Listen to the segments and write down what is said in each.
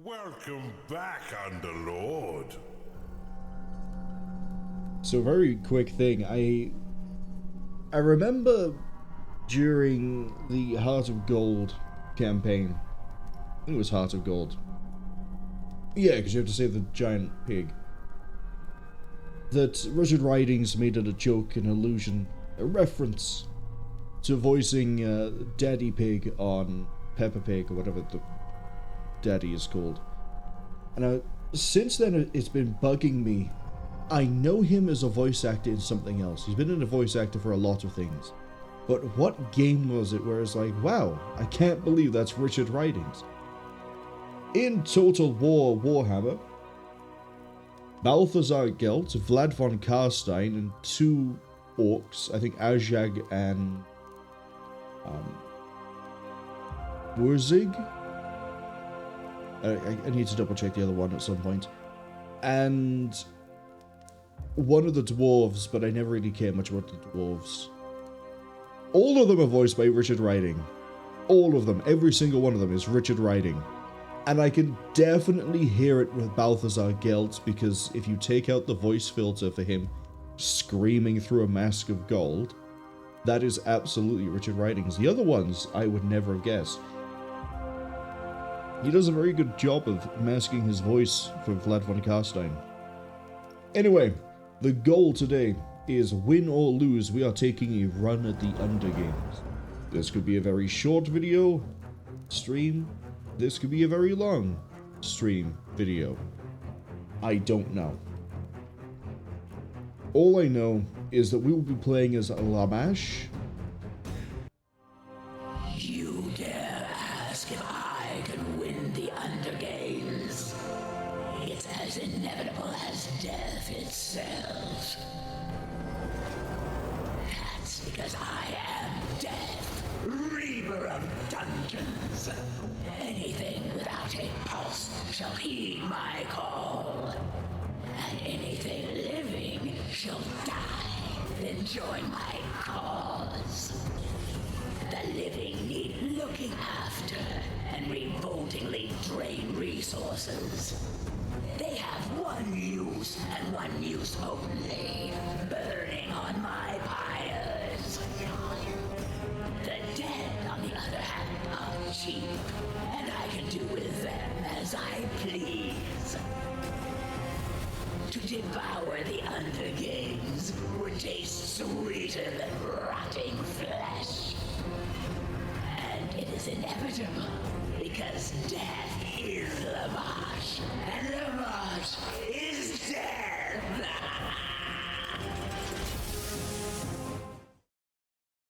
Welcome back, Underlord. So, very quick thing. I remember during the Heart of Gold campaign. I think it was Heart of Gold. Yeah, because you have to save the giant pig. That Richard Ridings made it a joke, an allusion, a reference to voicing Daddy Pig on Peppa Pig, or whatever the daddy is called. And since then, it's been bugging me. I know him as a voice actor in something else. He's been in a voice actor for a lot of things. But what game was it where it's like, wow, I can't believe that's Richard Ridings? In Total War Warhammer, Balthazar Gelt, Vlad von Karstein, and two orcs, I think Azjag and Wurzig? I need to double check the other one at some point. And one of the dwarves, but I never really cared much about the dwarves. All of them are voiced by Richard Riding. All of them. Every single one of them is Richard Riding. And I can definitely hear it with Balthazar Gelt, because if you take out the voice filter for him screaming through a mask of gold, that is absolutely Richard Ridings. The other ones, I would never have guessed. He does a very good job of masking his voice for Vlad von Karstein. Anyway, the goal today is win or lose. We are taking a run at the Undergames. This could be a very short video stream. This could be a very long stream video. I don't know. All I know is that we will be playing as Lamash. You dare ask if I can win the Undergames? It's as inevitable as death itself. That's because I am Death, Reaver of Dungeons. Anything without a pulse shall heed my call, and anything living shall die, then join my cause. The living need looking after and revoltingly drain resources. They have one use and one use only, burning on my pyres. The dead, on the other hand, are cheap, and I can do with them as I please. To devour the Undergames would taste sweeter than rotting flesh. And it is inevitable, because death is Lamash, and Lamash is death!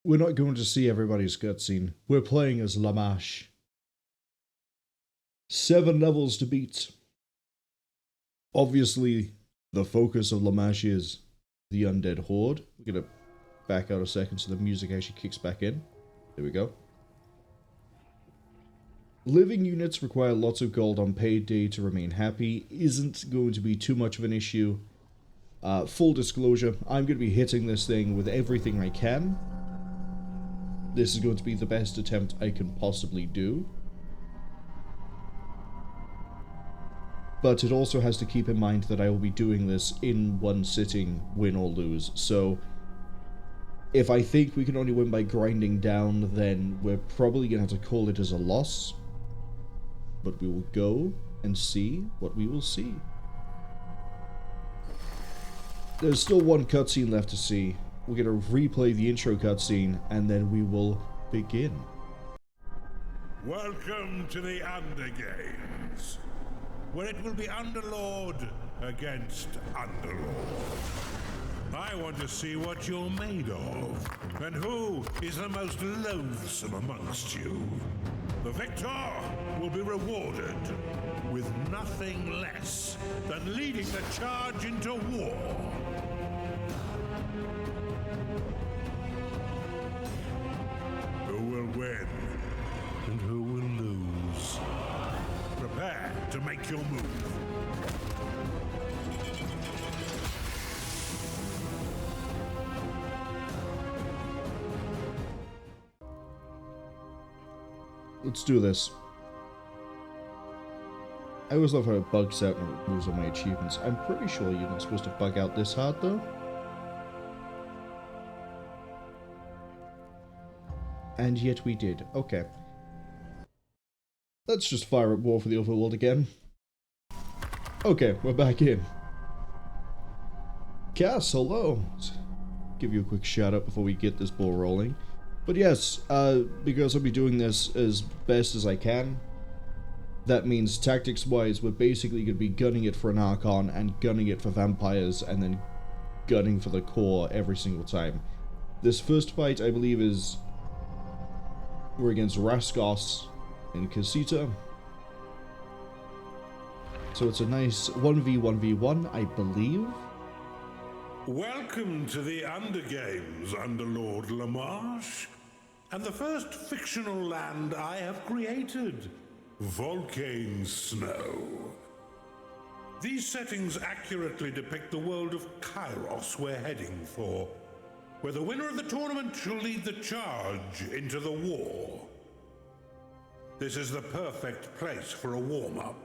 We're not going to see everybody's cutscene. We're playing as Lamash. 7 levels to beat. Obviously, the focus of Lamash is the undead horde. We're going to back out a second so the music actually kicks back in. There we go. Living units require lots of gold on payday to remain happy. Isn't going to be too much of an issue. Full disclosure, I'm going to be hitting this thing with everything I can. This is going to be the best attempt I can possibly do. But it also has to keep in mind that I will be doing this in one sitting, win or lose. So, if I think we can only win by grinding down, then we're probably going to have to call it as a loss. But we will go and see what we will see. There's still one cutscene left to see. We're going to replay the intro cutscene, and then we will begin. Welcome to the Undergames, where it will be Underlord against Underlord. I want to see what you're made of, and who is the most loathsome amongst you. The victor will be rewarded with nothing less than leading the charge into war. Who will win and who will lose? Prepare to make your move. Let's do this. I always love how it bugs out and it removes all my achievements. I'm pretty sure you're not supposed to bug out this hard, though. And yet we did. Okay. Let's just fire up War for the Overworld again. Okay, we're back in. Cass, hello. Give you a quick shout out before we get this ball rolling. But yes, because I'll be doing this as best as I can, that means tactics-wise, we're basically going to be gunning it for an Archon and gunning it for vampires and then gunning for the core every single time. This first fight, I believe, is... we're against Raskos and Casita. So it's a nice 1v1v1, I believe. Welcome to the Undergames, Underlord Lamarche, and the first fictional land I have created, Volcansnow. These settings accurately depict the world of Kairos we're heading for, where the winner of the tournament shall lead the charge into the war. This is the perfect place for a warm-up.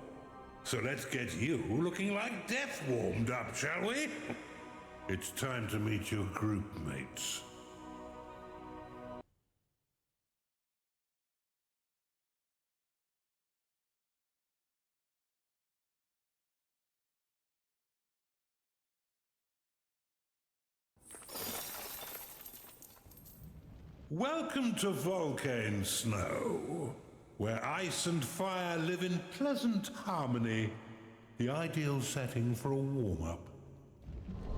So let's get you looking like death warmed up, shall we? It's time to meet your group mates. Welcome to Volcansnow, where ice and fire live in pleasant harmony, the ideal setting for a warm-up.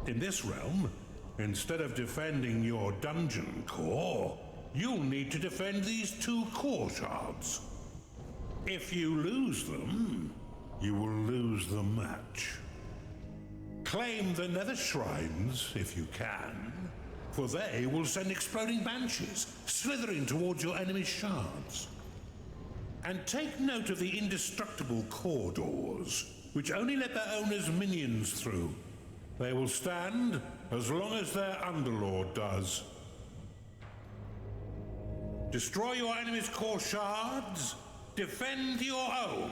In this realm, instead of defending your dungeon core, you'll need to defend these 2 core shards. If you lose them, you will lose the match. Claim the nether shrines, if you can, for they will send exploding banshees, slithering towards your enemy's shards. And take note of the indestructible corridors, which only let their owners' minions through. They will stand as long as their Underlord does. Destroy your enemy's core shards, defend your own,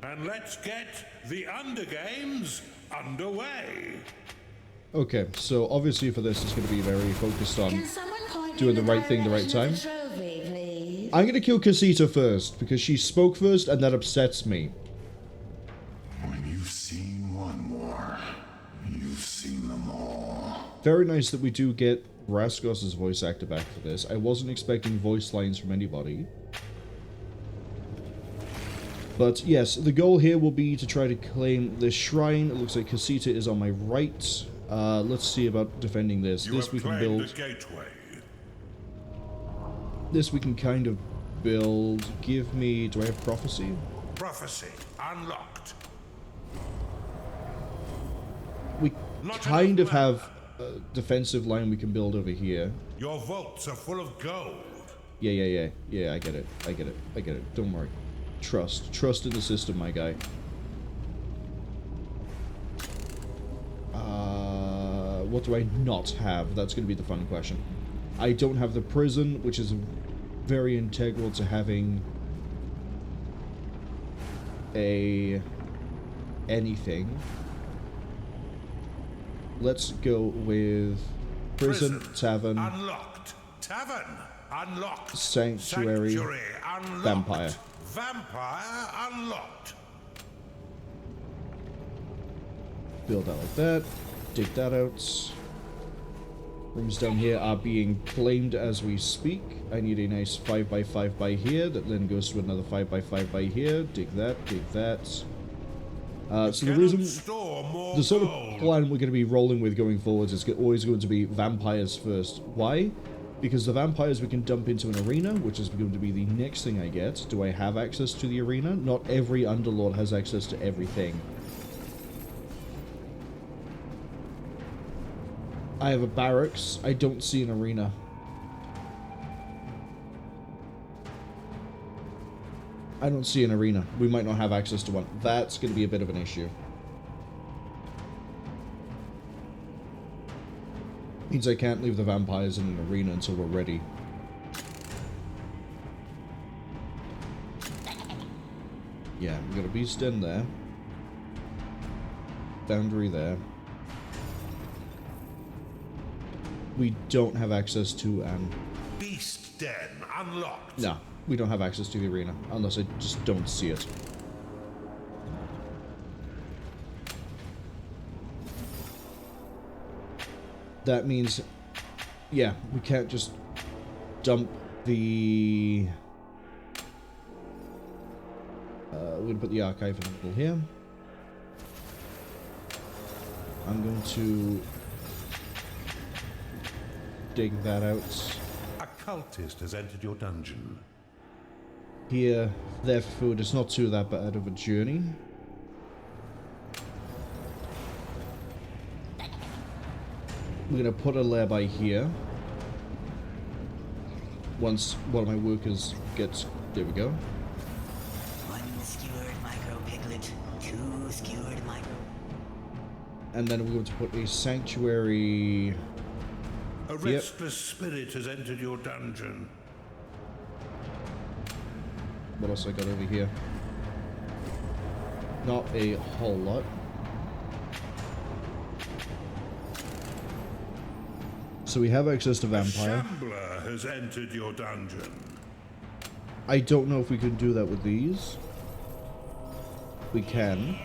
and let's get the Undergames underway. Okay, so obviously for this it's going to be very focused on doing the right thing the right time. I'm going to kill Casita first, because she spoke first and that upsets me. When you've seen one war, you've seen them all. Very nice that we do get Raskos' voice actor back for this. I wasn't expecting voice lines from anybody. But yes, the goal here will be to try to claim this shrine. It looks like Casita is on my right. Let's see about defending this. This we can build. This we can kind of build. Give me... do I have prophecy? Prophecy unlocked. We kind of have a defensive line we can build over here. Your vaults are full of gold. Yeah, I get it. Don't worry. Trust in the system, my guy. What do I not have? That's going to be the fun question. I don't have the prison, which is very integral to having anything. Let's go with prison, tavern, unlocked. Tavern unlocked. Sanctuary unlocked. Vampire. Vampire unlocked. Build out like that. Dig that out. Rooms down here are being claimed as we speak. I need a nice 5x5 by here that then goes to another 5x5 by here. Dig that, dig that. So the reason, the sort of plan we're going to be rolling with going forwards is always going to be vampires first. Why? Because the vampires we can dump into an arena, which is going to be the next thing I get. Do I have access to the arena? Not every Underlord has access to everything. I have a barracks. I don't see an arena. I don't see an arena. We might not have access to one. That's going to be a bit of an issue. Means I can't leave the vampires in an arena until we're ready. Yeah, we got a beast den there. Boundary there. We don't have access to an... Beast den unlocked. No, we don't have access to the arena, unless I just don't see it. That means, yeah, we can't just dump the... we're going to put the archive in the middle here. I'm going to dig that out. A cultist has entered your dungeon. Here, there for food. It's not too that bad of a journey. We're going to put a lair-by here. Once one of my workers gets... There we go. One skewered micro piglet, two skewered micro. And then we're going to put a sanctuary... A restless spirit has entered your dungeon. What else I got over here? Not a whole lot. So we have access to vampire. A shambler has entered your dungeon. I don't know if we can do that with these. We can.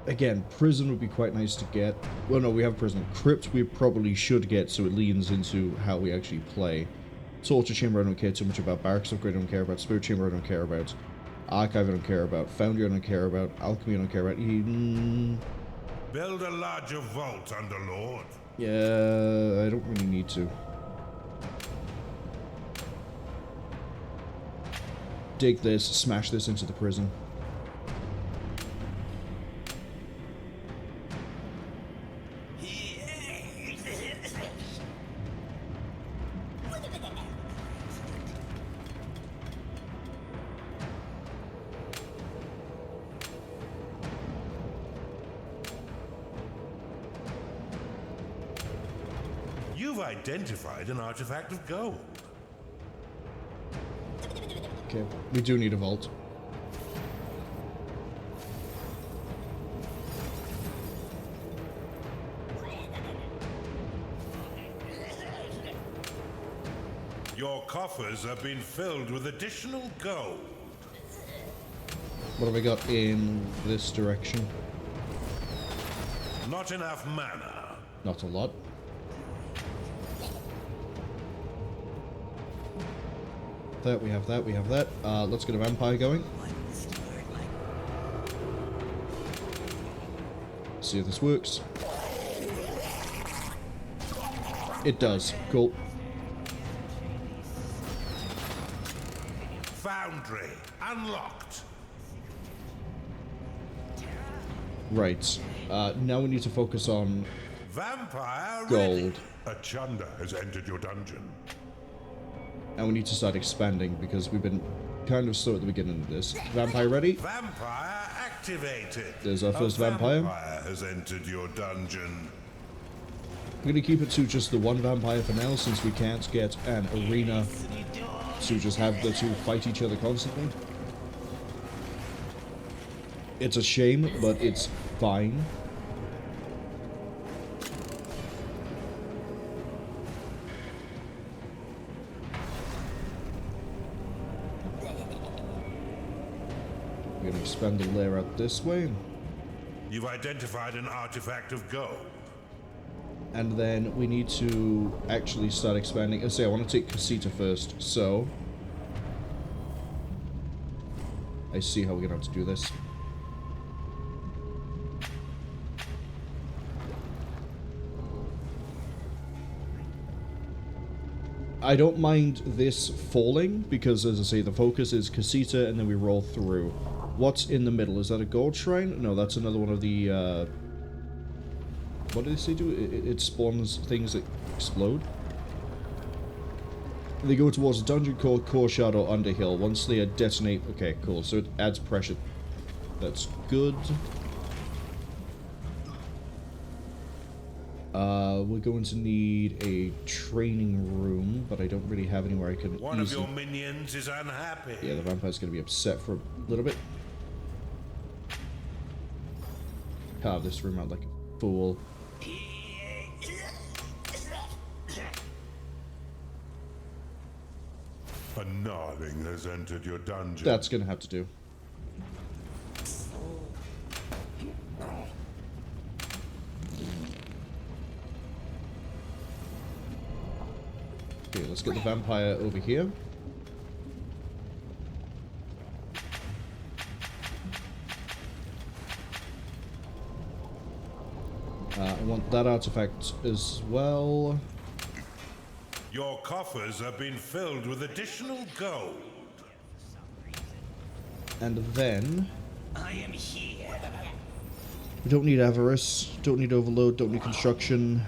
Again, prison would be quite nice to get. Well, no, we have prison. Crypt we probably should get, so it leans into how we actually play. Torture chamber I don't care too much about. Barracks upgrade I don't care about. Spirit chamber I don't care about. Archive I don't care about. Foundry I don't care about. Alchemy I don't care about. Build a larger vault, Underlord. Yeah, I don't really need to. Dig this, smash this into the prison. You've identified an artifact of gold. Okay, we do need a vault. Your coffers have been filled with additional gold. What have I got in this direction? Not enough mana. Not a lot. That, we have that, we have that. Let's get a vampire going. See if this works. It does. Cool. Foundry unlocked. Right. Now we need to focus on Vampire gold. ready. A chunder has entered your dungeon. And we need to start expanding because we've been kind of slow at the beginning of this. Vampire ready? Vampire activated. There's our first vampire. Vampire has entered your dungeon. We're going to keep it to just the one vampire for now since we can't get an arena to just have the two fight each other constantly. It's a shame, but it's fine. We're going to expand the layer out this way. You've identified an artifact of gold. And then we need to actually start expanding. Let's say I want to take Casita first, so I see how we're going to have to do this. I don't mind this falling, because as I say, the focus is Casita, and then we roll through. What's in the middle? Is that a gold shrine? No, that's another one of the, what did they say do? It spawns things that explode. They go towards a dungeon called Core Shard or Underhill. Once they detonate... Okay, cool. So it adds pressure. That's good. We're going to need a training room, but I don't really have anywhere I can One of your minions is unhappy. Yeah, the vampire's going to be upset for a little bit. Carve this room out like a fool. A gnarling has entered your dungeon. That's going to have to do. Okay, let's get the vampire over here. I want that artifact as well. Your coffers have been filled with additional gold. And then... I am here. we don't need avarice, don't need overload, don't need construction.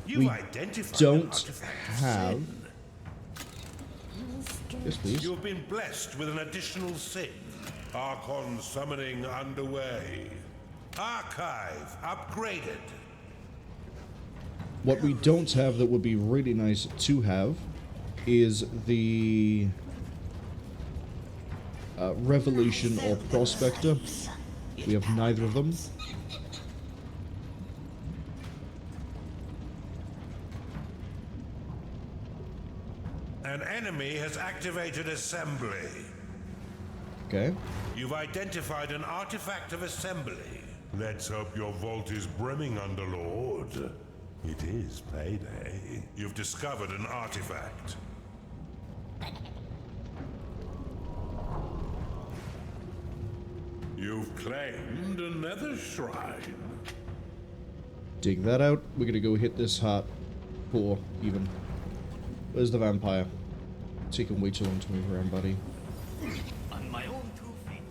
You've identified don't an artifact of have... sin. Yes, please. You've been blessed with an additional sin. Archon summoning underway. Archive upgraded. What we don't have that would be really nice to have is the Revelation or Prospector. We have neither of them. An enemy has activated assembly. Okay. You've identified an artifact of assembly. Let's hope your vault is brimming, Underlord. It is payday. You've discovered an artifact. You've claimed a nether shrine. Dig that out. We're gonna go hit this heart. Poor, even. Where's the vampire? Taking way too long to move around, buddy. On my own 2 feet.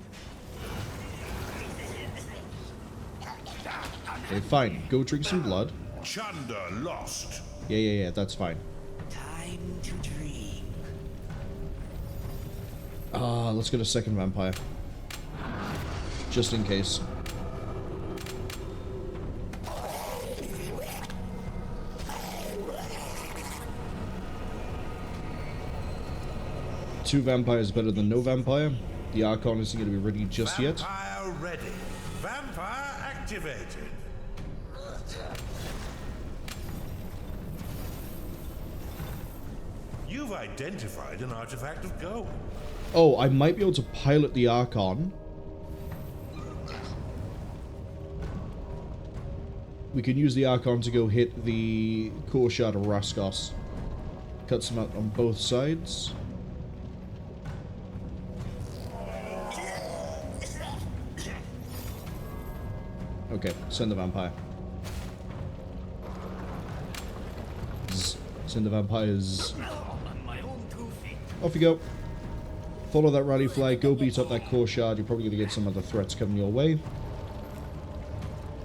Okay, fine. Go drink some blood. Chunder lost. Yeah, that's fine. Time to dream. Let's get a second vampire. Just in case. Two vampires better than no vampire. The Archon isn't going to be ready just yet. Vampire ready. Vampire activated. You've identified an artifact of gold. Oh, I might be able to pilot the Archon. We can use the Archon to go hit the core shard of Raskos. Cuts them out on both sides. Okay, send the vampire. Send the vampires. On my own 2 feet. Off you go. Follow that rally flag, go beat up that core shard. You're probably going to get some other threats coming your way.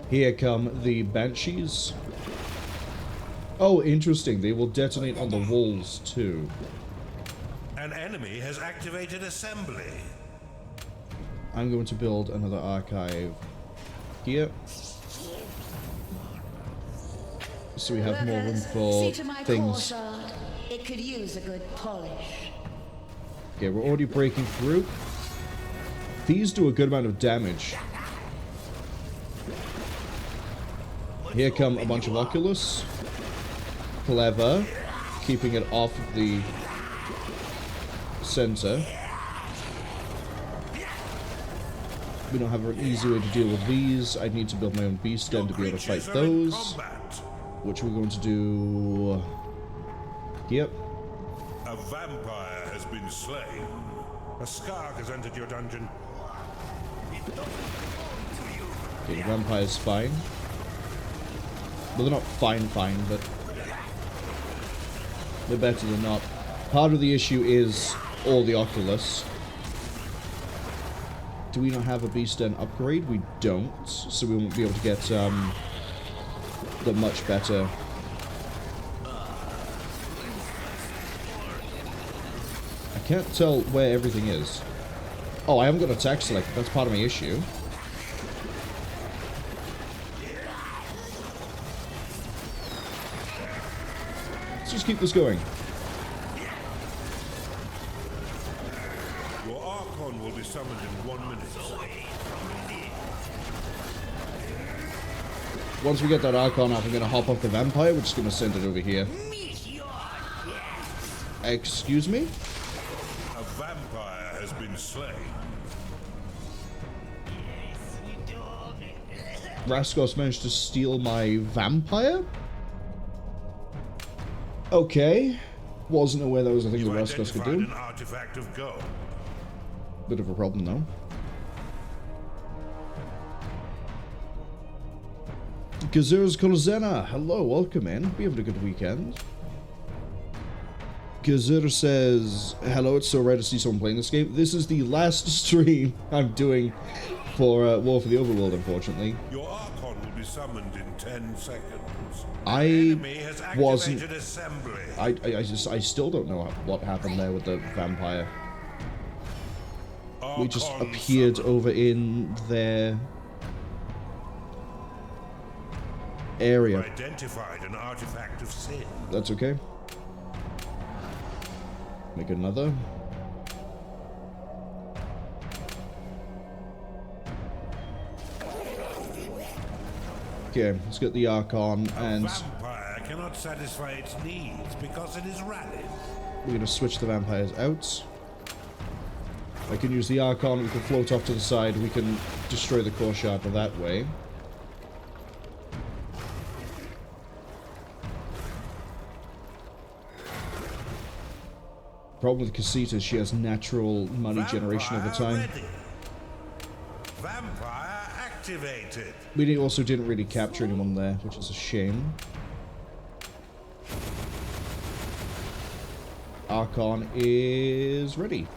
Here come the Banshees. Oh, interesting. They will detonate on the walls, too. An enemy has activated assembly. I'm going to build another archive here. So we have more room for See to my things. core shard. It could use a good polish. Okay, we're already breaking through. These do a good amount of damage. Here come a bunch of Oculus. Clever. Keeping it off of the center. We don't have an easy way to deal with these. I need to build my own beast den to be able to fight those. Which we're going to do... Yep. A vampire has been slain. A skark has entered your dungeon. Okay, the vampire's fine. Well, they're not fine, but they're better than not. Part of the issue is all the Oculus. Do we not have a beast den upgrade? We don't, so we won't be able to get the much better. I can't tell where everything is. Oh, I haven't got attack selected. That's part of my issue. Let's just keep this going. Your Archon will be summoned in 1 minute. Once we get that Archon up, I'm going to hop off the Vampire. We're just going to send it over here. Excuse me? A vampire has been slain. Raskos managed to steal my Vampire? Okay. Wasn't aware that was a thing that Raskos could do. An artifact of gold. Bit of a problem, though. Gazur's Kolzena, hello, welcome in. We having a good weekend. Gazur says, hello, it's so rare to see someone playing this game. This is the last stream I'm doing for War for the Overworld, unfortunately. Your Archon will be summoned in 10 seconds. I wasn't... Assembly. I still don't know what happened there with the Vampire. We just appeared over in their area. Identified an artifact of sin. That's okay. Make another. Okay, let's get the Archon, and A vampire cannot satisfy its needs because it is rallied. we're going to switch the vampires out. I can use the Archon, we can float off to the side, we can destroy the core sharper that way. Problem with Casita is she has natural money generation over time. Ready. Vampire activated. We also didn't really capture anyone there, which is a shame. Archon is ready.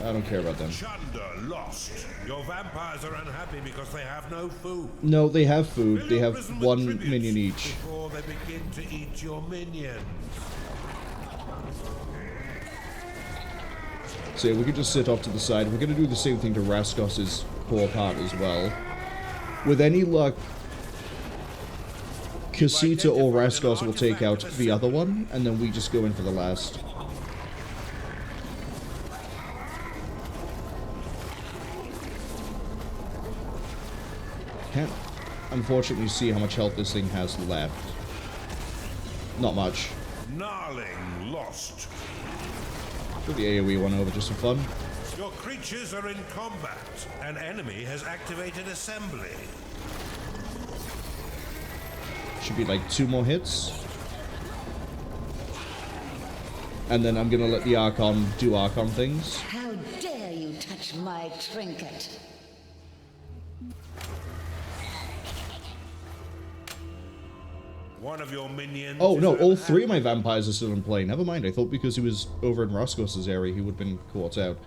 I don't care about them. Chunder lost. Your vampires are unhappy because they have no food. No, they have food. They have one minion each. Before they begin to eat your minions. So yeah, we can just sit off to the side. We're going to do the same thing to Raskos's core part as well. With any luck, Casita or Raskos will take out the other one, and then we just go in for the last. Can't unfortunately see how much health this thing has left. Not much. Gnarling lost. Put the AoE one over just for fun. Your creatures are in combat. An enemy has activated assembly. Should be like 2 more hits. And then I'm gonna let the Archon do Archon things. How dare you touch my trinket? One of your minions. Oh no, is all 3 of my vampires are still in play. Never mind, I thought because he was over in Raskos' area he would have been caught out.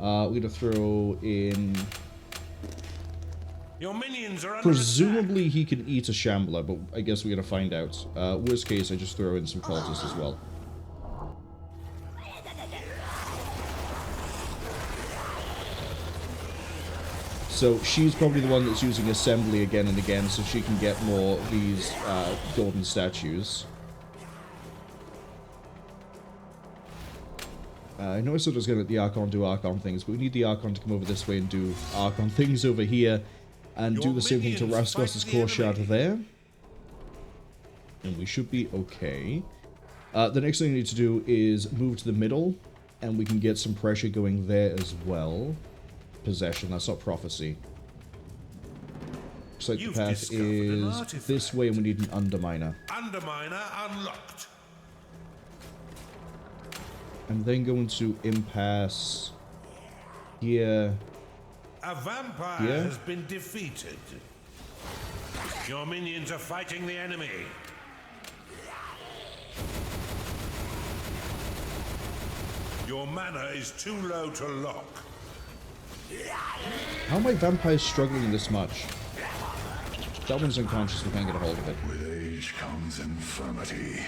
We're gonna throw in... Your minions are under Presumably he can eat a Shambler, but I guess we're gonna find out. Worst case, I just throw in some cultists as well. So she's probably the one that's using assembly again and again, so she can get more of these golden statues. I know I said I was going to let the Archon do Archon things, but we need the Archon to come over this way and do Archon things over here, and do the same thing to Raskos' core shard there. And we should be okay. The next thing we need to do is move to the middle, and we can get some pressure going there as well. Possession, that's not prophecy. Looks like the path is this way, and we need an Underminer. Underminer unlocked. I'm then going to impasse here. A vampire Yeah. has been defeated. Your minions are fighting the enemy. Your mana is too low to lock. How are my vampires struggling this much? That one's unconscious, we can't get a hold of it. With age comes infirmity,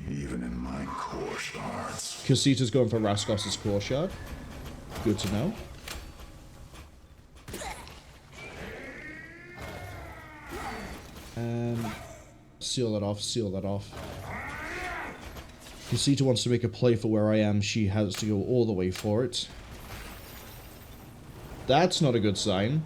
even in my core shards. Casita's going for Raskos' core shard. Good to know. Seal that off, seal that off. Casita wants to make a play for where I am. She has to go all the way for it. That's not a good sign.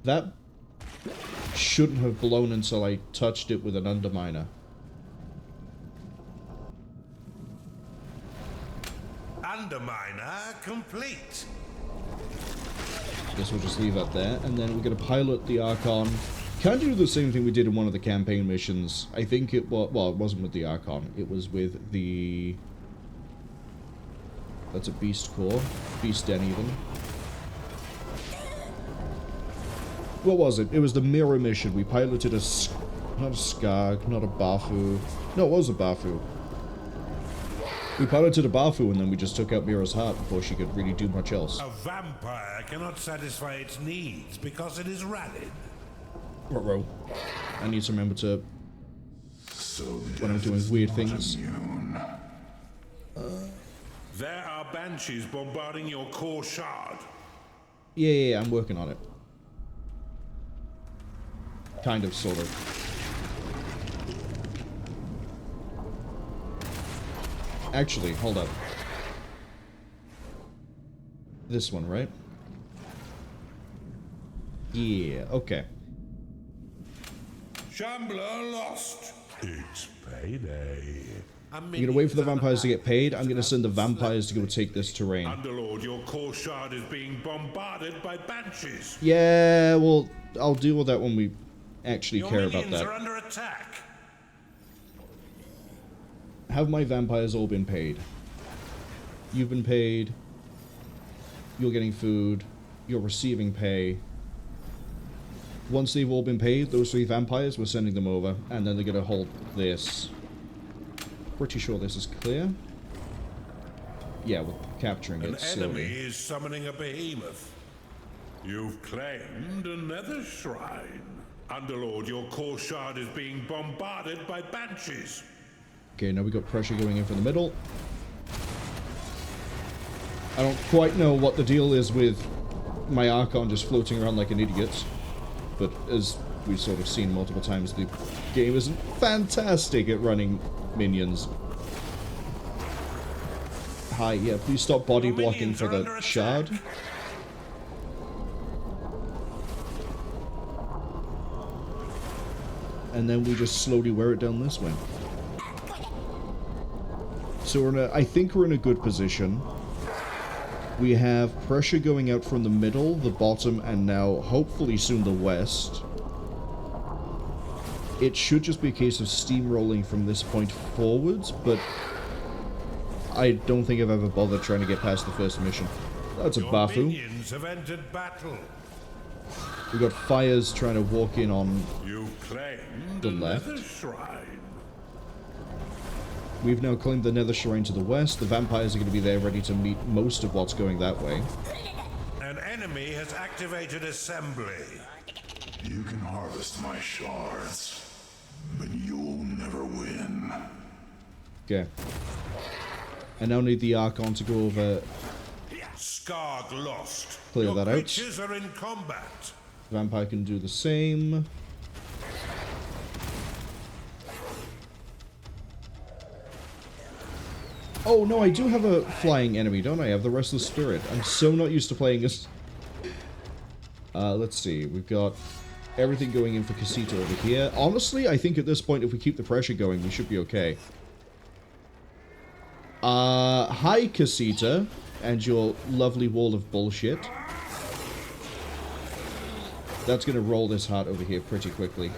That shouldn't have blown until I touched it with an underminer. Underminer complete. Guess we'll just leave that there, and then we're going to pilot the Archon. Kind of do the same thing we did in one of the campaign missions. I think it was, well, it wasn't with the Archon. It was with the... That's a Beast Core. Beast Den, even. What was it? It was the Mirror mission. We piloted a... Not a Skarg, not a Bafu. No, it was a Bafu. We piloted a Bafu, and then we just took out Mira's heart before she could really do much else. A vampire cannot satisfy its needs because it is rallied. Ruh-roh. I need to remember to... when I'm doing weird things. There are banshees bombarding your core shard. Yeah, I'm working on it. Kind of, sort of. Actually, hold up. This one, right? Yeah, okay. Shambler lost. It's payday. You're gonna wait for the vampires to get paid? I'm gonna send the vampires to go take this terrain. Underlord, your core shard is being bombarded by banshees. Yeah, well, I'll deal with that when we actually care about that. Your minions are under attack. Have my vampires all been paid? You've been paid. You're getting food. You're receiving pay. Once they've all been paid, those 3 vampires, we're sending them over. And then they're going to hold this. Pretty sure this is clear. Yeah, we're capturing it slowly. An enemy is summoning a behemoth. You've claimed a nether shrine. Underlord, your core shard is being bombarded by banshees. Okay, now we got pressure going in from the middle. I don't quite know what the deal is with my Archon just floating around like an idiot. But as we've sort of seen multiple times, the game isn't fantastic at running minions. Hi, yeah, please stop body blocking for the shard. And then we just slowly wear it down this way. So we're in a, I think we're in a good position. We have pressure going out from the middle, the bottom, and now hopefully soon the west. It should just be a case of steamrolling from this point forwards, but I don't think I've ever bothered trying to get past the first mission. That's a Bafu. Your minions have entered battle. We've got fires trying to walk in on the left. Shrine. We've now claimed the Nether Shrine to the west. The vampires are going to be there ready to meet most of what's going that way. An enemy has activated assembly. You can harvest my shards, but you'll never win. Okay. I now need the Archon to go over... Skarg lost. Clear Your that out. creatures are in combat. Vampire can do the same. Oh, no, I do have a flying enemy, don't I? I have the Restless Spirit. I'm so not used to playing this. Let's see. We've got everything going in for Casita over here. Honestly, I think at this point, if we keep the pressure going, we should be okay. Hi, Casita, and your lovely wall of bullshit. That's going to roll this heart over here pretty quickly.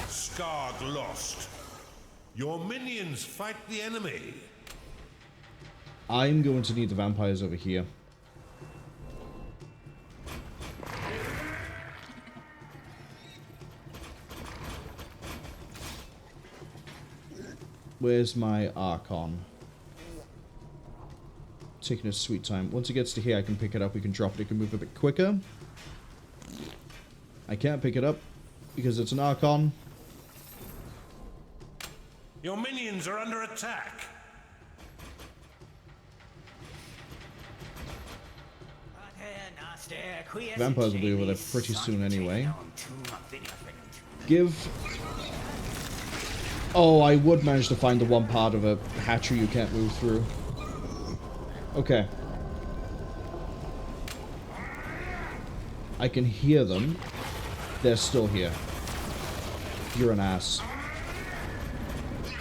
Skarg lost. Your minions fight the enemy. I'm going to need the vampires over here. Where's my Archon? Taking a sweet time. Once it gets to here, I can pick it up. We can drop it. It can move a bit quicker. I can't pick it up because it's an Archon. Your minions are under attack. Vampires will be over there pretty soon anyway. Give... Oh, I would manage to find the one part of a hatchery you can't move through. Okay. I can hear them. They're still here. You're an ass.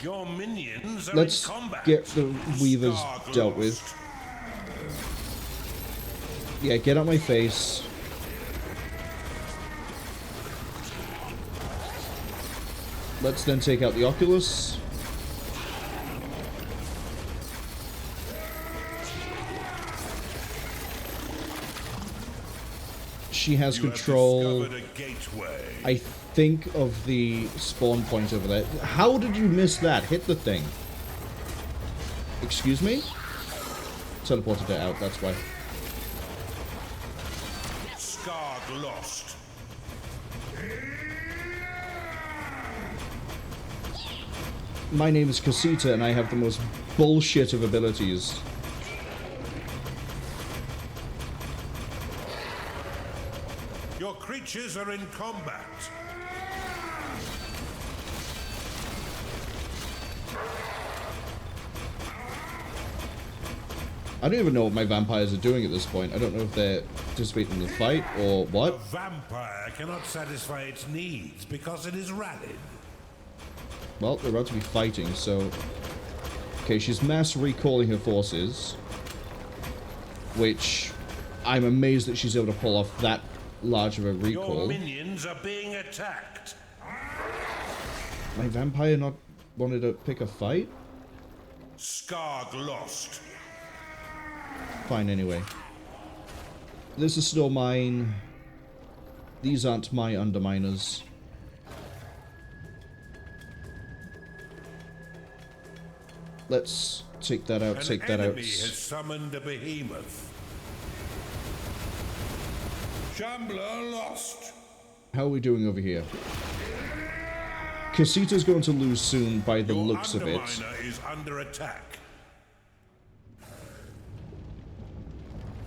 Your minions are Let's in combat. get the weavers dealt with. Yeah, get out my face. Let's then take out the Oculus. She has control, I think, of the spawn point over there. How did you miss that? Hit the thing. Excuse me? Teleported it out, that's why. Skarg lost. My name is Casita, and I have the most bullshit of abilities. Your creatures are in combat. I don't even know what my vampires are doing at this point. I don't know if they're participating in the fight or A what. vampire cannot satisfy its needs because it is rallied. Well, they're about to be fighting, so... Okay, she's mass recalling her forces. Which... I'm amazed that she's able to pull off that large of a recall. Your minions are being attacked. My vampire not wanted to pick a fight? Skarg lost. Fine, anyway. This is still mine. These aren't my underminers. Let's take that out, take that out. An enemy has summoned a behemoth. Shambler lost. How are we doing over here? Casita's going to lose soon by the looks of it. Underminer is under attack.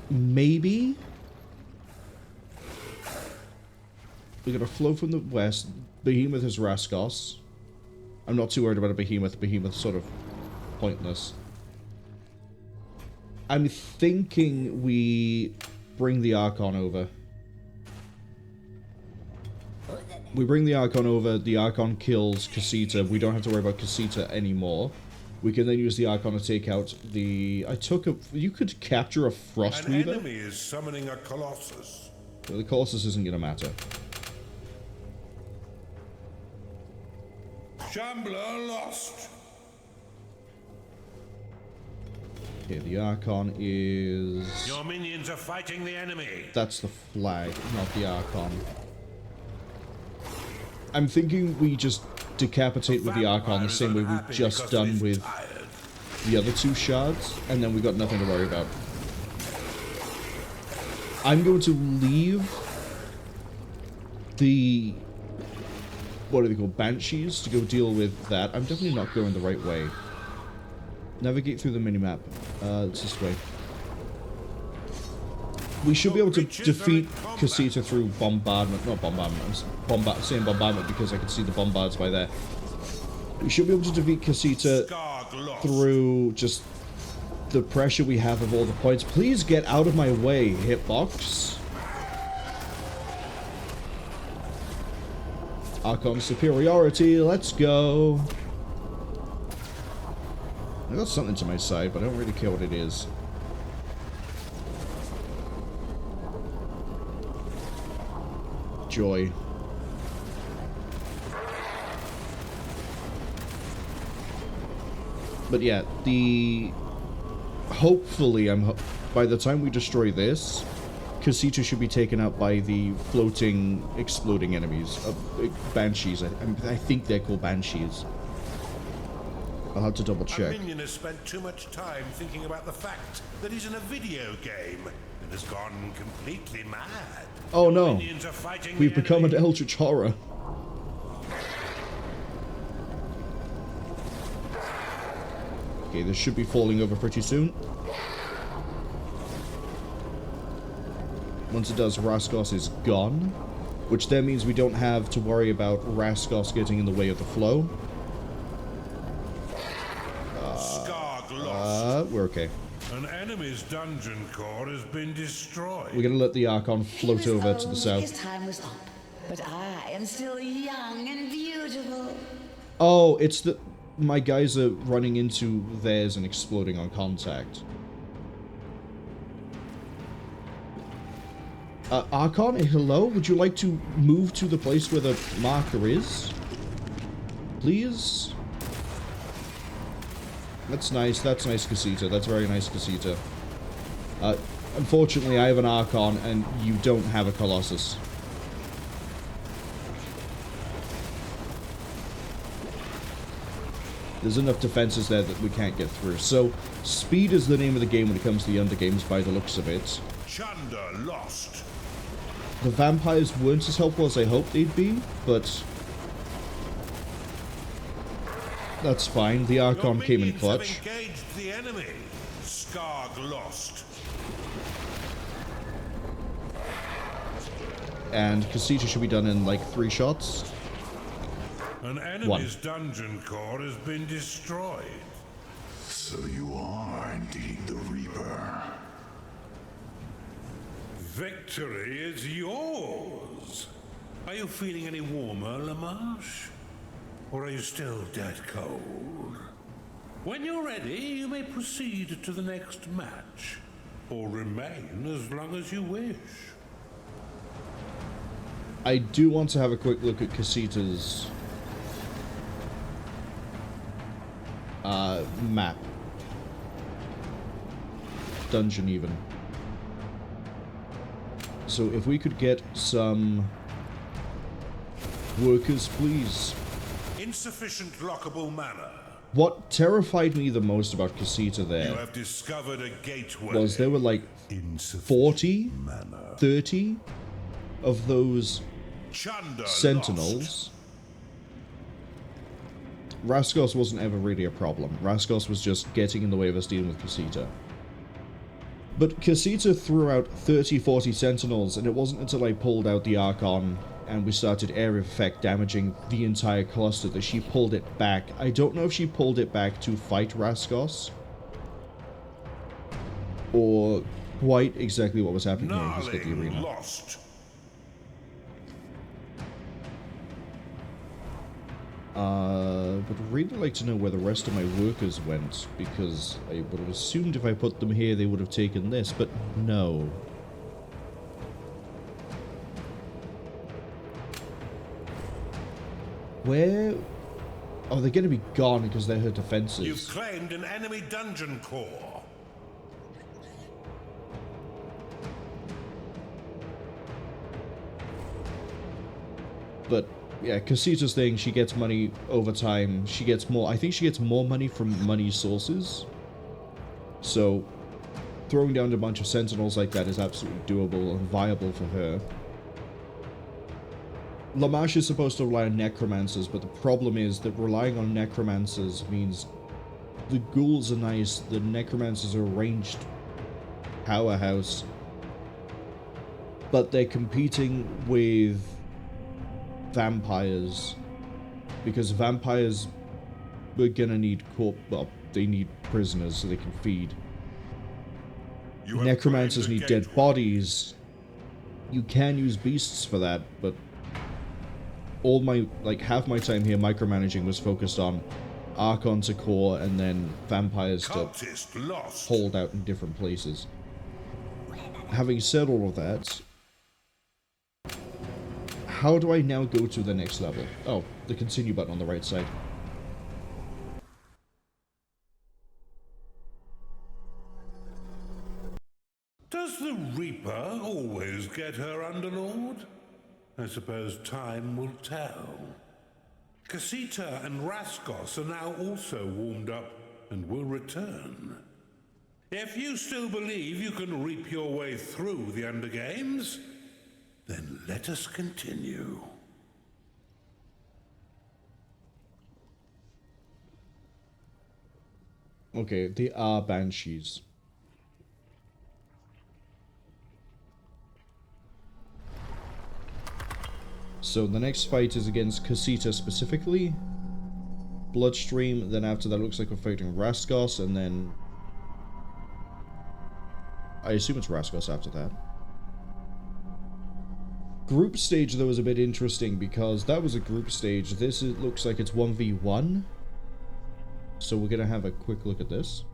Maybe? We got a flow from the west. Behemoth is Raskos. I'm not too worried about a behemoth. Behemoth's sort of pointless. I'm thinking we bring the Archon over. We bring the Archon over, the Archon kills Casita. We don't have to worry about Casita anymore. We can then use the Archon to take out the... You could capture a Frostweaver? An enemy is summoning a Colossus. Well, the Colossus isn't going to matter. Shambler lost. Okay, the Archon is... Your minions are fighting the enemy. That's the flag, not the Archon. I'm thinking we just decapitate with the Archon the same way we've just done with the other two shards, and then we've got nothing to worry about. I'm going to leave the... What are they called? Banshees to go deal with that. I'm definitely not going the right way. Navigate through the minimap. It's this way. We should be able to defeat Casita through bombardment. Not bombardment. I'm saying bombardment because I can see the bombards by there. We should be able to defeat Casita through just the pressure we have of all the points. Please get out of my way, hitbox. Archon superiority, let's go. I got something to my side, but I don't really care what it is. Joy. But yeah, hopefully, by the time we destroy this, Casita should be taken out by the floating, exploding enemies. Banshees, I think they're called Banshees. I'll have to double check. A minion has spent too much time thinking about the fact that he's in a video game and has gone completely mad. Oh no, Minions are fighting we've the become enemy. an eldritch horror. Okay, this should be falling over pretty soon. Once it does, Rascos is gone, which then means we don't have to worry about Rascos getting in the way of the flow. We're okay. An enemy's dungeon core has been destroyed. We're gonna let the Archon float over to the south. His time was up, but I am still young and beautiful. Oh, it's the... My guys are running into theirs and exploding on contact. Archon, hello? Would you like to move to the place where the marker is? Please? That's nice, Casita. That's very nice, Casita. Unfortunately, I have an Archon, and you don't have a Colossus. There's enough defenses there that we can't get through. So, speed is the name of the game when it comes to the undergames, by the looks of it. Chunder lost. The vampires weren't as helpful as I hoped they'd be, but... that's fine. The Archon came in clutch. Have engaged the enemy. Skarg lost. And Casita should be done in like 3 shots. An enemy's dungeon core has been destroyed. So you are indeed the Reaper. Victory is yours. Are you feeling any warmer, Lamarche? Or are you still dead cold? When you're ready, you may proceed to the next match, or remain as long as you wish. I do want to have a quick look at Casita's map. Dungeon, even. So if we could get some workers, please. Insufficient lockable mana. What terrified me the most about Casita You there have discovered a gateway. was there were like 40, 30 of those Chunder sentinels. lost. Rascos wasn't ever really a problem. Rascos was just getting in the way of us dealing with Casita. But Casita threw out 30, 40 sentinels, and it wasn't until I pulled out the Archon and we started area effect damaging the entire cluster that she pulled it back. I don't know if she pulled it back to fight Rascos, or quite exactly what was happening here. He's got the arena. Lost. But I'd really like to know where the rest of my workers went, because I would have assumed if I put them here they would have taken this, but no. Where... oh, they're going to be gone because they're her defenses. You've claimed an enemy dungeon core. But yeah, Casita's thing, she gets money over time. She gets more, I think she gets more money from money sources. So throwing down a bunch of sentinels like that is absolutely doable and viable for her. Lamarche is supposed to rely on necromancers, but the problem is that relying on necromancers means the ghouls are nice, the necromancers are a ranged powerhouse, but they're competing with vampires, because vampires are gonna need well, they need prisoners so they can feed. Necromancers need dead bodies. You can use beasts for that, but all my, like, half my time here micromanaging was focused on Archon to core and then vampires to hold out in different places. Having said all of that, how do I now go to the next level? Oh, the continue button on the right side. Does the Reaper always get her Underlord? I suppose time will tell. Casita and Rascos are now also warmed up and will return. If you still believe you can reap your way through the Undergames, then let us continue. Okay, they are banshees. So the next fight is against Casita specifically. Bloodstream, then after that looks like we're fighting Rascos, and then... I assume it's Rascos after that. Group stage, though, is a bit interesting, because that was a group stage. This looks like it's 1v1. So we're going to have a quick look at this.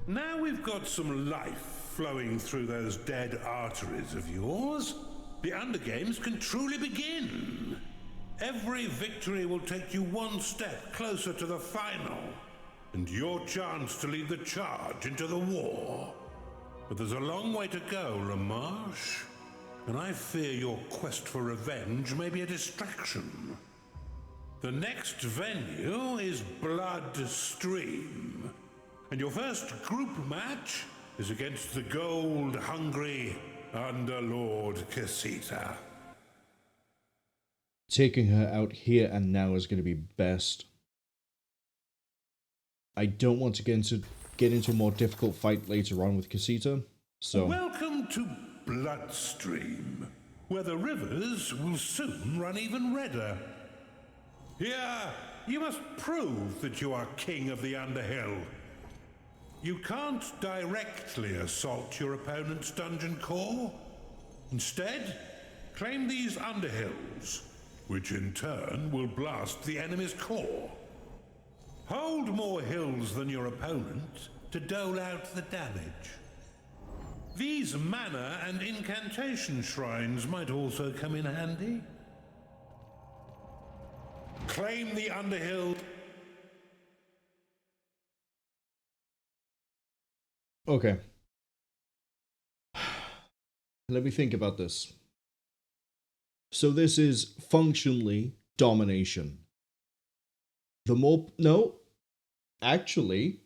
Now we've got some life flowing through those dead arteries of yours. The Undergames can truly begin. Every victory will take you one step closer to the final, and your chance to lead the charge into the war. But there's a long way to go, Lamarche, and I fear your quest for revenge may be a distraction. The next venue is Bloodstream, and your first group match is against the gold-hungry Underlord Casita. Taking her out here and now is going to be best. I don't want to get into a more difficult fight later on with Casita, so... Welcome to Bloodstream, where the rivers will soon run even redder. Here, you must prove that you are king of the Underhill. You can't directly assault your opponent's dungeon core. Instead, claim these Underhills, which in turn will blast the enemy's core. Hold more hills than your opponent to dole out the damage. These mana and incantation shrines might also come in handy. Claim the Underhill. Okay. Let me think about this. So this is functionally domination. The more... No. Actually,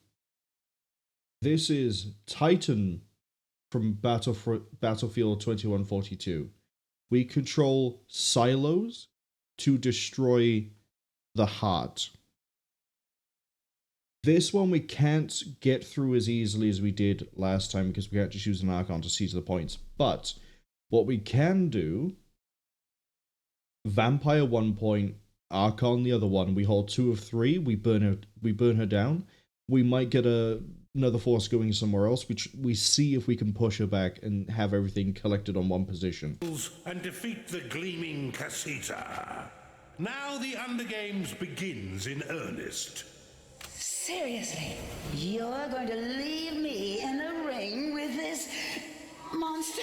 this is Titan from Battlefield 2142. We control silos to destroy the heart. This one we can't get through as easily as we did last time because we had to choose an Archon to see to the points. But what we can do, Vampire 1 point, Archon the other one, we hold 2 of 3, we burn her down. We might get another force going somewhere else, which we see if we can push her back and have everything collected on one position. And defeat the gleaming Casita. Now the Undergames begins in earnest. Seriously, you're going to leave me in a ring with this monster?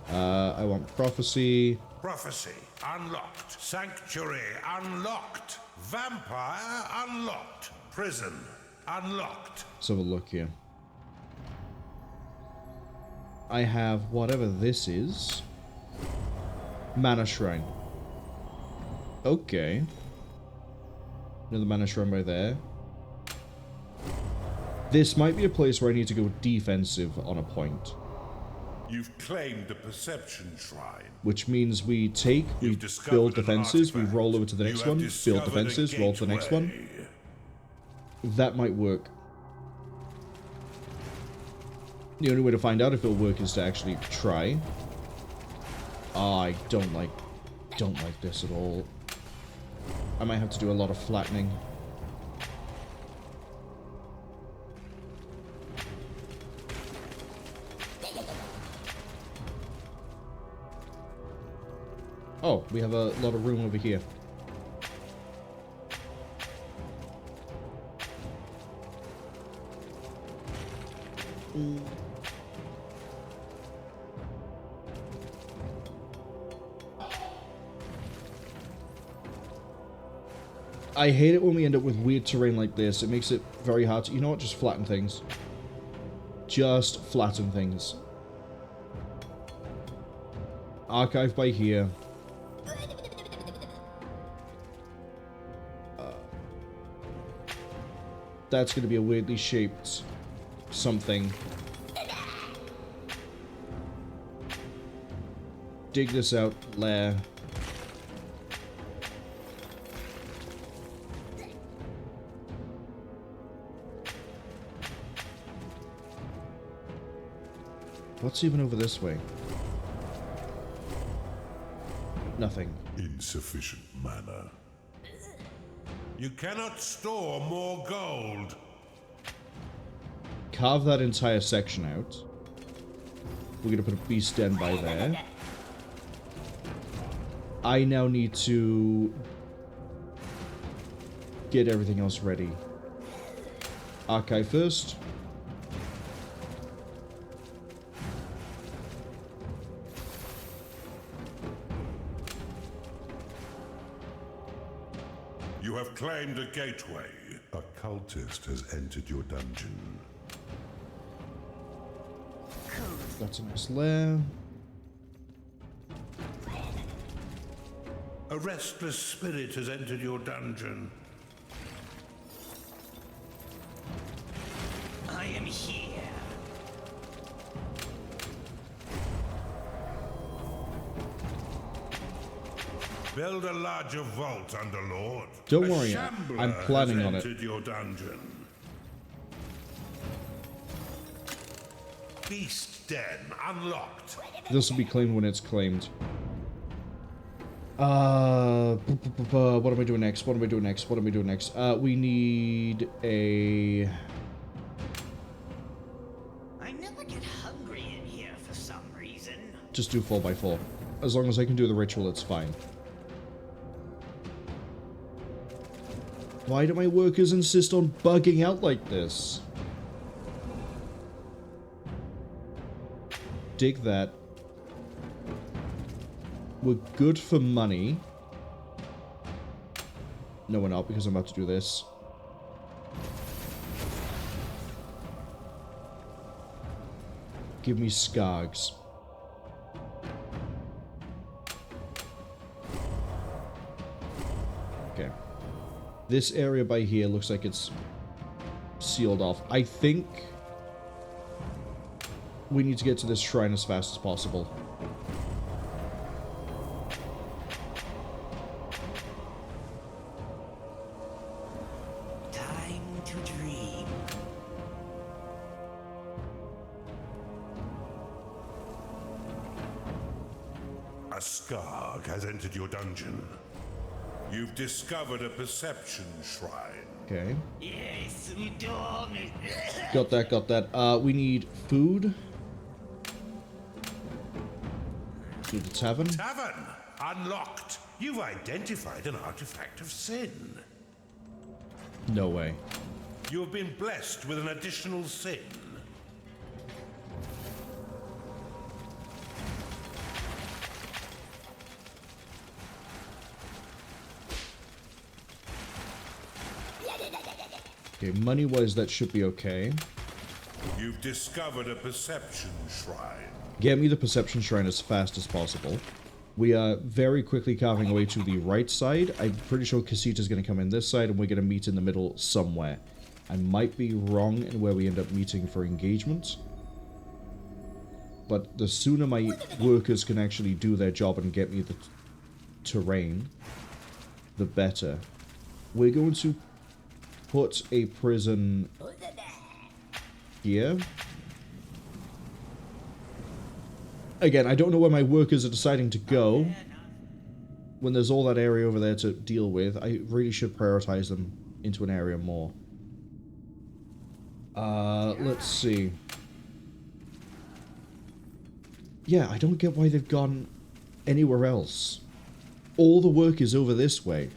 I want Prophecy. Prophecy unlocked. Sanctuary unlocked. Vampire unlocked. Prison unlocked. Let's have a look here. I have whatever this is. Mana Shrine. Okay. Another Mana Shrine right there. This might be a place where I need to go defensive on a point. You've claimed the Perception Shrine. Which means we build defenses, we roll over to the next one, build defenses, roll to the next one. That might work. The only way to find out if it'll work is to actually try. I don't like this at all. I might have to do a lot of flattening. Oh, we have a lot of room over here. I hate it when we end up with weird terrain like this. It makes it very hard to... You know what? Just flatten things. Just flatten things. Archive by here. That's going to be a weirdly shaped something. Dig this out, lair. What's even over this way? Nothing. Insufficient mana. You cannot store more gold. Carve that entire section out. We're gonna put a beast den by there. I now need to get everything else ready. Archive first. You have claimed a gateway. A cultist has entered your dungeon. That's a nice lair. A restless spirit has entered your dungeon. I am here. Build a larger vault, Underlord. Don't A worry, shambler I'm planning has on it. entered your dungeon. Beast Den unlocked. This will be claimed when it's claimed. What am I doing next? What am I doing next? What am I doing next? We need a... I never get hungry in here for some reason. Just do 4x4. As long as I can do the ritual, it's fine. Why do my workers insist on bugging out like this? Dig that. We're good for money. No, we're not, because I'm about to do this. Give me scargs. Okay. This area by here looks like it's sealed off. I think we need to get to this shrine as fast as possible. Time to dream. A Skarg has entered your dungeon. You've discovered a perception shrine. Okay. Yes, Udon. Got that, got that. We need food. To the tavern. Tavern unlocked. You've identified an artifact of sin. No way. You have been blessed with an additional sin. Okay, money-wise, that should be okay. You've discovered a perception shrine. Get me the perception shrine as fast as possible. We are very quickly carving away to the right side. I'm pretty sure Casita's going to come in this side, and we're going to meet in the middle somewhere. I might be wrong in where we end up meeting for engagement. But the sooner my workers can actually do their job and get me the terrain, the better. We're going to put a prison here. Again, I don't know where my workers are deciding to go. When there's all that area over there to deal with, I really should prioritize them into an area more. Let's see. Yeah, I don't get why they've gone anywhere else. All the work is over this way.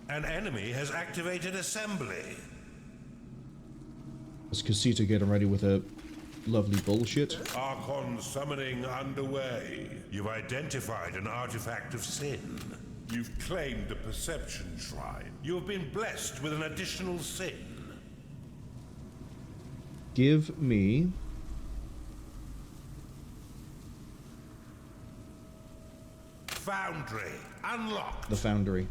An enemy has activated assembly. Is Casita getting ready with her lovely bullshit? Archon summoning underway. You've identified an artifact of sin. You've claimed a perception shrine. You have been blessed with an additional sin. Give me... Foundry unlocked. the foundry.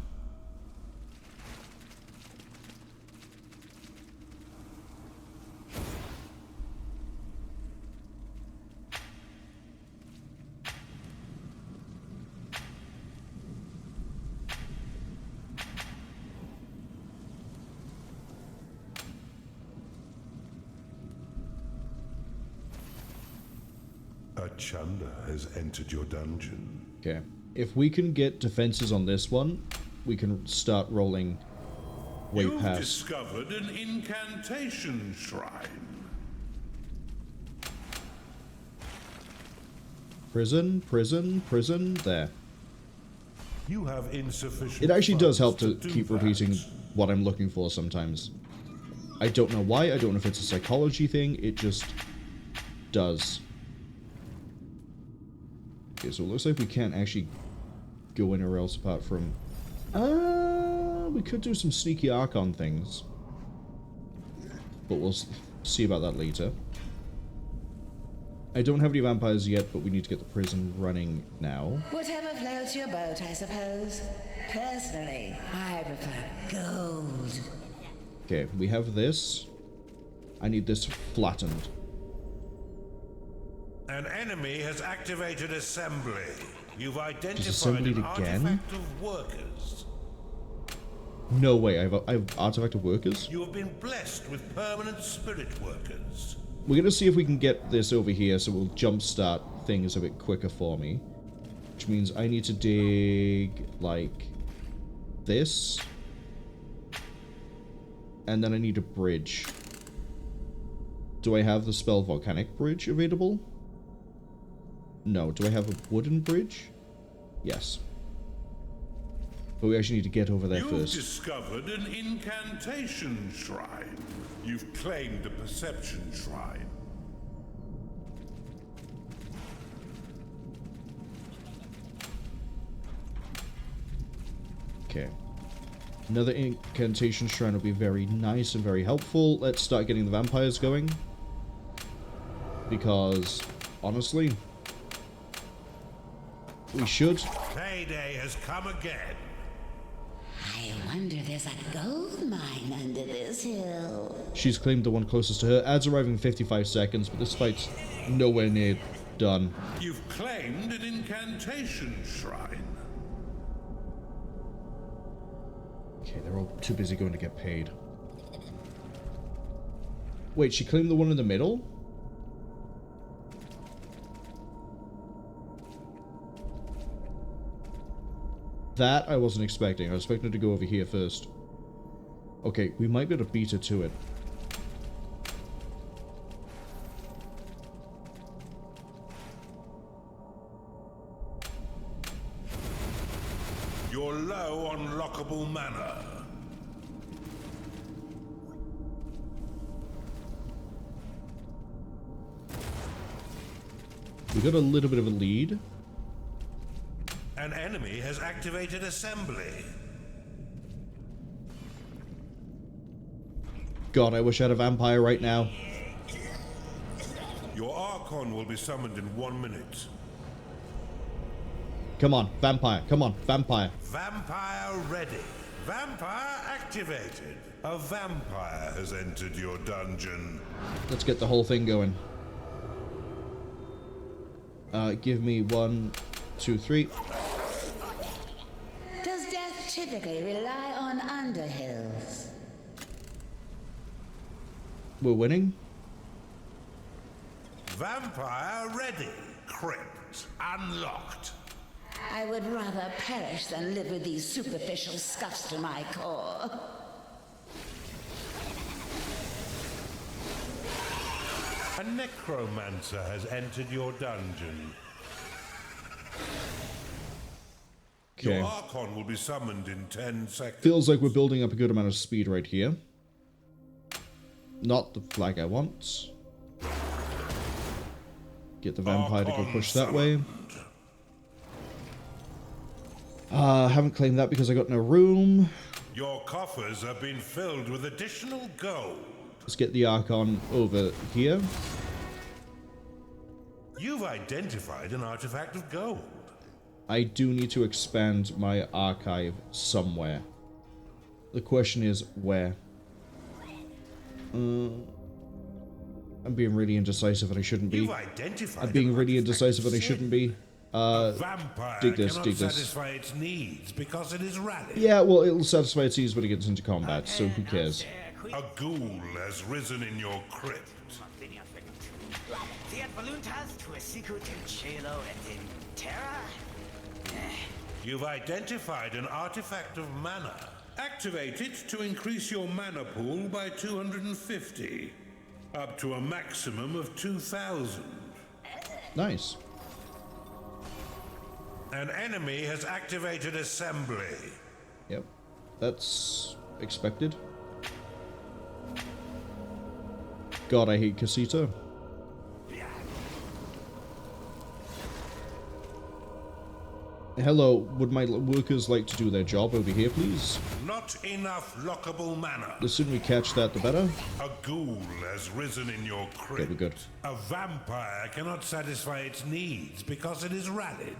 A Chunder has entered your dungeon. Okay. If we can get defenses on this one, we can start rolling way You've past. discovered an incantation shrine. Prison, prison, prison, there. You have insufficient. It actually does help to funds do keep that. repeating what I'm looking for sometimes. I don't know why, I don't know if it's a psychology thing, it just does. Okay, so it looks like we can't actually go anywhere else apart from... we could do some sneaky Archon things. But we'll see about that later. I don't have any vampires yet, but we need to get the prison running now. Whatever floats your boat, I suppose. Personally, I prefer gold. Okay, we have this. I need this flattened. An enemy has activated assembly. You've identified assembled an it again? artifact of workers. No way, I have artifact of workers. You have been blessed with permanent spirit workers. We're gonna see if we can get this over here, so we'll jumpstart things a bit quicker for me. Which means I need to dig, like, this. And then I need a bridge. Do I have the spell Volcanic Bridge available? No. Do I have a wooden bridge? Yes. But we actually need to get over there You've first. discovered an incantation shrine. You've claimed a perception shrine. Okay. Another incantation shrine will be very nice and very helpful. Let's start getting the vampires going. Because, honestly, we should. Payday has come again. I wonder there's a gold mine under this hill. She's claimed the one closest to her. Ads arriving in 55 seconds, but this fight's nowhere near done. You've claimed an incantation shrine. Okay, they're all too busy going to get paid. Wait, she claimed the one in the middle? That I wasn't expecting. I was expecting her to go over here first. Okay, we might be able to beat her to it. You're low on lockable mana. We got a little bit of a lead. An enemy has activated assembly. God, I wish I had a vampire right now. Your Archon will be summoned in 1 minute. Come on, vampire. Come on, vampire. Vampire ready. Vampire activated. A vampire has entered your dungeon. Let's get the whole thing going. Give me 1, 2, 3. Does death typically rely on underhills? We're winning. Vampire ready. Crypt unlocked. I would rather perish than live with these superficial scuffs to my core. A necromancer has entered your dungeon. Okay. Your Archon will be summoned in 10 seconds. Feels like we're building up a good amount of speed right here. Not the flag I want. Get the vampire to go push that way. Haven't claimed that because I got no room. Your coffers have been filled with additional gold. Let's get the Archon over here. You've identified an artifact of gold. I do need to expand my archive somewhere. The question is, where? I'm being really indecisive and I shouldn't be. You've identified I'm being an really artifact indecisive of and I sin. shouldn't be. A vampire dig this, cannot dig this. satisfy its needs because it is rallied. Yeah, well, it'll satisfy its needs when it gets into combat, so who cares? A ghoul has risen in your crypt. Fiat voluntas tuesicu in cielo et in terra? You've identified an artifact of mana. Activate it to increase your mana pool by 250, up to a maximum of 2,000. Nice. An enemy has activated assembly. Yep. That's expected. God, I hate Casita. Hello, would my workers like to do their job over here, please? Not enough lockable mana. The sooner we catch that, the better. A ghoul has risen in your crypt. Okay, we're good. A vampire cannot satisfy its needs because it is rallied.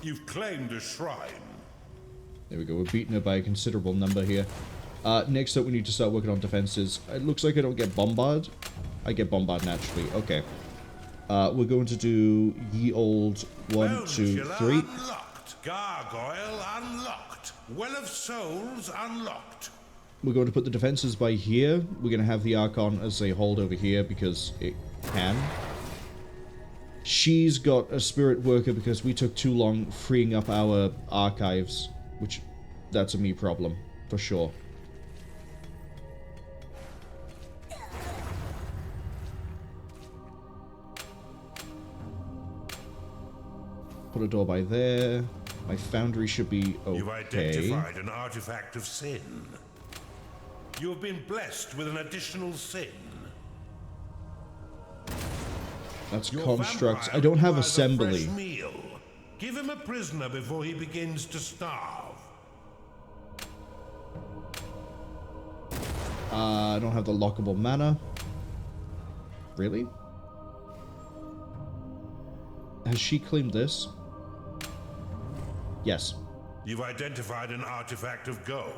You've claimed a shrine. There we go, we're beating it by a considerable number here. Next up, we need to start working on defenses. It looks like I don't get bombarded. I get bombarded naturally. Okay. We're going to do ye old 1, 2, 3. Unlocked. Gargoyle unlocked. Well of Souls unlocked. We're going to put the defenses by here. We're going to have the Archon as a hold over here because it can. She's got a Spirit Worker because we took too long freeing up our archives, which that's a me problem, for sure. Put a door by there. My foundry should be okay. You've identified an artifact of sin. You have been blessed with an additional sin. That's Your constructs. vampire I don't have requires a assembly. fresh meal. Give him a prisoner before he begins to starve. I don't have the lockable mana. Really? Has she claimed this? Yes. You've identified an artifact of gold.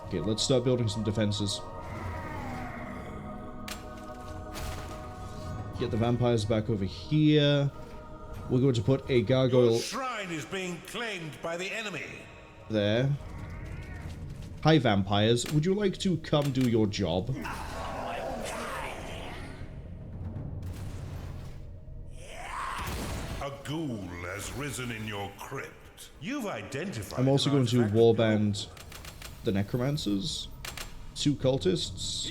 Okay, let's start building some defenses. Get the vampires back over here. We're going to put a gargoyle Your shrine is being claimed by the enemy. there. Hi, vampires. Would you like to come do your job? A ghoul has risen in your crypt. You've identified. I'm also an going to artifact of warband the necromancers, 2 cultists,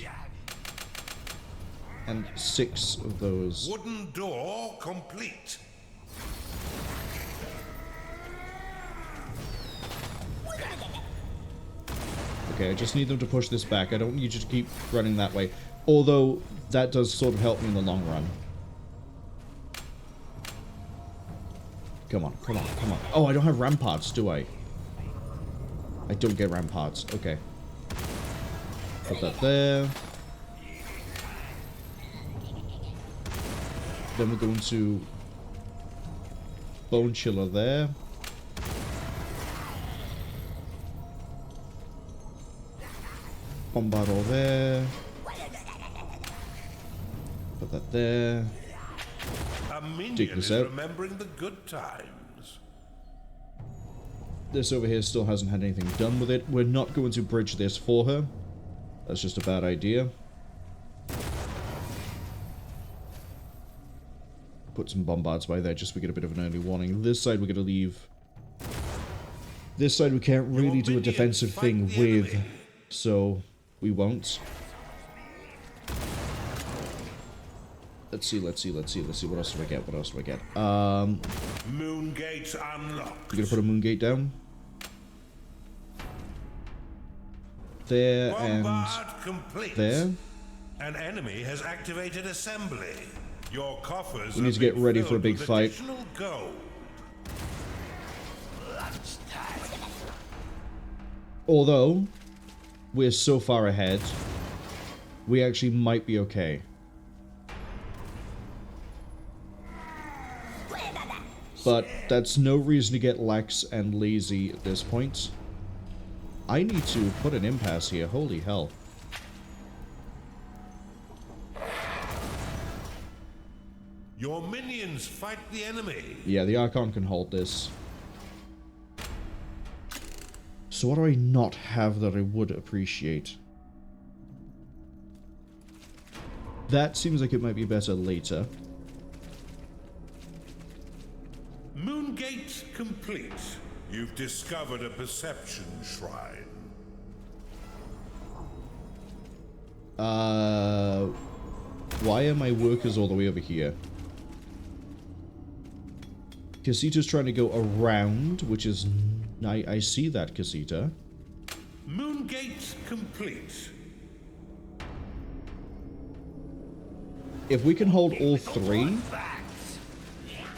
and 6 of those. gold. Wooden door complete. Okay, I just need them to push this back. I don't need you to keep running that way. Although, that does sort of help me in the long run. Come on, come on, come on. Oh, I don't have ramparts, do I? I don't get ramparts. Okay. Put that there. Then we're going to Bone Chiller there. Bombardor there. Put that there. A minion Dig this is out. remembering the good times. This over here still hasn't had anything done with it. We're not going to bridge this for her. That's just a bad idea. Put some bombards by there just so we get a bit of an early warning. This side we're going to leave. This side we can't really do a defensive thing with, so we won't. Let's see. What else do I get? Moon gates unlocked. We're going to put a moon gate down. There Bombard and complete. there. An enemy has activated assembly. Your coffers We need have to get been ready filled for a big with fight. additional gold. Although, we're so far ahead, we actually might be okay. But that's no reason to get lax and lazy at this point. I need to put an impasse here, holy hell. Your minions minions fight the enemy. Yeah, the Archon can hold this. So what do I not have that I would appreciate? That seems like it might be better later. Moongate complete. You've discovered a perception shrine. Why are my workers all the way over here? Casita's trying to go around, which is... I see that, Casita. Moongate complete. If we can hold all three,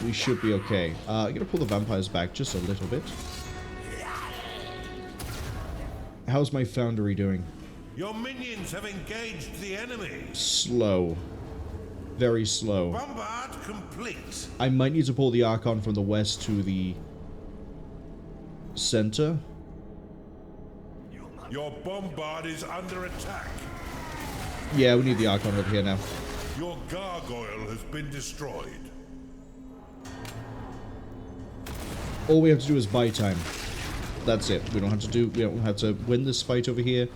we should be okay. I'm gonna pull the vampires back just a little bit. How's my foundry doing? Your minions have engaged the enemy. Slow. Very slow. Bombard complete. I might need to pull the Archon from the west to the center. Your bombard is under attack. Yeah, we need the Archon over here now. Your gargoyle has been destroyed. All we have to do is buy time. That's it. We don't have to win this fight over here.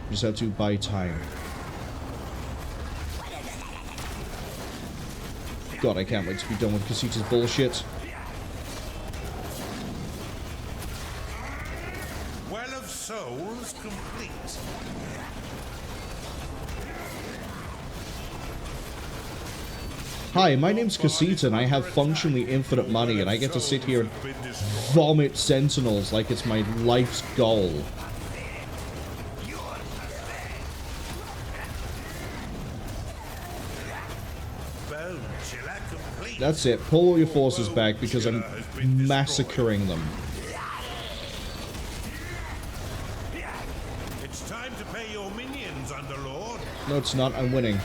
We just have to buy time. God, I can't wait to be done with Casita's bullshit. Well of Souls complete. Hi, my name's Casita and I have functionally infinite money and I get to sit here and vomit sentinels like it's my life's goal. That's it. Pull all your forces back because I'm massacring them. It's time to pay your minions, Underlord. No, it's not. I'm winning.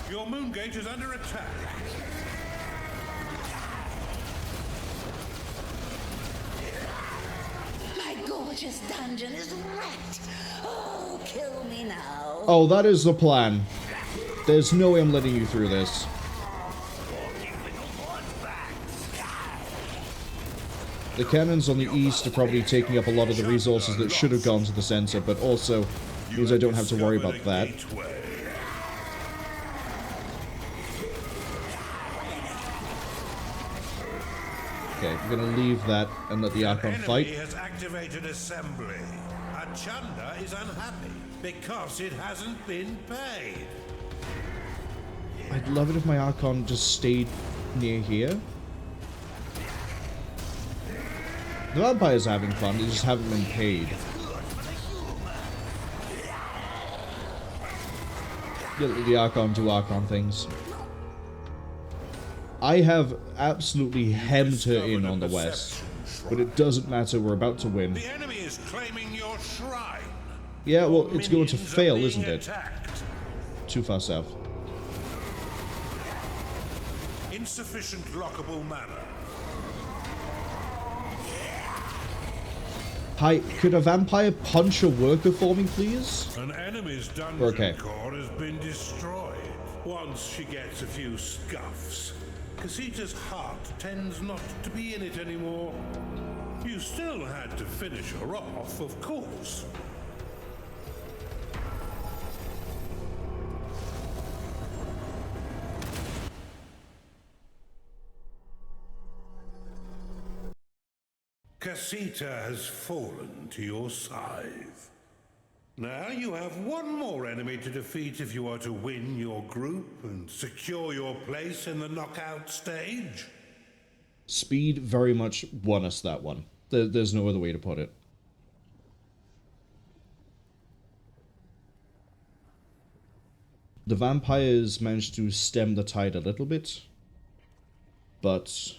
Your Moongate is under attack. My gorgeous dungeon is wrecked. Oh, kill me now. Oh, that is the plan. There's no way I'm letting you through this. The cannons on the east are probably taking up a lot of the resources that should have gone to the center, but also means I don't have to worry about that. Okay, we're gonna leave that and let the Archon fight. Enemy has activated assembly. Achanda is unhappy because it hasn't been paid. I'd love it if my Archon just stayed near here. The vampires are having fun, they just haven't been paid. Let the Archon do Archon things. I have absolutely hemmed her in on the west, but it doesn't matter, we're about to win. The enemy is claiming your shrine. Yeah, well, it's going to Minions are fail, being isn't it? attacked. Too far south. Insufficient lockable mana. Hi, could a vampire punch a worker for me, please? An enemy's dungeon Okay. core has been destroyed. Once she gets a few scuffs, Casita's heart tends not to be in it anymore. You still had to finish her off, of course. Casita has fallen to your scythe. Now you have one more enemy to defeat if you are to win your group and secure your place in the knockout stage. Speed very much won us that one. There's no other way to put it. The vampires managed to stem the tide a little bit, but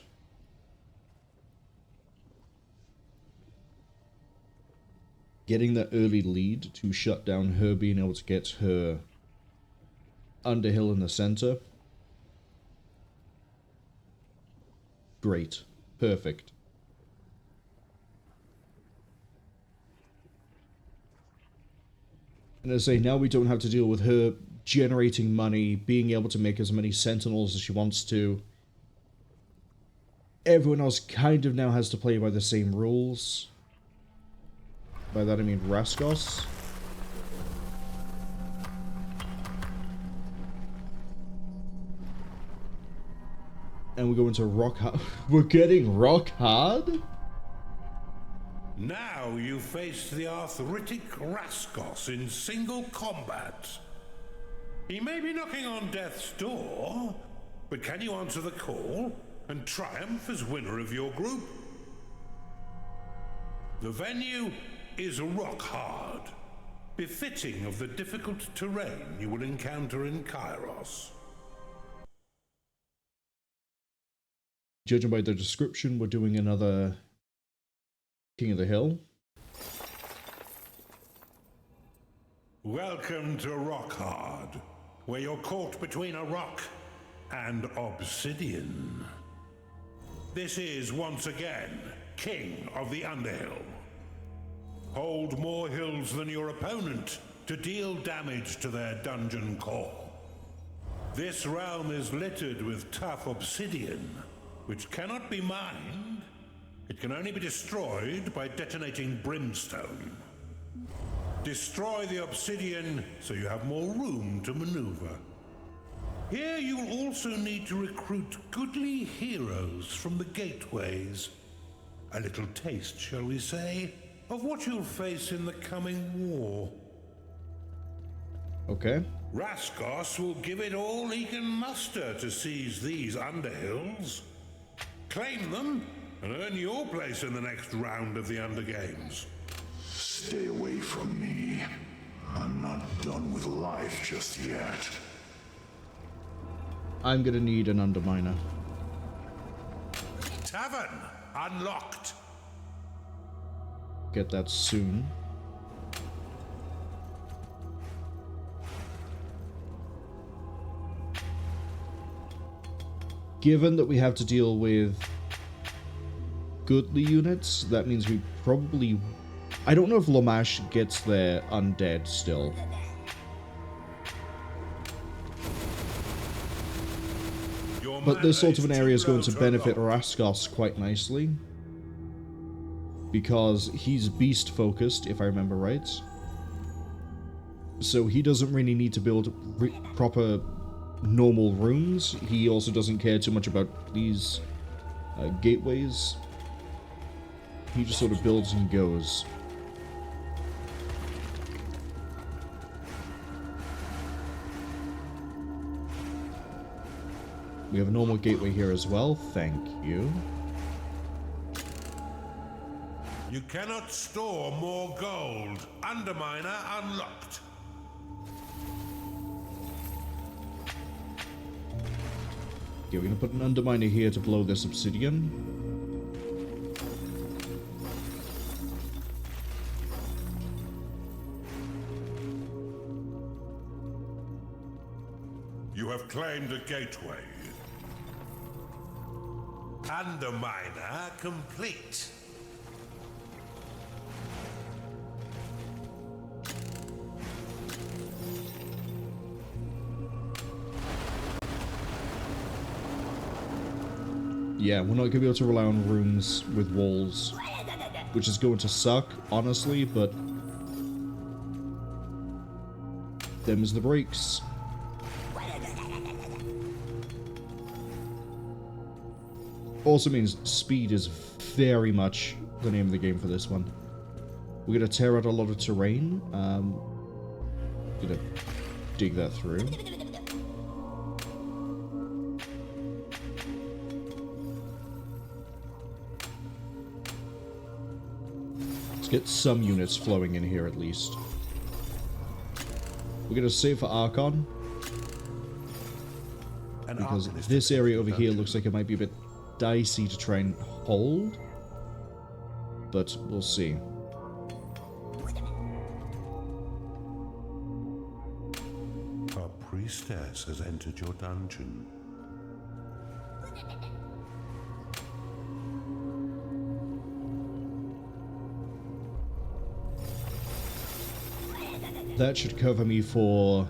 getting that early lead to shut down her being able to get her Underhill in the center. Great. Perfect. And I say, now we don't have to deal with her generating money, being able to make as many sentinels as she wants to. Everyone else kind of now has to play by the same rules. By that I mean Raskos. And we go into Rockhard. We're getting Rockhard? Now you face the arthritic Raskos in single combat. He may be knocking on death's door, but can you answer the call and triumph as winner of your group? The venue is Rockhard, befitting of the difficult terrain you will encounter in Kairos. Judging by the description, we're doing another King of the Hill. Welcome to Rockhard, where you're caught between a rock and obsidian. This is once again King of the Underhill. Hold more hills than your opponent to deal damage to their dungeon core. This realm is littered with tough obsidian, which cannot be mined. It can only be destroyed by detonating brimstone. Destroy the obsidian so you have more room to maneuver. Here you'll also need to recruit goodly heroes from the gateways. A little taste, shall we say, of what you'll face in the coming war. Okay. Raskos will give it all he can muster to seize these underhills. Claim them and earn your place in the next round of the Undergames. Stay away from me. I'm not done with life just yet. I'm gonna need an Underminer. Tavern unlocked. Get that soon. Given that we have to deal with goodly units, that means we probably... I don't know if Lamash gets their undead still. But this sort of an area is going to benefit Raskos quite nicely. Because he's beast focused, if I remember right. So he doesn't really need to build proper normal rooms. He also doesn't care too much about these gateways. He just sort of builds and goes. We have a normal gateway here as well, thank you. You cannot store more gold. Underminer unlocked. Okay, we're gonna put an Underminer here to blow this obsidian. You have claimed a gateway. Underminer complete. Yeah, we're not going to be able to rely on rooms with walls, which is going to suck, honestly, but them's the breaks. Also means speed is very much the name of the game for this one. We're going to tear out a lot of terrain. Going to dig that through. Let's get some units flowing in here at least. We're going to save for Archon. Because this area over here looks like it might be a bit dicey to try and hold, but we'll see. A priestess has entered your dungeon. That should cover me for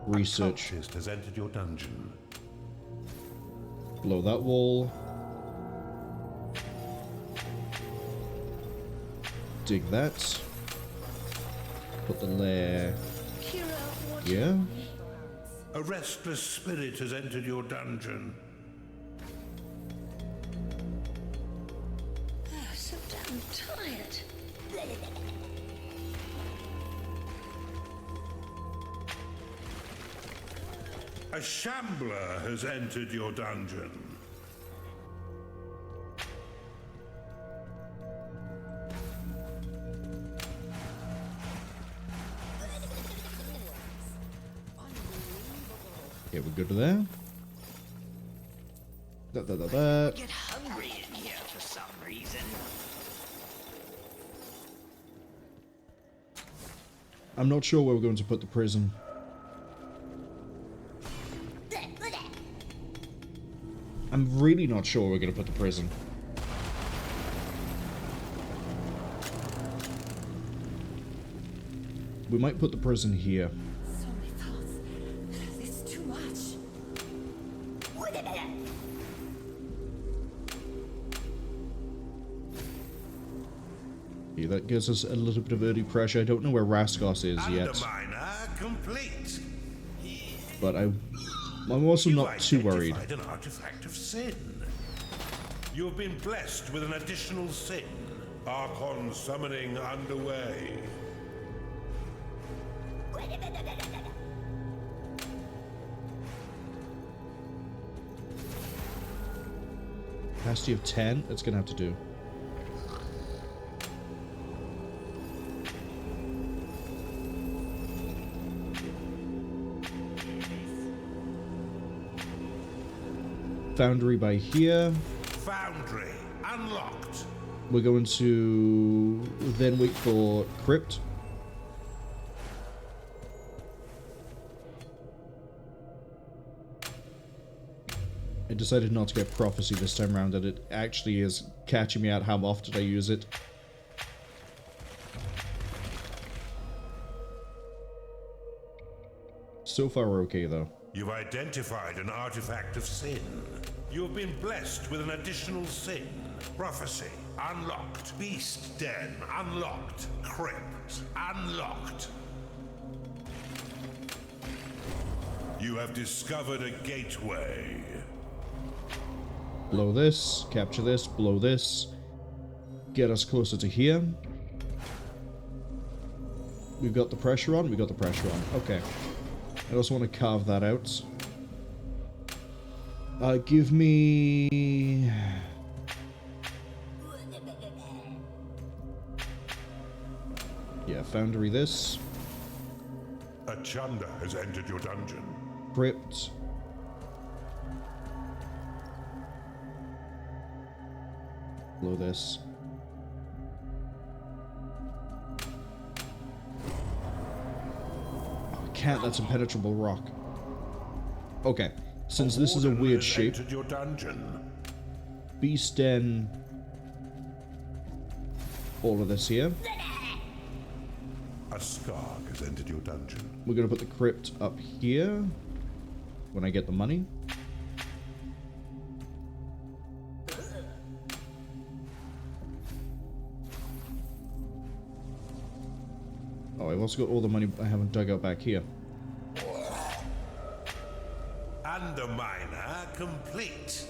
research. Cultist has entered your dungeon. Blow that wall. Dig that. Put the lair here. A restless spirit has entered your dungeon. Oh, so damn tired. A shambler has entered your dungeon. Okay, we're good there. Get hungry in here for some reason. I'm not sure where we're going to put the prison. I'm really not sure where we're going to put the prison. We might put the prison here. So many thoughts. It's too much. Yeah, that gives us a little bit of early pressure. I don't know where Raskos is yet, Underminer complete. but I'm also not too worried. You've identified an artifact of sin. You have been blessed with an additional sin. Archon summoning underway. Capacity of 10, that's gonna have to do. Foundry by here. Foundry unlocked. We're going to then wait for Crypt. I decided not to get Prophecy this time around, and it actually is catching me out how often I use it. So far we're okay though. You've identified an artifact of sin. You have been blessed with an additional sin. Prophecy unlocked. Beast Den unlocked. Crypt unlocked. You have discovered a gateway. Blow this, capture this, blow this. Get us closer to here. We've got the pressure on, we got the pressure on. Okay. I also want to carve that out. Give me... Yeah, Foundry this. A Chunder has entered your dungeon. Crypt. Blow this. Oh, I can't, that's impenetrable rock. Okay, since this is a weird shape, Entered your dungeon. Beast Den, all of this here. A Skarg has entered your dungeon. We're gonna put the crypt up here when I get the money. Oh, I've also got all the money I haven't dug out back here. Underminer complete.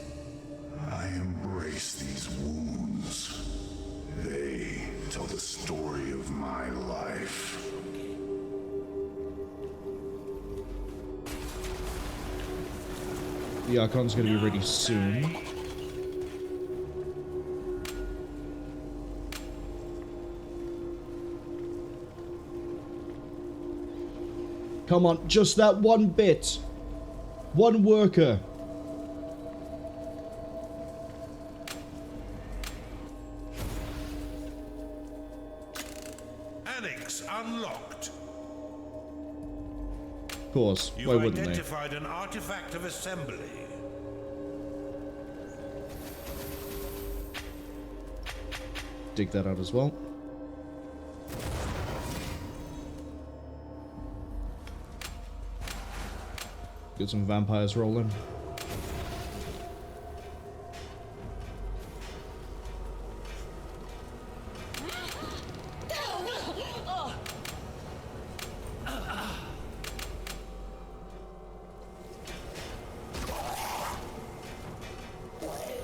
I embrace these wounds. They tell the story of my life. The Archon's gonna be ready soon. Come on, just that one bit. One worker. Annex unlocked. Of course, You've why wouldn't they? identified an artifact of assembly. Dig that out as well. Get some vampires rolling.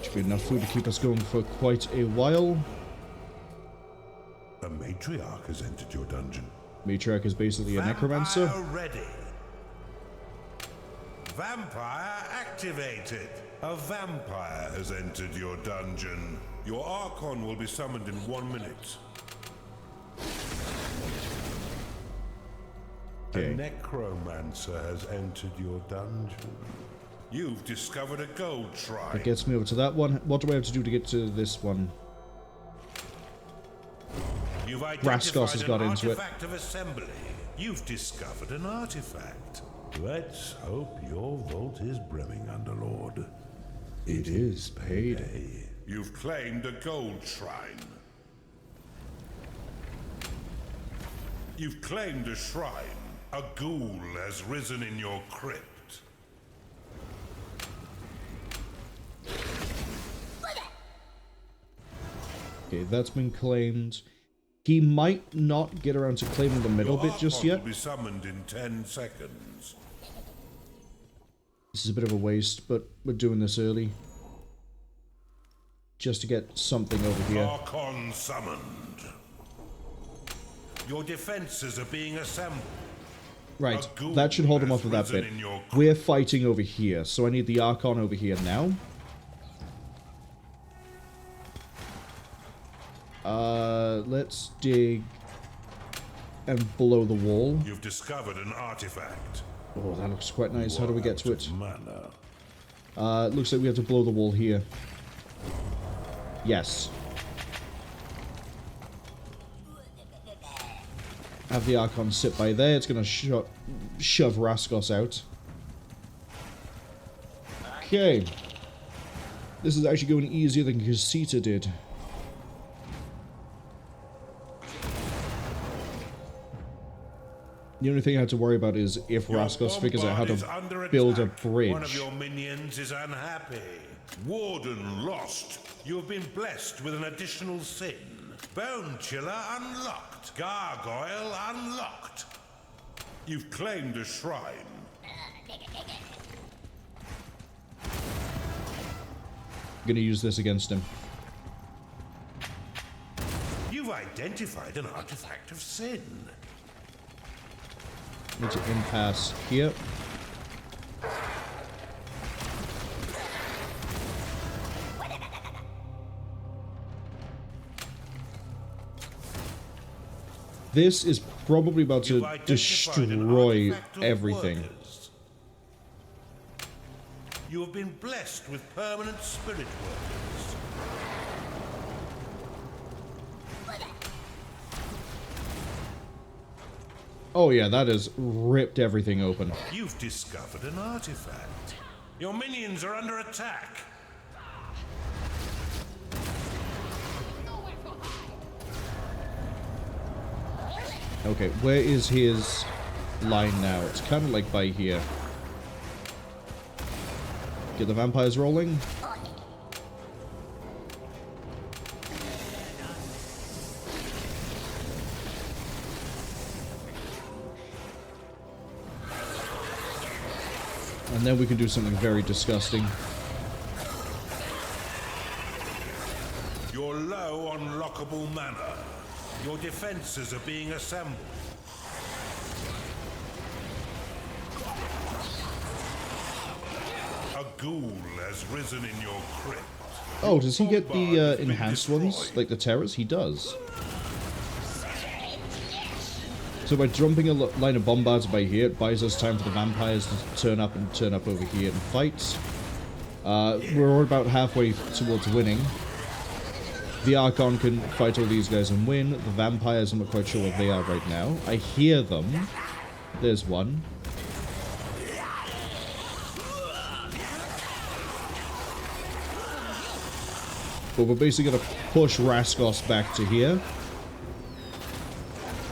Should be enough food to keep us going for quite a while. A matriarch has entered your dungeon. Matriarch is basically a necromancer. Vampire ready. Vampire activated. A vampire has entered your dungeon. Your Archon will be summoned in 1 minute. Okay. A necromancer has entered your dungeon. You've discovered a gold shrine. That gets me over to that one. What do I have to do to get to this one? You've Rascos has identified got an into it. artifact of assembly. You've discovered an artifact. Let's hope your vault is brimming, Underlord. It is payday. You've claimed a gold shrine. You've claimed a shrine. A ghoul has risen in your crypt. Okay, that's been claimed. He might not get around to claiming the middle Your bit just Archon yet. will be summoned in 10 seconds. This is a bit of a waste, but we're doing this early. Just to get something over here. Archon summoned. Your defenses are being assembled. Right, A ghoul that should hold him has off of that risen bit. in your We're fighting over here, so I need the Archon over here now. Let's dig and blow the wall. You've discovered an artifact. Oh, that looks quite nice. How do we get to it? Mana. Looks like we have to blow the wall here. Yes. Have the Archon sit by there. It's going to shove Rascos out. Okay. This is actually going easier than Casita did. The only thing I have to worry about is if Rascos figures out how to build a bridge. One of your minions is unhappy. Warden lost. You have been blessed with an additional sin. Bone Chiller unlocked. Gargoyle unlocked. You've claimed a shrine. I'm gonna use this against him. You've identified an artifact of sin. Need to impasse here. This is probably about to destroy everything. You have been blessed with permanent spirit workers. Oh yeah, that has ripped everything open. You've discovered an artifact. Your minions are under attack. Okay, where is his line now? It's kind of like by here. Get the vampires rolling. And then we can do something very disgusting. You're low on lockable mana. Your defenses are being assembled. A ghoul has risen in your crypt. Oh, does he get Bombard the has been enhanced ones? destroyed. Like the terrors? He does. So by jumping a line of bombards by here, it buys us time for the vampires to turn up over here and fight. We're about halfway towards winning. The Archon can fight all these guys and win. The vampires, I'm not quite sure where they are right now. I hear them. There's one. But we're basically going to push Rascos back to here.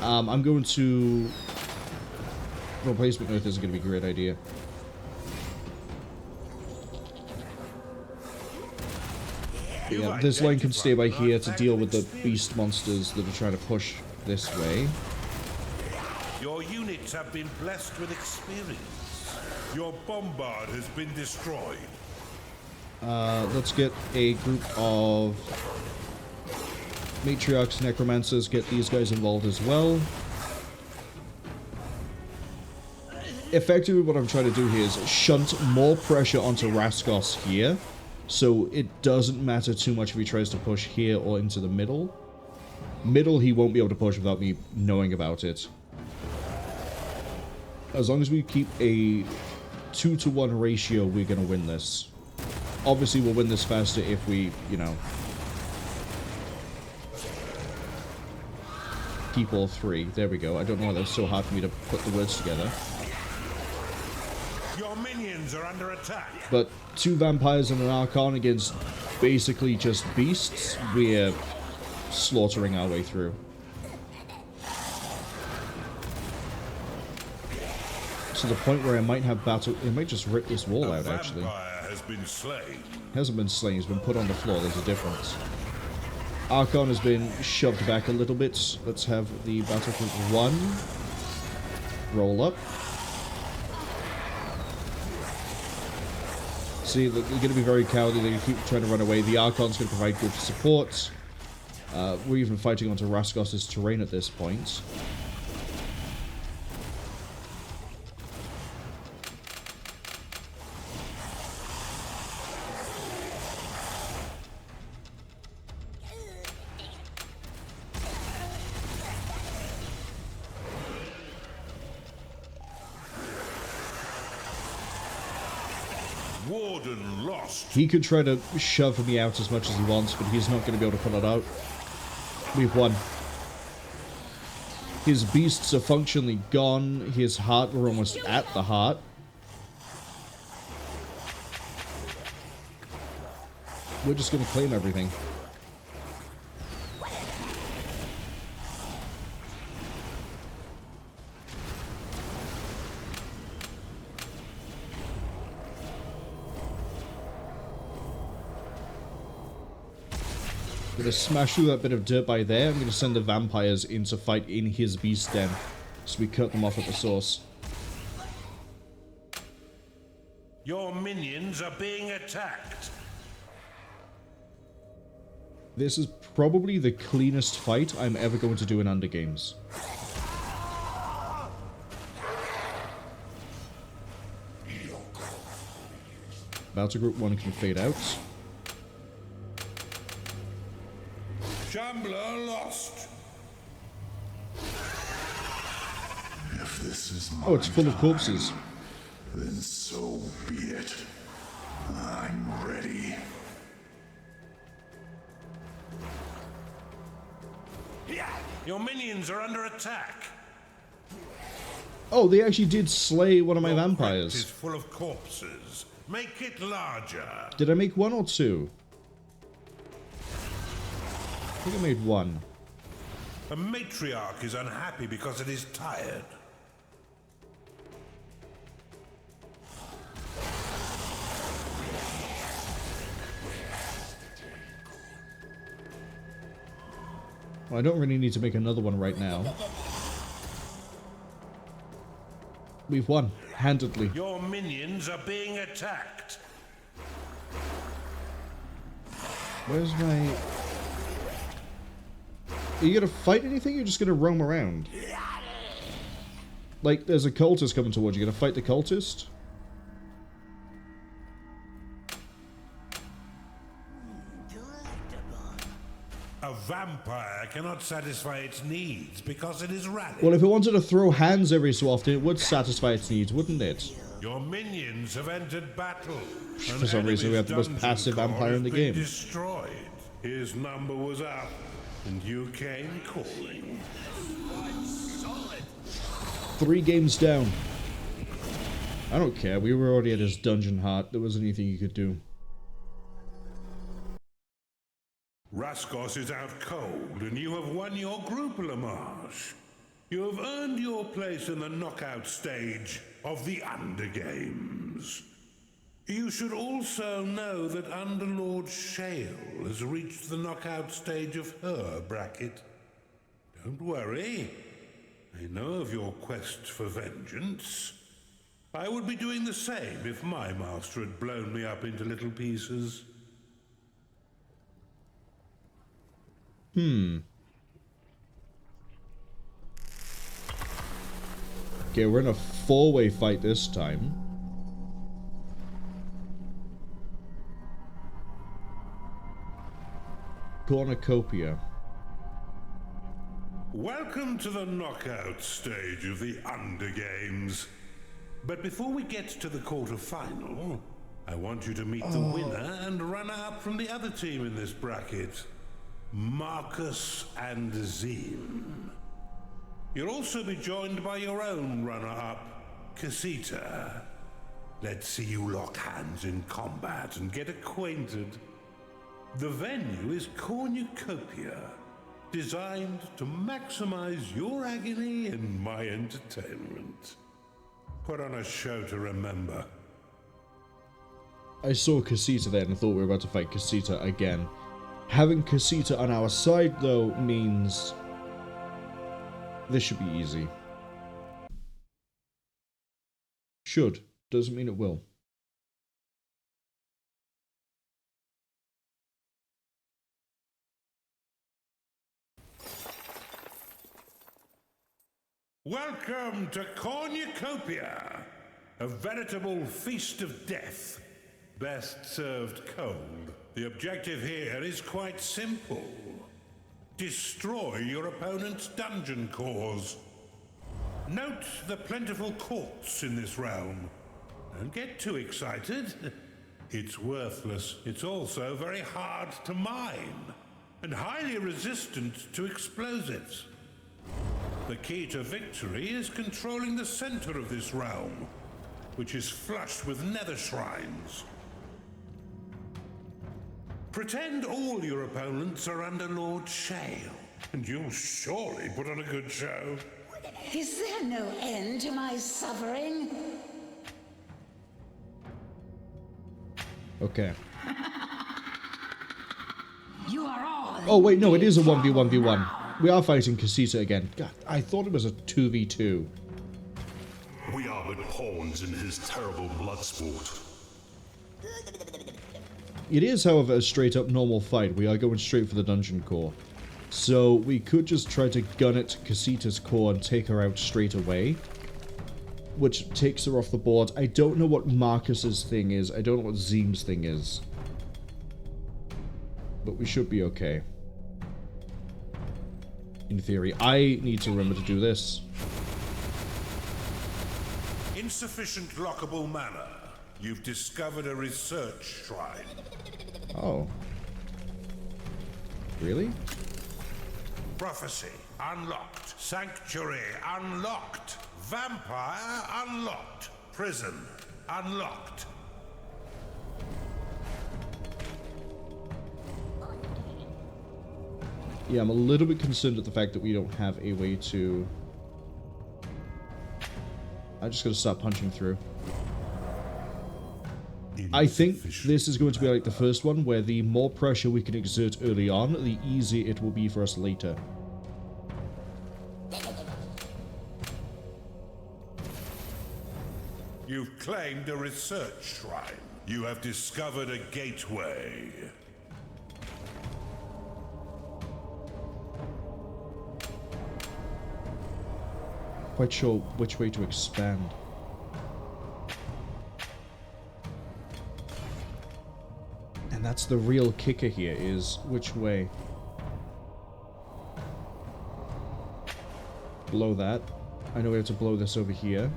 I'm going to... Replacement Earth isn't going to be a great idea. Yeah, this line can stay by here to deal with the beast monsters that are trying to push this way. Your units have been blessed with experience. Your bombard has been destroyed. Let's get a group of matriarchs, necromancers, get these guys involved as well. Effectively, what I'm trying to do here is shunt more pressure onto Raskos here, so it doesn't matter too much if he tries to push here or into the middle. Middle, he won't be able to push without me knowing about it. As long as we keep a 2-to-1 ratio, we're going to win this. Obviously, we'll win this faster if we, you know, keep all three. There we go. I don't know why that was so hard for me to put the words together. Your minions are under attack. But 2 vampires and an Archon against basically just beasts, we're slaughtering our way through. To the point where I might have battle... It might just rip this wall out, actually. Has been slain. Hasn't been slain, he's been put on the floor, there's a difference. Archon has been shoved back a little bit. Let's have the battle group 1 roll up. See, they're going to be very cowardly, they keep trying to run away. The Archon's going to provide good support. We're even fighting onto Raskos' terrain at this point. Warden lost. He could try to shove me out as much as he wants, but he's not going to be able to pull it out. We've won. His beasts are functionally gone. His heart, we're almost at the heart. We're just going to claim everything. Gonna smash through that bit of dirt by there. I'm gonna send the vampires in to fight in his beast den, so we cut them off at the source. Your minions are being attacked. This is probably the cleanest fight I'm ever going to do in Undergames. Battle Group 1 can fade out. Shambler lost. If this is my Oh, it's full of corpses. then so be it. I'm ready. Your minions are under attack. Oh, they actually did slay one of my Your crypt vampires. is full of corpses. Make it larger. Did I make 1 or 2? I think I made 1. A matriarch is unhappy because it is tired. Well, I don't really need to make another one right now. We've won, handedly. Your minions are being attacked. Where's my... Are you gonna fight anything, or you're just gonna roam around? Like, there's a cultist coming towards you. Gonna fight the cultist? A vampire cannot satisfy its needs because it is rallied. Well, if it wanted to throw hands every so often, it would satisfy its needs, wouldn't it? Your minions have entered battle. For some reason, we have the most passive vampire in the game. Destroyed. His number was up, and you came calling. 3 games down. I don't care. We were already at his dungeon heart. There wasn't anything you could do. Raskos is out cold, and you have won your group, Lamarche. You have earned your place in the knockout stage of the Undergames. You should also know that Underlord Shale has reached the knockout stage of her bracket. Don't worry. I know of your quest for vengeance. I would be doing the same if my master had blown me up into little pieces. Okay, we're in a four-way fight this time. Cornucopia. Welcome to the knockout stage of the Undergames. But before we get to the quarterfinal, I want you to meet the winner and runner-up from the other team in this bracket, Marcus and Zim. You'll also be joined by your own runner-up, Casita. Let's see you lock hands in combat and get acquainted. The venue is Cornucopia, designed to maximize your agony and my entertainment. Put on a show to remember. I saw Casita there and thought we were about to fight Casita again. Having Casita on our side, though, means this should be easy. Should. Doesn't mean it will. Welcome to Cornucopia, a veritable feast of death, best served cold. The objective here is quite simple. Destroy your opponent's dungeon cores. Note the plentiful quartz in this realm. Don't get too excited. It's worthless. It's also very hard to mine, and highly resistant to explosives. The key to victory is controlling the center of this realm, which is flushed with nether shrines. Pretend all your opponents are Underlord Shale, and you'll surely put on a good show. Is there no end to my suffering? Okay. You are all. Oh, wait, no, it is a 1v1v1. We are fighting Casita again. God, I thought it was a 2v2. We are but pawns in his terrible blood sport. It is, however, a straight-up normal fight. We are going straight for the dungeon core. So we could just try to gun at Casita's core and take her out straight away, which takes her off the board. I don't know what Marcus's thing is. I don't know what Zim's thing is. But we should be okay. In theory. I need to remember to do this. Insufficient lockable mana. You've discovered a research shrine. Oh. Really? Prophecy unlocked. Sanctuary unlocked. Vampire unlocked. Prison unlocked. Yeah, I'm a little bit concerned at the fact that we don't have a way to... I'm just going to start punching through. I think this is going to be like the first one, where the more pressure we can exert early on, the easier it will be for us later. You've claimed a research shrine. You have discovered a gateway. Quite sure which way to expand. And that's the real kicker here, is which way. Blow that. I know we have to blow this over here.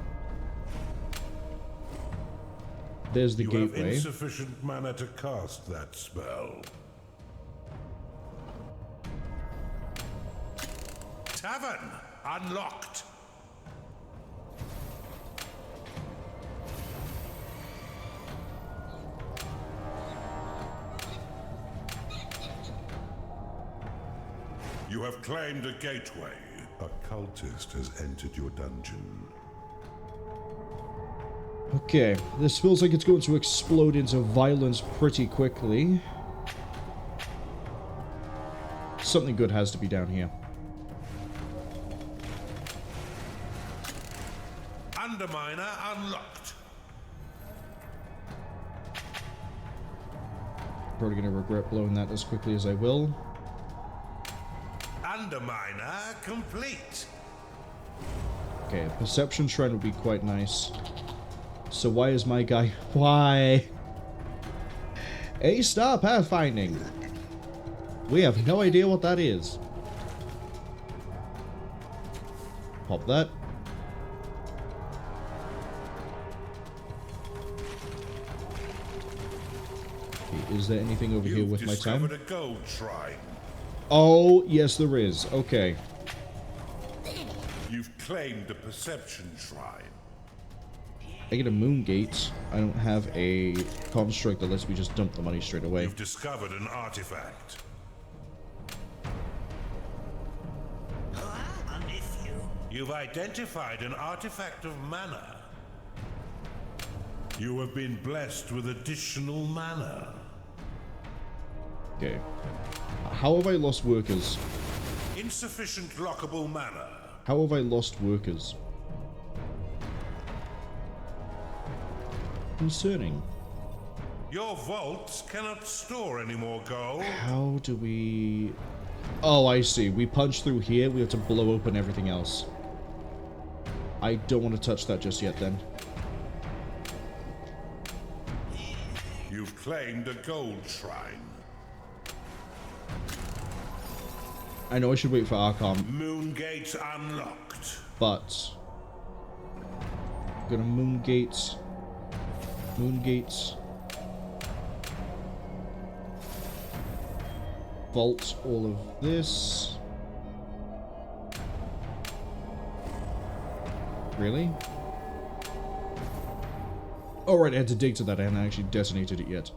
There's the gateway. You have insufficient mana to cast that spell. Tavern unlocked. You have claimed a gateway. A cultist has entered your dungeon. Okay, this feels like it's going to explode into violence pretty quickly. Something good has to be down here. Underminer unlocked. Probably going to regret blowing that as quickly as I will. Underminer complete. Okay, Perception Shrine would be quite nice. So why is my guy... Why? A-star pathfinding. We have no idea what that is. Pop that. Okay, is there anything over here with my time? You've discovered a gold shrine. Oh, yes there is. Okay. You've claimed a perception shrine. I get a moon gate. I don't have a construct that lets me just dump the money straight away. You've discovered an artifact. I'm with you. You've identified an artifact of mana. You have been blessed with additional mana. Okay. How have I lost workers? Insufficient lockable mana. How have I lost workers? Concerning. Your vaults cannot store any more gold. How do we... Oh, I see. We punch through here, we have to blow open everything else. I don't want to touch that just yet, then. You've claimed a gold shrine. I know I should wait for Archon, Moon gates unlocked. but... I'm gonna moon gates. Moon gates. Vault all of this. Really? Oh right, I had to dig to that. I hadn't actually detonated it yet.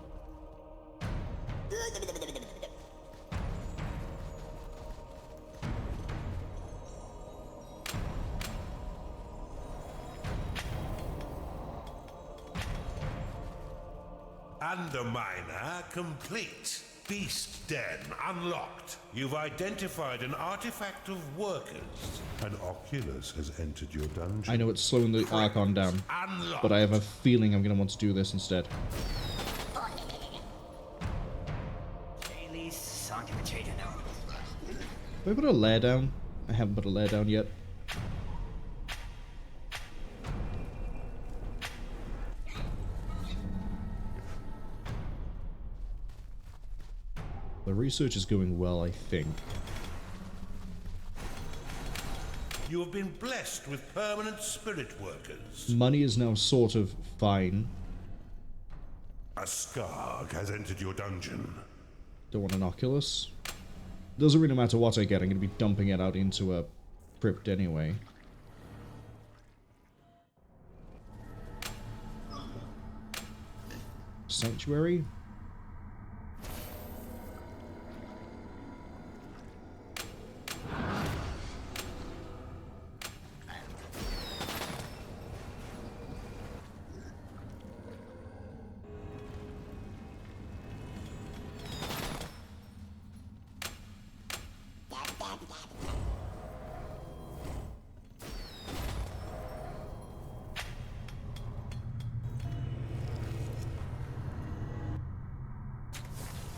Underminer complete. Beast Den unlocked. You've identified an artifact of workers. An Oculus has entered your dungeon. I know it's slowing the Archon down, Unlocked. but I have a feeling I'm going to want to do this instead. Daily soggy potato now. Have I put a lair down? I haven't put a lair down yet. The research is going well, I think. You have been blessed with permanent spirit workers. Money is now sort of fine. A Skarg has entered your dungeon. Don't want an Oculus. Doesn't really matter what I get, I'm going to be dumping it out into a crypt anyway. Sanctuary?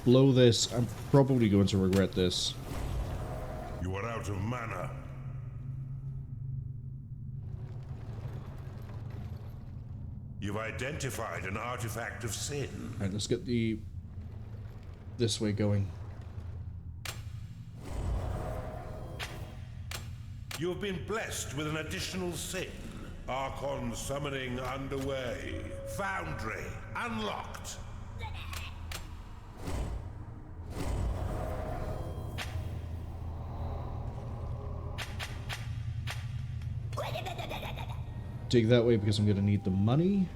Blow this. I'm probably going to regret this. You are out of mana. You've identified an artifact of sin. Alright, let's get the... this way going. You have been blessed with an additional sin. Archon summoning underway. Foundry unlocked. Dig that way because I'm going to need the money.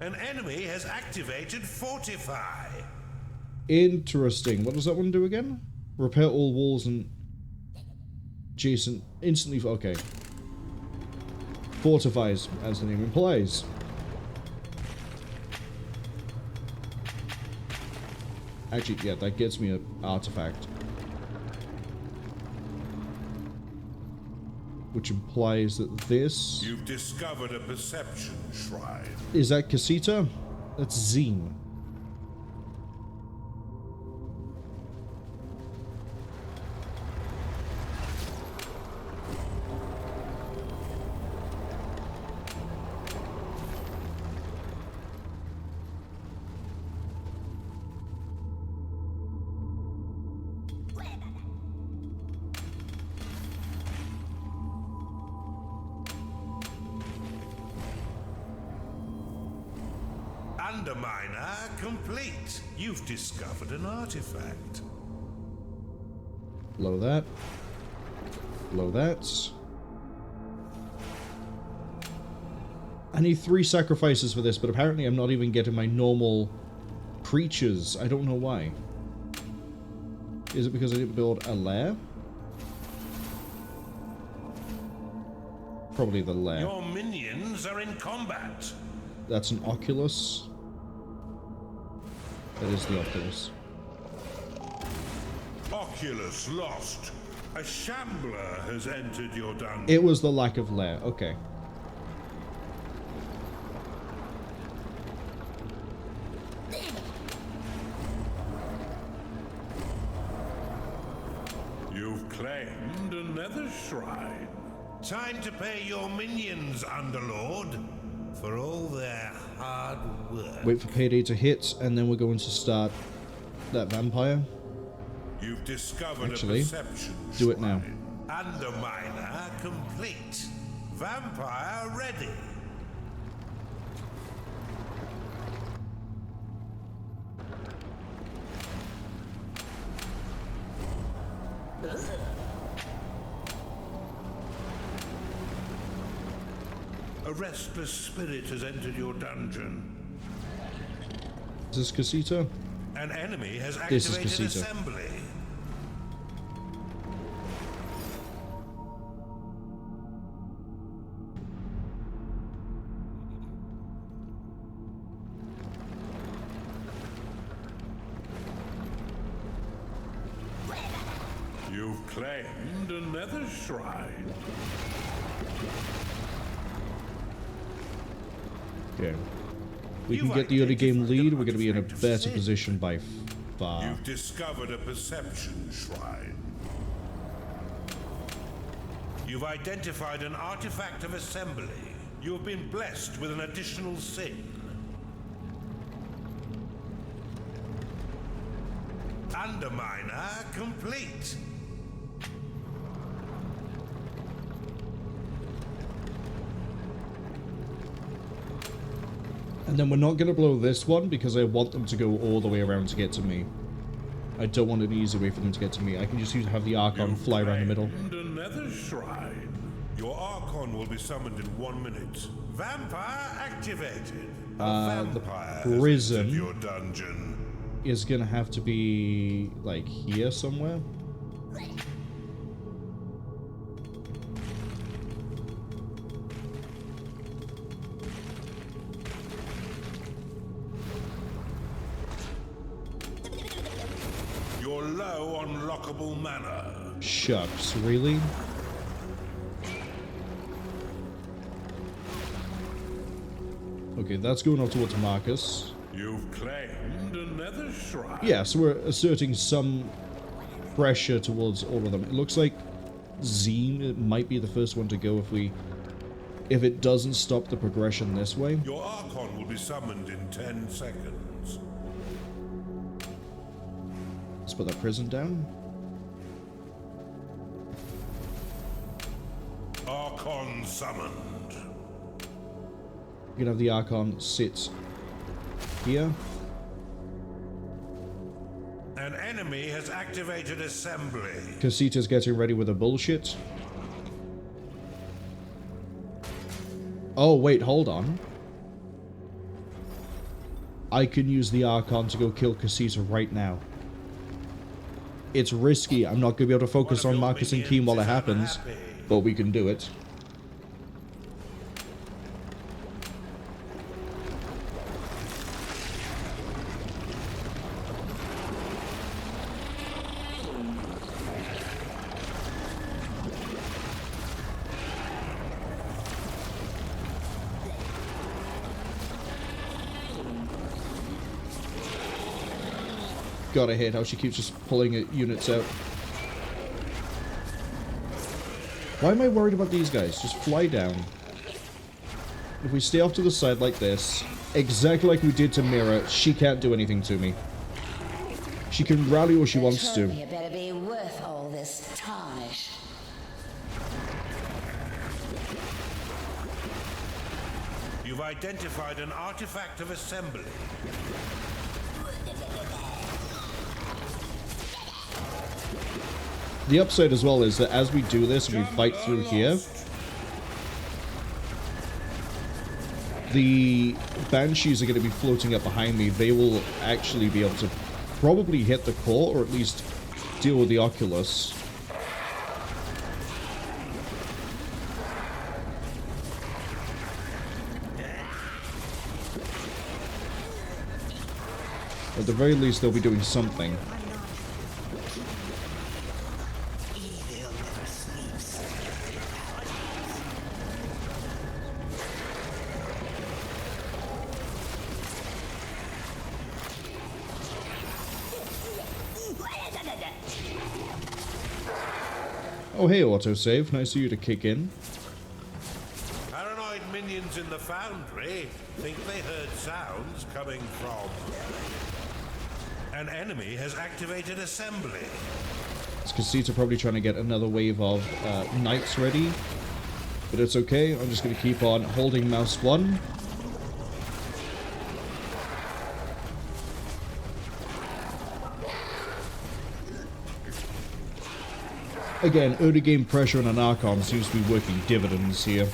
An enemy has activated Fortify. Interesting. What does that one do again? Repair all walls and... Jason instantly... Okay. fortifies, as the name implies. Actually, yeah, that gets me an artifact. Which implies that this... You've discovered a perception shrine. Is that Casita? That's Zine. Underminer complete. You've discovered an artifact. Blow that. Blow that. I need 3 sacrifices for this, but apparently I'm not even getting my normal creatures. I don't know why. Is it because I didn't build a lair? Probably the lair. Your minions are in combat. That's an Oculus. That is the Oculus. Oculus lost. A shambler has entered your dungeon. It was the lack of lair. Okay. You've claimed another shrine. Time to pay your minions, Underlord, for all their hard work. Wait for payday to hit, and then we're going to start that vampire. You've discovered Actually, a perception do it now. shrine. Underminer complete. Vampire ready. A restless spirit has entered your dungeon. Is this Casita? An enemy has This is activated Casita. assembly. You've claimed another shrine. Okay. We can get the early game lead. We're going to be in a better position by far. You've discovered a perception shrine. You've identified an artifact of assembly. You have been blessed with an additional sin. Underminer complete. And then we're not going to blow this one because I want them to go all the way around to get to me. I don't want an easy way for them to get to me. I can just have the Archon fly around the middle. And another shrine. Your Archon will be summoned in 1 minute. Vampire activated. A vampire the prison has entered your dungeon. is going to have to be, like, here somewhere. You're low on lockable mana. Shucks, really? Okay, that's going off towards Marcus. You've claimed another shrine. Yeah, so we're asserting some pressure towards all of them. It looks like Zine might be the first one to go if it doesn't stop the progression this way. Your Archon will be summoned in 10 seconds. Let's put that prison down. Archon summoned. You can have the Archon sit here. An enemy has activated assembly. Casita's getting ready with a bullshit. Oh, wait, hold on. I can use the Archon to go kill Casita right now. It's risky. I'm not going to be able to focus on Marcus and Keen while it happens, but we can do it. God, I hate how she keeps just pulling units out. Why am I worried about these guys? Just fly down. If we stay off to the side like this, exactly like we did to Mira, she can't do anything to me. She can rally what she wants to. You better be worth all this tarnish. You've identified an artifact of assembly. The upside as well is that as we do this and we fight through here, the Banshees are going to be floating up behind me. They will actually be able to probably hit the core, or at least deal with the Oculus. At the very least, they'll be doing something. Evil never sleeps. Oh, hey, autosave. Nice of you to kick in. Paranoid minions in the foundry think they heard sounds coming from... An enemy has activated assembly. This Casita probably trying to get another wave of knights ready. But it's okay. I'm just going to keep on holding mouse 1. Again, early game pressure on an Archon seems to be working dividends here.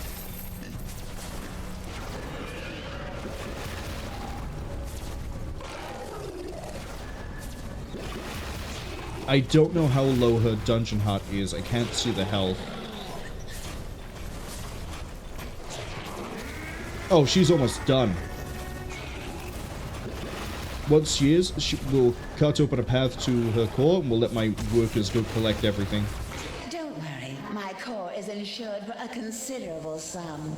I don't know how low her dungeon heart is. I can't see the health. Oh, she's almost done. Once she is, we'll cut open a path to her core and we'll let my workers go collect everything. Don't worry, my core is insured for a considerable sum.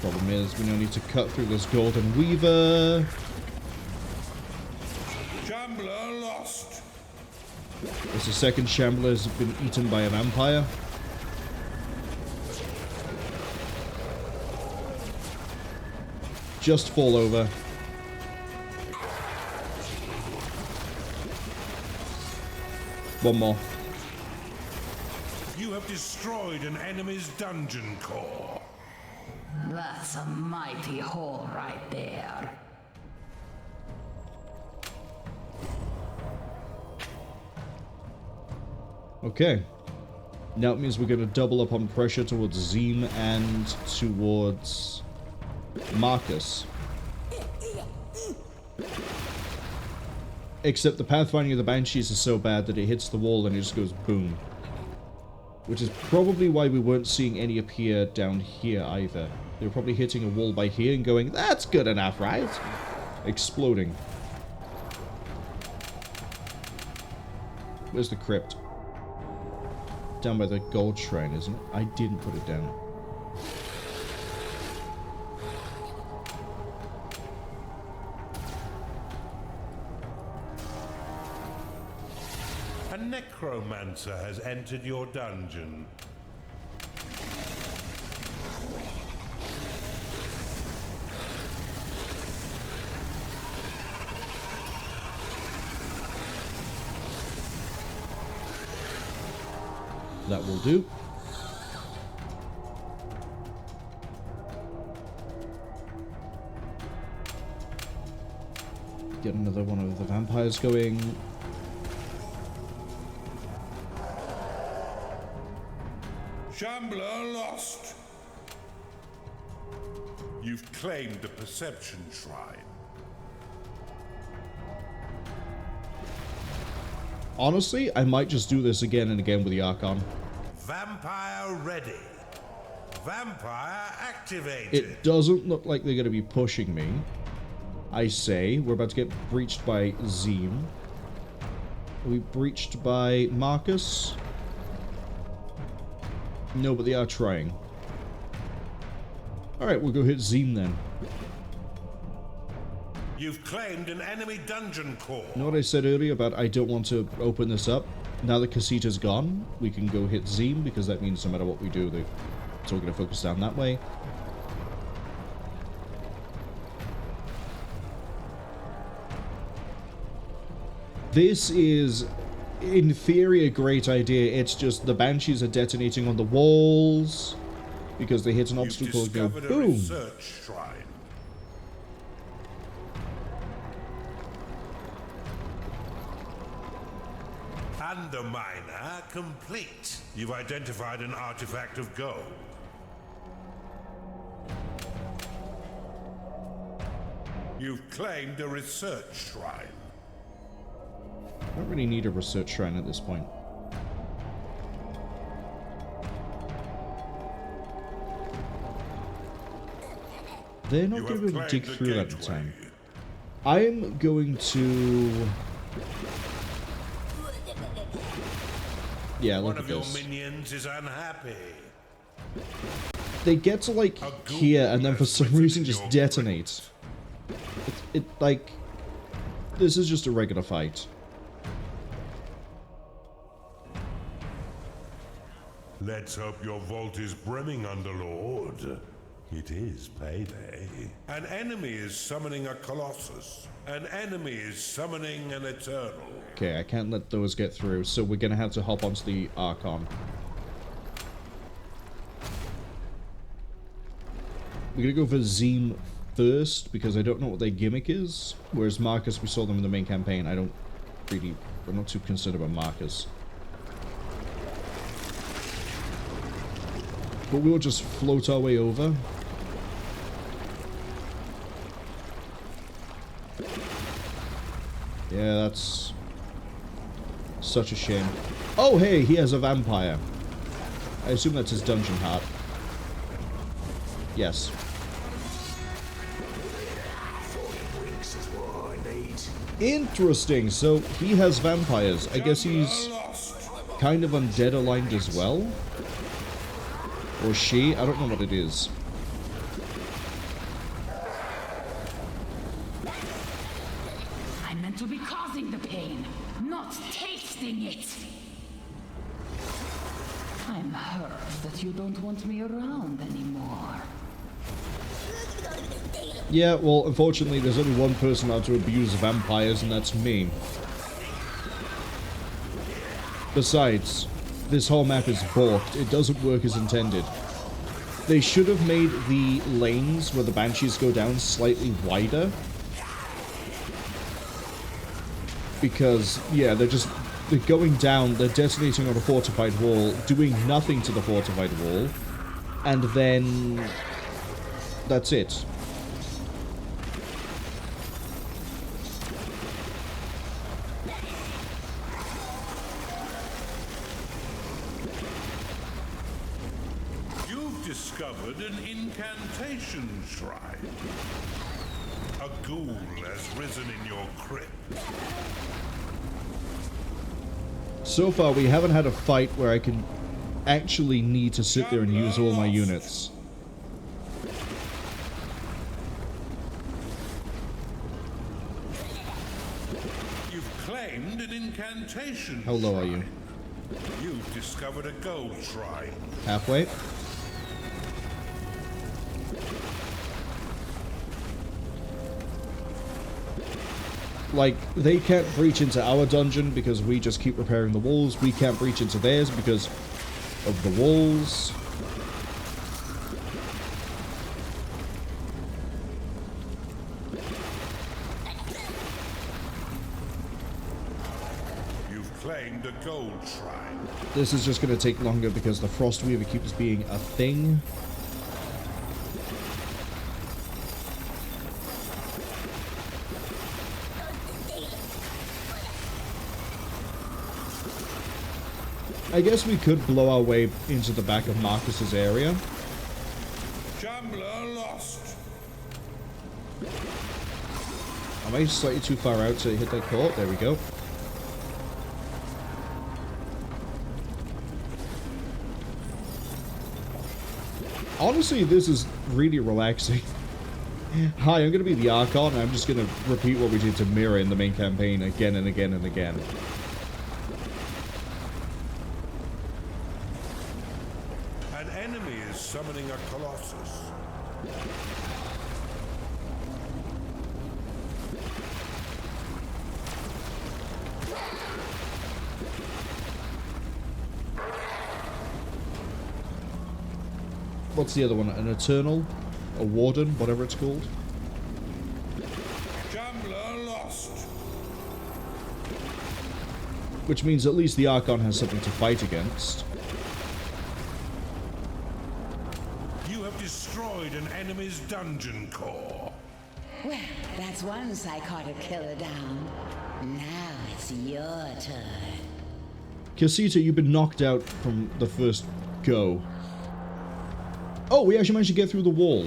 Problem is, we now need to cut through this Golden Weaver. Shambler lost. As the second Shambler has been eaten by a vampire. Just fall over. One more. You have destroyed an enemy's dungeon core. That's a mighty haul right there. Okay. Now it means we're going to double up on pressure towards Zim and towards Marcus. Except the pathfinding of the Banshees is so bad that it hits the wall and it just goes boom. Which is probably why we weren't seeing any appear down here either. They were probably hitting a wall by here and going, that's good enough, right? Exploding. Where's the crypt? Down by the gold shrine, isn't it? I didn't put it down. A necromancer has entered your dungeon. That will do. Get another one of the vampires going. Shambler lost. You've claimed the Perception Shrine. Honestly, I might just do this again and again with the Archon. Vampire ready. Vampire activated. It doesn't look like they're going to be pushing me. I say, we're about to get breached by Zim. Are we breached by Marcus? No, but they are trying. Alright, we'll go hit Zim then. You've claimed an enemy dungeon core. You know what I said earlier about I don't want to open this up? Now that Casita's gone, we can go hit Zeem, because that means no matter what we do, it's all going to focus down that way. This is, in theory, a great idea. It's just the Banshees are detonating on the walls because they hit an obstacle and go discovered a boom. research shrine. Underminer complete. You've identified an artifact of gold. You've claimed a research shrine. I don't really need a research shrine at this point. They're not going to be able to dig through that in time. I'm going to... Yeah, look at this. One of your minions is unhappy. They get to, like, here and then for some reason just detonate. Like... This is just a regular fight. Let's hope your vault is brimming, Underlord. It is payday. An enemy is summoning a Colossus. An enemy is summoning an Eternal. Okay, I can't let those get through, so we're gonna have to hop onto the Archon. We're gonna go for Zeem first, because I don't know what their gimmick is. Whereas Marcus, we saw them in the main campaign. I'm not too concerned about Marcus. But we'll just float our way over. Yeah, that's such a shame. Oh, hey, he has a vampire. I assume that's his dungeon heart. Yes. Interesting, so he has vampires. I guess he's kind of undead aligned as well. Or she, I don't know what it is. I'm meant to be causing the pain, not tasting it. I'm hurt that you don't want me around anymore. Yeah, well, unfortunately, there's only one person out to abuse vampires, and that's me. Besides, this whole map is balked. It doesn't work as intended. They should have made the lanes where the Banshees go down slightly wider. Because, yeah, they're going down, they're detonating on a fortified wall, doing nothing to the fortified wall, and then that's it. Discovered an incantation shrine. A ghoul has risen in your crypt. So far, we haven't had a fight where I can actually need to sit there and use all my units. You've claimed an incantation. How low are you? You've discovered a gold shrine. Halfway? Like, they can't breach into our dungeon because we just keep repairing the walls. We can't breach into theirs because of the walls. You've claimed a gold shrine. This is just going to take longer because the Frostweaver keeps being a thing. I guess we could blow our way into the back of Marcus's area. Jumbler lost. Am I slightly too far out to hit that court? There we go. Honestly, this is really relaxing. Hi, I'm going to be the Archon, and I'm just going to repeat what we did to Mira in the main campaign again and again and again. An enemy is summoning a Colossus. What's the other one? An Eternal? A Warden? Whatever it's called? Jumbler lost. Which means at least the Archon has something to fight against. You have destroyed an enemy's dungeon core. Well, that's one psychotic killer down. Now it's your turn. Casita, you've been knocked out from the first go. Oh, we actually managed to get through the wall.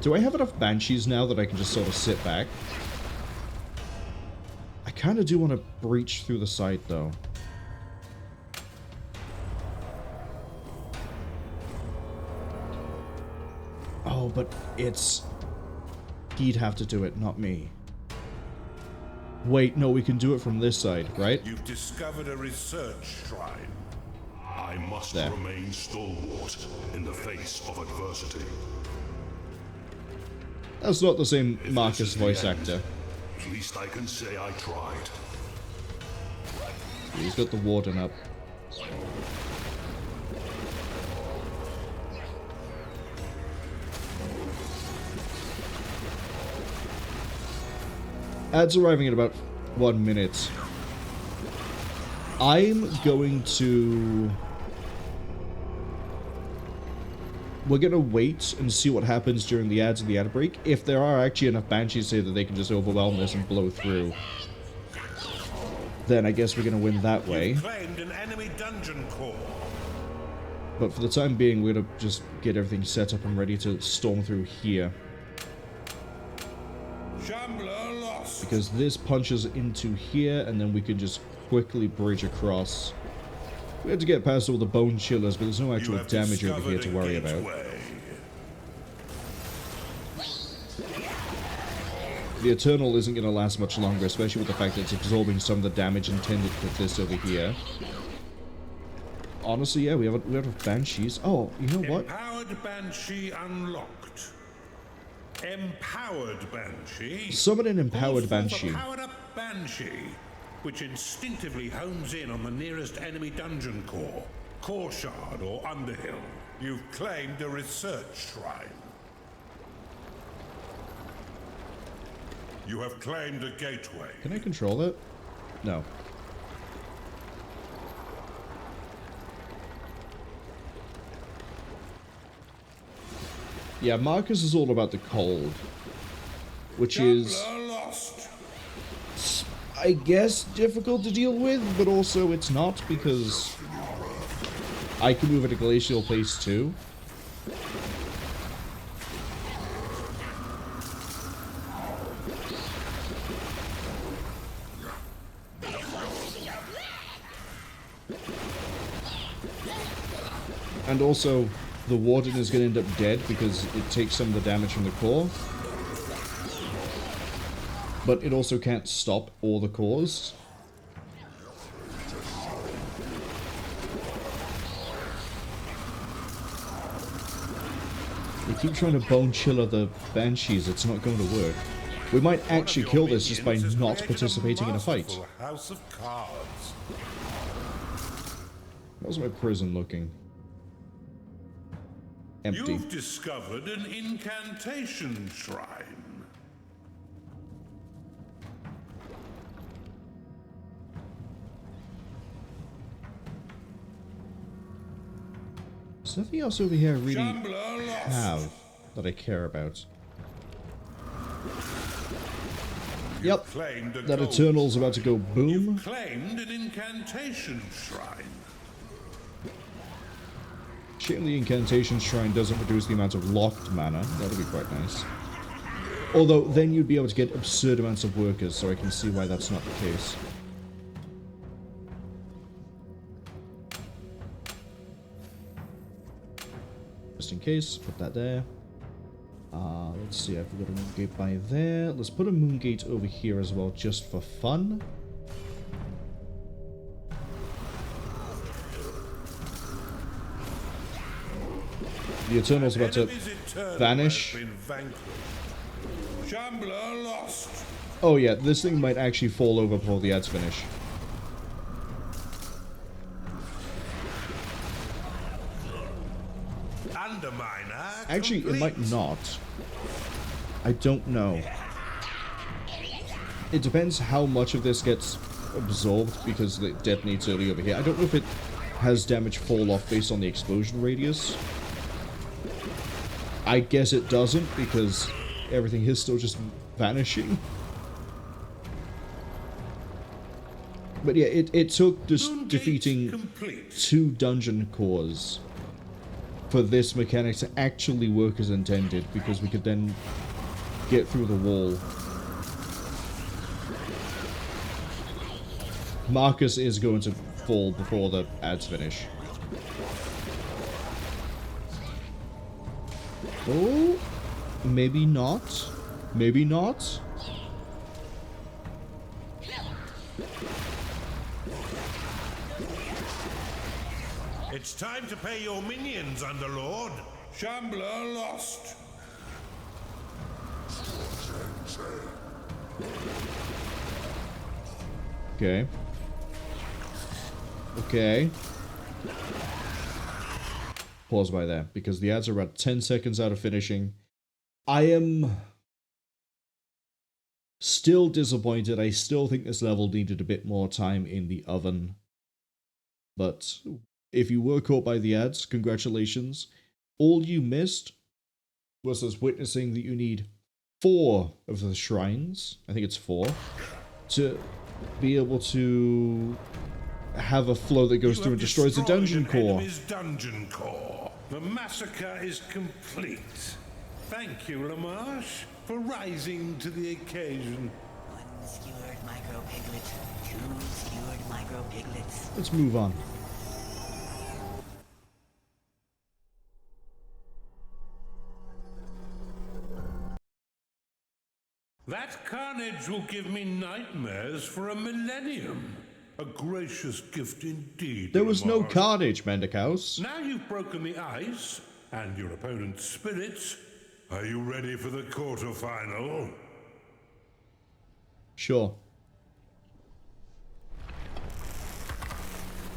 Do I have enough Banshees now that I can just sort of sit back? I kind of do want to breach through the side, though. Oh, but it's... He'd have to do it, not me. Wait, no, we can do it from this side, right? You've discovered a research shrine. I must There. remain stalwart in the face of adversity. That's not the same If this Marcus is the voice end, actor. At least I can say I tried. He's got the warden up. Ads arriving in about 1 minute. I'm going to... We're going to wait and see what happens during the ads and the ad break. If there are actually enough Banshees here that they can just overwhelm this and blow through, then I guess we're going to win that way. Claimed an enemy dungeon core. But for the time being, we're going to just get everything set up and ready to storm through here. Jumbler lost. Because this punches into here, and then we can just quickly bridge across. We had to get past all the bone chillers, but there's no You actual have damage over here discovered to a worry about. gateway. The Eternal isn't going to last much longer, especially with the fact that it's absorbing some of the damage intended for this over here. Honestly, yeah, we have Banshees. Oh, you know what? Empowered Banshee unlocked. Empowered Banshee. Summon an Empowered Calls forth Banshee. A powered up Banshee, which instinctively homes in on the nearest enemy dungeon core, core shard or underhill. You've claimed a research shrine. You have claimed a gateway. Can I control it? No. Yeah, Marcus is all about the cold. Which is, Jumbler lost. I guess, difficult to deal with, but also it's not, because I can move at a glacial pace too. And also, the Warden is going to end up dead because it takes some of the damage from the core. But it also can't stop all the cores. They keep trying to bone chiller the Banshees, it's not going to work. We might actually kill this just by Minions has not created participating in a fight. masterful House of cards. How's my prison looking? Empty. You've discovered an incantation shrine. There's nothing else over here I really Jumbler lost. have that I care about. You've Yep, claimed a that gold Eternal's about to go boom. You've claimed an incantation shrine. Shame the Incantation Shrine doesn't reduce the amount of locked mana. That'd be quite nice. Although, then you'd be able to get absurd amounts of workers, so I can see why that's not the case. Just in case, put that there. Let's see, I've got a moon gate by there. Let's put a moon gate over here as well, just for fun. The Eternal's about to vanish. Shambler lost. Oh yeah, this thing might actually fall over before the ads finish. Underminer Actually, complete. it might not. I don't know. It depends how much of this gets absorbed because it detonates early over here. I don't know if it has damage fall off based on the explosion radius. I guess it doesn't because everything is still just vanishing. But yeah, it took just defeating Complete. 2 dungeon cores for this mechanic to actually work as intended, because we could then get through the wall. Marcus is going to fall before the ads finish. Oh, maybe not. Maybe not. It's time to pay your minions, Underlord. Shambler lost. Okay. Okay. Pause by there, because the ads are about 10 seconds out of finishing. I am still disappointed. I still think this level needed a bit more time in the oven. But if you were caught by the ads, congratulations. All you missed was us witnessing that you need 4 of the shrines, I think it's 4, to be able to have a flow that goes through and destroys the dungeon core. Dungeon core. The massacre is complete. Thank you, Lamarche, for rising to the occasion. 1 skewered micro piglet, 2 skewered micro piglets. Let's move on. That carnage will give me nightmares for a millennium. A gracious gift indeed. There was no Lamarche. carnage, Mendichouse. Now you've broken the ice and your opponent's spirits. Are you ready for the quarterfinal? Sure.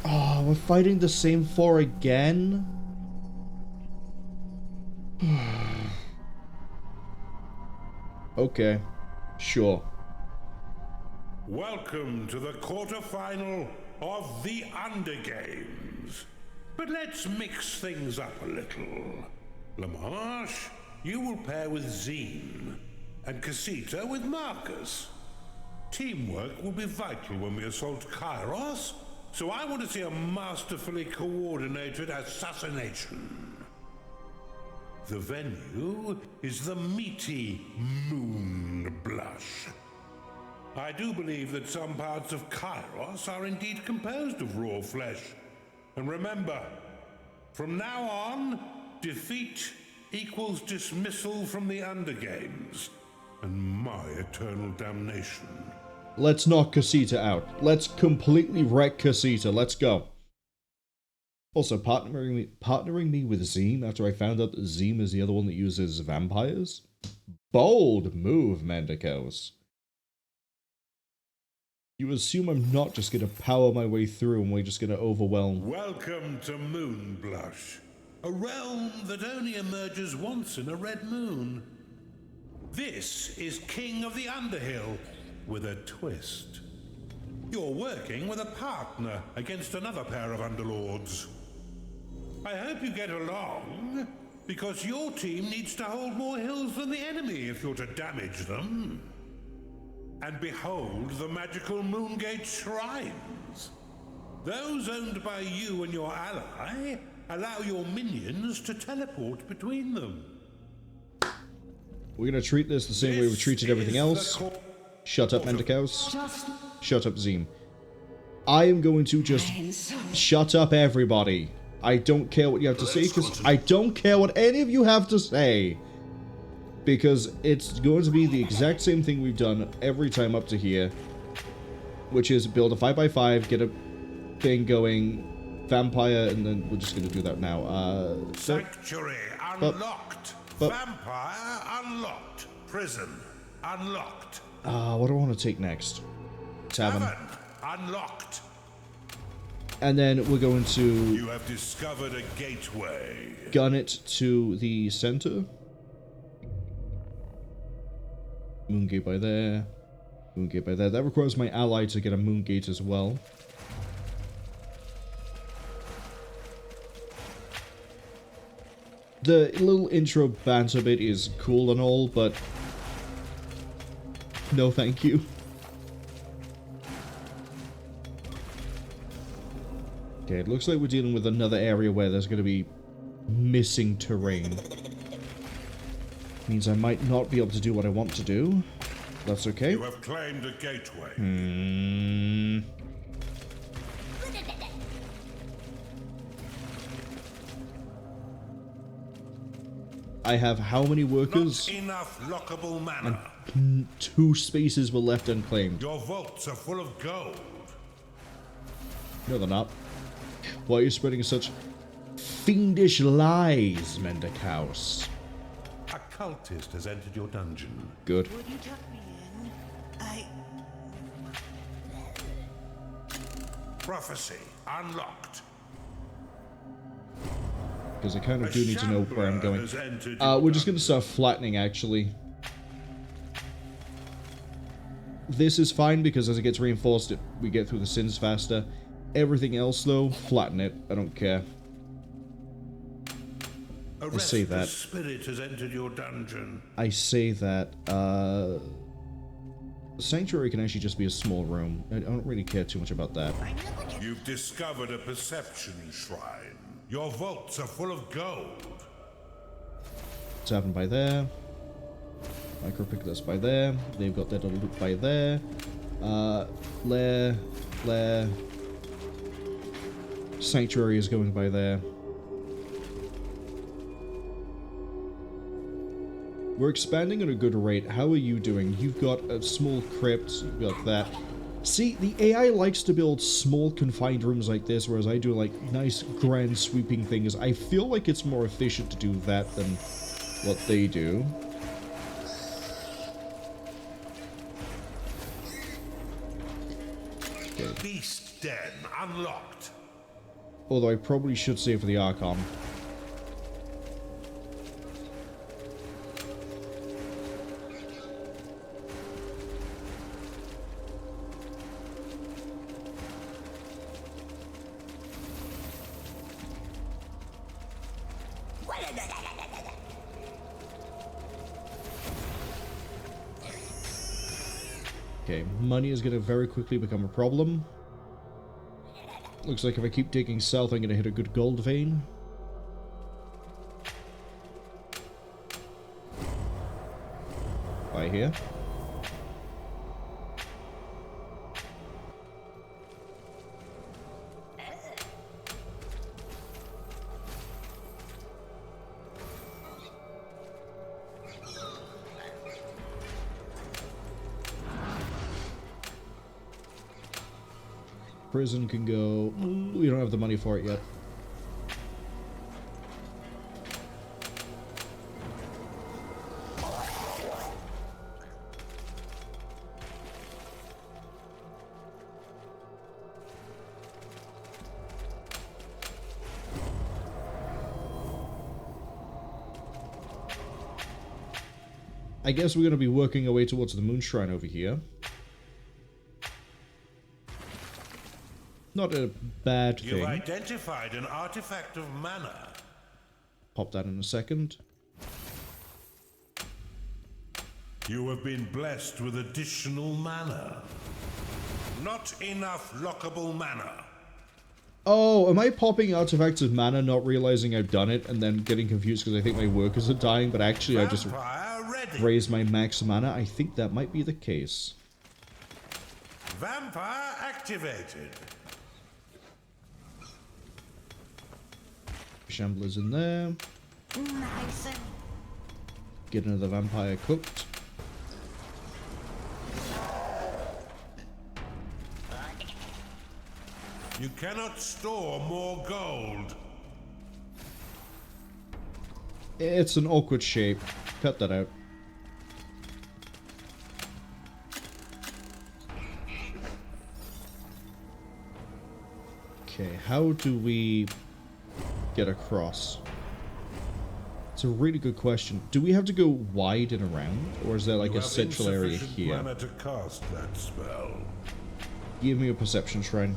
Oh, we're fighting the same 4 again? Okay. Sure. Welcome to the quarterfinal of the Undergames. But let's mix things up a little. Lamarche, you will pair with Zine, and Casita with Marcus. Teamwork will be vital when we assault Kairos, so I want to see a masterfully coordinated assassination. The venue is the meaty Moonblush. I do believe that some parts of Kairos are indeed composed of raw flesh. And remember, from now on, defeat equals dismissal from the Undergames, and my eternal damnation. Let's knock Casita out. Let's completely wreck Casita. Let's go. Also, partnering me with Zeme after I found out that Zeme is the other one that uses vampires? Bold move, Mendichouse. You assume I'm not just going to power my way through and we're just going to overwhelm. Welcome to Moonblush, a realm that only emerges once in a red moon. This is King of the Underhill, with a twist. You're working with a partner against another pair of Underlords. I hope you get along, because your team needs to hold more hills than the enemy if you're to damage them. And behold the magical Moongate shrines. Those owned by you and your ally allow your minions to teleport between them. We're going to treat this the same way we've treated everything else. Shut up, Mendichouse. Shut up, Zeme. I am going to just shut up everybody. I don't care what you have to say, because I don't care what any of you have to say. Because it's going to be the exact same thing we've done every time up to here. Which is build a 5x5, get a thing going, vampire, and then we're just going to do that now. Sanctuary unlocked. Vampire unlocked. Prison unlocked. What do I want to take next? Tavern. Unlocked. And then we're going to... You have discovered a gateway. Gun it to the center. Moongate by there. Moongate by there. That requires my ally to get a Moongate as well. The little intro banter bit is cool and all, but... no thank you. Okay, it looks like we're dealing with another area where there's going to be missing terrain. Means I might not be able to do what I want to do. That's okay. You have claimed a gateway. I have how many workers? Not enough lockable mana. And 2 spaces were left unclaimed. Your vaults are full of gold. No, they're not. Why are you spreading such fiendish lies, Mendekhaus? A cultist has entered your dungeon. Good. Would you tuck me in? Prophecy unlocked. Because I kind of do need to know where I'm going. We're just going to start flattening, actually. This is fine, because as it gets reinforced, we get through the sins faster. Everything else, though, flatten it. I don't care. I say that. Spirit has entered your dungeon. I say that. Sanctuary can actually just be a small room. I don't really care too much about that. You've discovered a perception shrine. Your vaults are full of gold. Tavern by there. Micro Pickers by there. They've got their little loot by there. Lair. Sanctuary is going by there. We're expanding at a good rate. How are you doing? You've got a small crypt. You've got that. See, the AI likes to build small, confined rooms like this, whereas I do, like, nice, grand, sweeping things. I feel like it's more efficient to do that than what they do. Okay. Beast Den unlocked. Although I probably should save for the Archon. Okay, money is going to very quickly become a problem. Looks like if I keep digging south, I'm going to hit a good gold vein. By here. Prison can go... we don't have the money for it yet. I guess we're going to be working our way towards the Moon Shrine over here. Not a bad thing. You've identified an artifact of mana. Pop that in a second. You have been blessed with additional mana. Not enough lockable mana. Oh, am I popping artifacts of mana, not realizing I've done it, and then getting confused because I think my workers are dying, but actually I just raised my max mana? I think that might be the case. Vampire activated. Shamblers in there. Nice and Get another vampire cooked. You cannot store more gold. It's an awkward shape. Cut that out. Okay, how do we get across? It's a really good question. Do we have to go wide and around, or is there like You a have central area insufficient here? mana to cast that spell. Give me a perception shrine.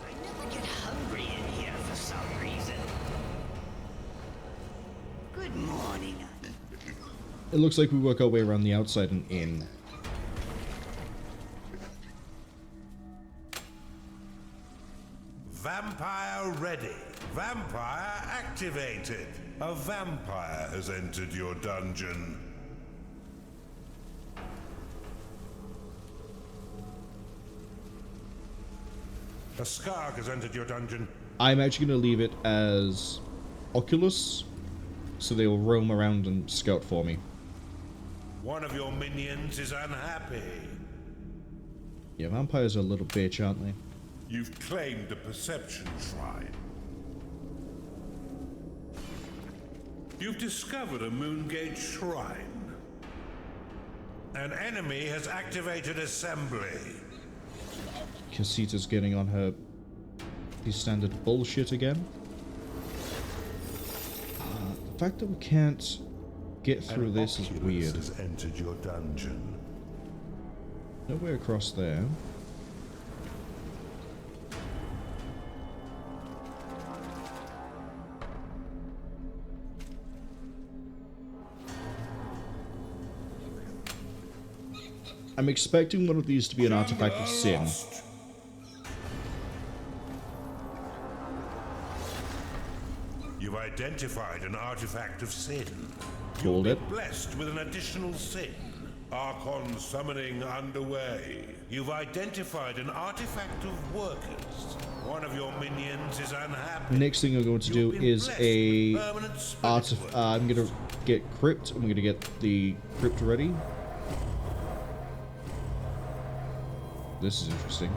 I never get hungry in here for some reason. Good morning. It looks like we work our way around the outside and in. Vampire ready. Vampire activated. A vampire has entered your dungeon. A Skark has entered your dungeon. I'm actually going to leave it as Oculus, so they'll roam around and scout for me. One of your minions is unhappy. Yeah, vampires are a little bitch, aren't they? You've claimed the perception shrine. You've discovered a Moongate shrine. An enemy has activated assembly. Casita's getting on her standard bullshit again. The fact that we can't get through An this is Oculus weird. has entered your dungeon. No way across there. I'm expecting one of these to be an artifact of sin. Lost. You've identified an artifact of sin. Called You've it. been blessed with an additional sin. Archon summoning underway. You've identified an artifact of workers. One of your minions is unhappy. Next thing I'm going to do You've been is blessed a with permanent spirit artifact. work. I'm gonna get crypt. I'm gonna get the crypt ready. This is interesting.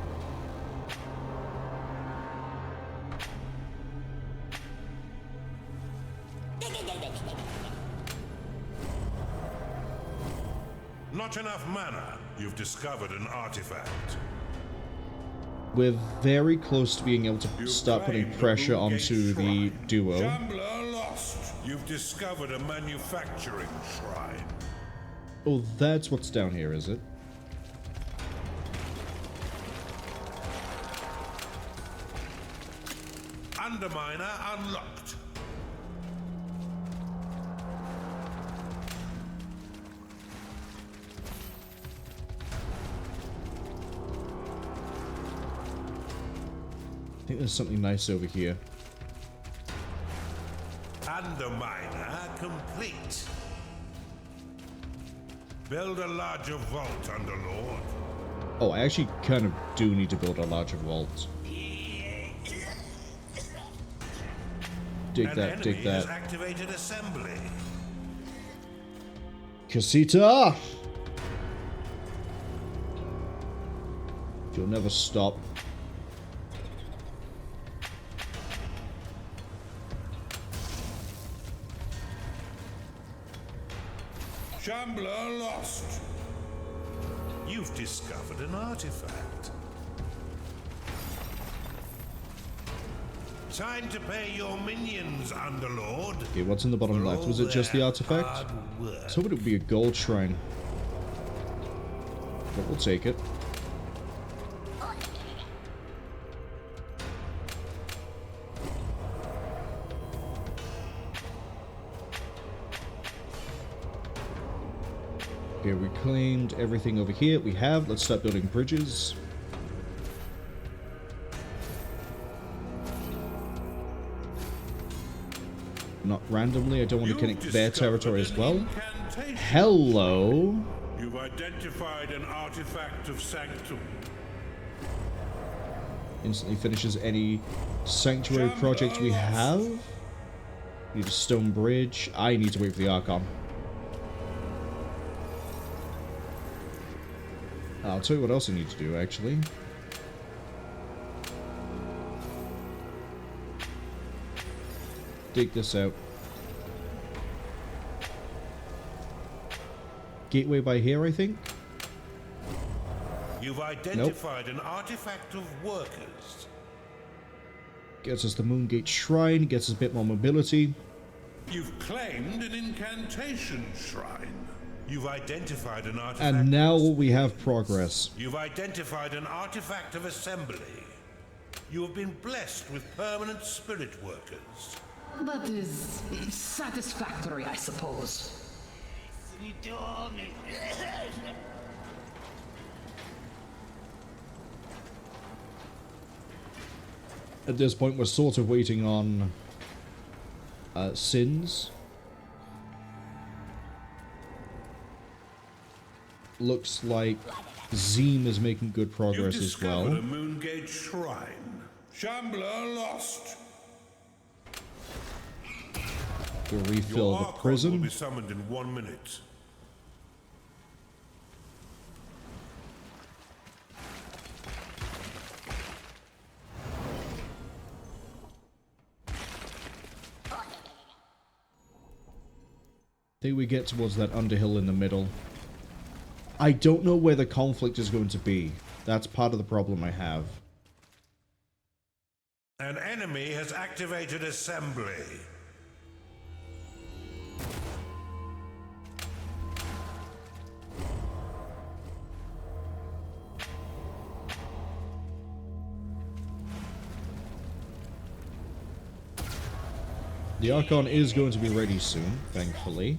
Not enough mana. You've discovered an artifact. We're very close to being able to You've start putting claimed the pressure Moongate onto the Shrine. duo. Shambler lost. You've discovered a manufacturing shrine. Oh, that's what's down here, is it? Underminer unlocked. I think there's something nice over here. Underminer complete. Build a larger vault, Underlord. Oh, I actually kind of do need to build a larger vault. Dig An that, enemy dig has that. activated assembly. Casita! You'll never stop. Shambler lost. You've discovered an artifact. Time to pay your minions, Underlord. Okay, what's in the bottom for left? all Was it just the their artifact? hard I work. was hoping it would be a gold shrine. But we'll take it. Okay, we claimed everything over here. We have. Let's start building bridges. Not randomly. I don't want to You've connect their discovered territory an as well. incantation. Hello. You've identified an artifact of sanctum. Instantly finishes any sanctuary project we have. Need a stone bridge. I need to wait for the Archon. I'll tell you what else I need to do, actually. Dig this out. Gateway by here, I think? You've identified an artifact of workers. Gets us the Moongate Shrine, gets us a bit more mobility. You've claimed an incantation shrine. You've identified an artifact. And now we have progress. You've identified an artifact of assembly. You have been blessed with permanent spirit workers. That is satisfactory, I suppose. At this point, we're sort of waiting on Sins. Looks like Zeem is making good progress as well. You've discovered a Moongate Shrine. Shambler lost. We'll refill Your the Archon prison. will be summoned in 1 minute. I think we get towards that underhill in the middle. I don't know where the conflict is going to be. That's part of the problem I have. An enemy has activated assembly. The Archon is going to be ready soon, thankfully.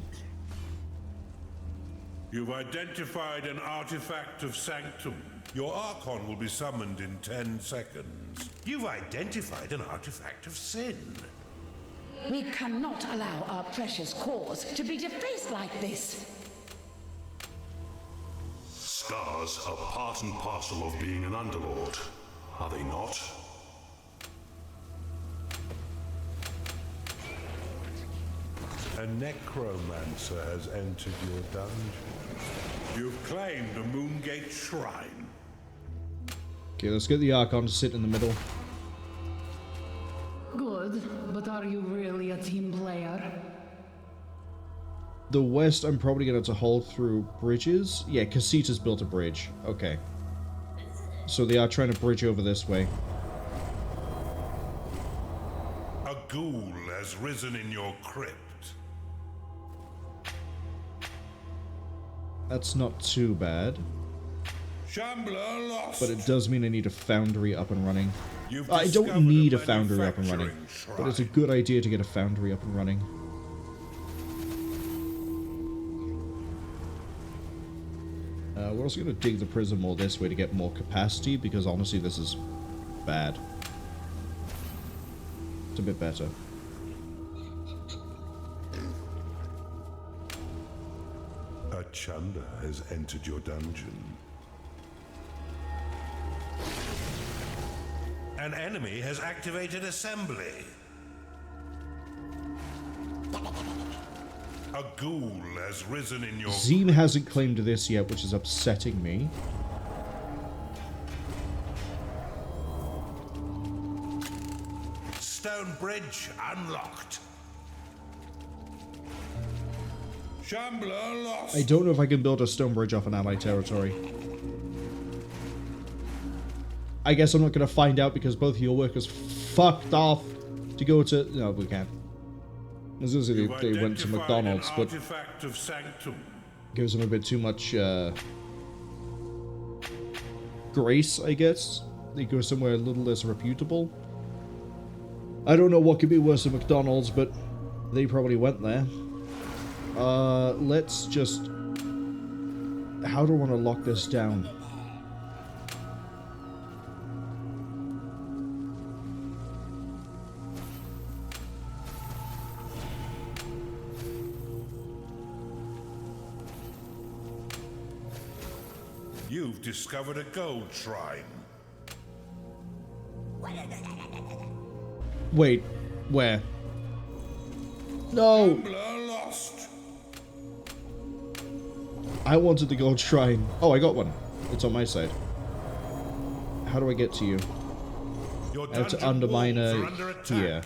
You've identified an artifact of sanctum. Your Archon will be summoned in 10 seconds. You've identified an artifact of sin. We cannot allow our precious cause to be defaced like this. Scars are part and parcel of being an Underlord, are they not? A necromancer has entered your dungeon. You've claimed a Moongate Shrine. Okay, let's get the Archon to sit in the middle. Good, but are you really a team player? The west, I'm probably going to have to hold through bridges. Yeah, Casita's built a bridge. Okay. So they are trying to bridge over this way. A ghoul has risen in your crypt. That's not too bad. Shambler lost. But it does mean I need a foundry up and running. You've I don't discovered need a foundry up and running. manufacturing But it's a shrine. good idea to get a foundry up and running. We're also going to dig the prison more this way to get more capacity, because honestly this is bad. It's a bit better. A Chunda has entered your dungeon. An enemy has activated assembly. A ghoul has risen in your... Zeem hasn't claimed this yet, which is upsetting me. Stone bridge unlocked. Shambler lost. I don't know if I can build a stone bridge off an allied territory. I guess I'm not going to find out because both of your workers fucked off to go to... No, we can't. I was going to say they went to McDonald's, but artifact of sanctum. gives them a bit too much grace, I guess. They go somewhere a little less reputable. I don't know what could be worse than McDonald's, but they probably went there. Let's just... How do I want to lock this down? You've discovered a gold shrine. Wait, where? No! Gambler lost. I wanted the gold shrine. Oh, I got one. It's on my side. How do I get to you? Your I have to dungeon undermine walls are her under attack. here.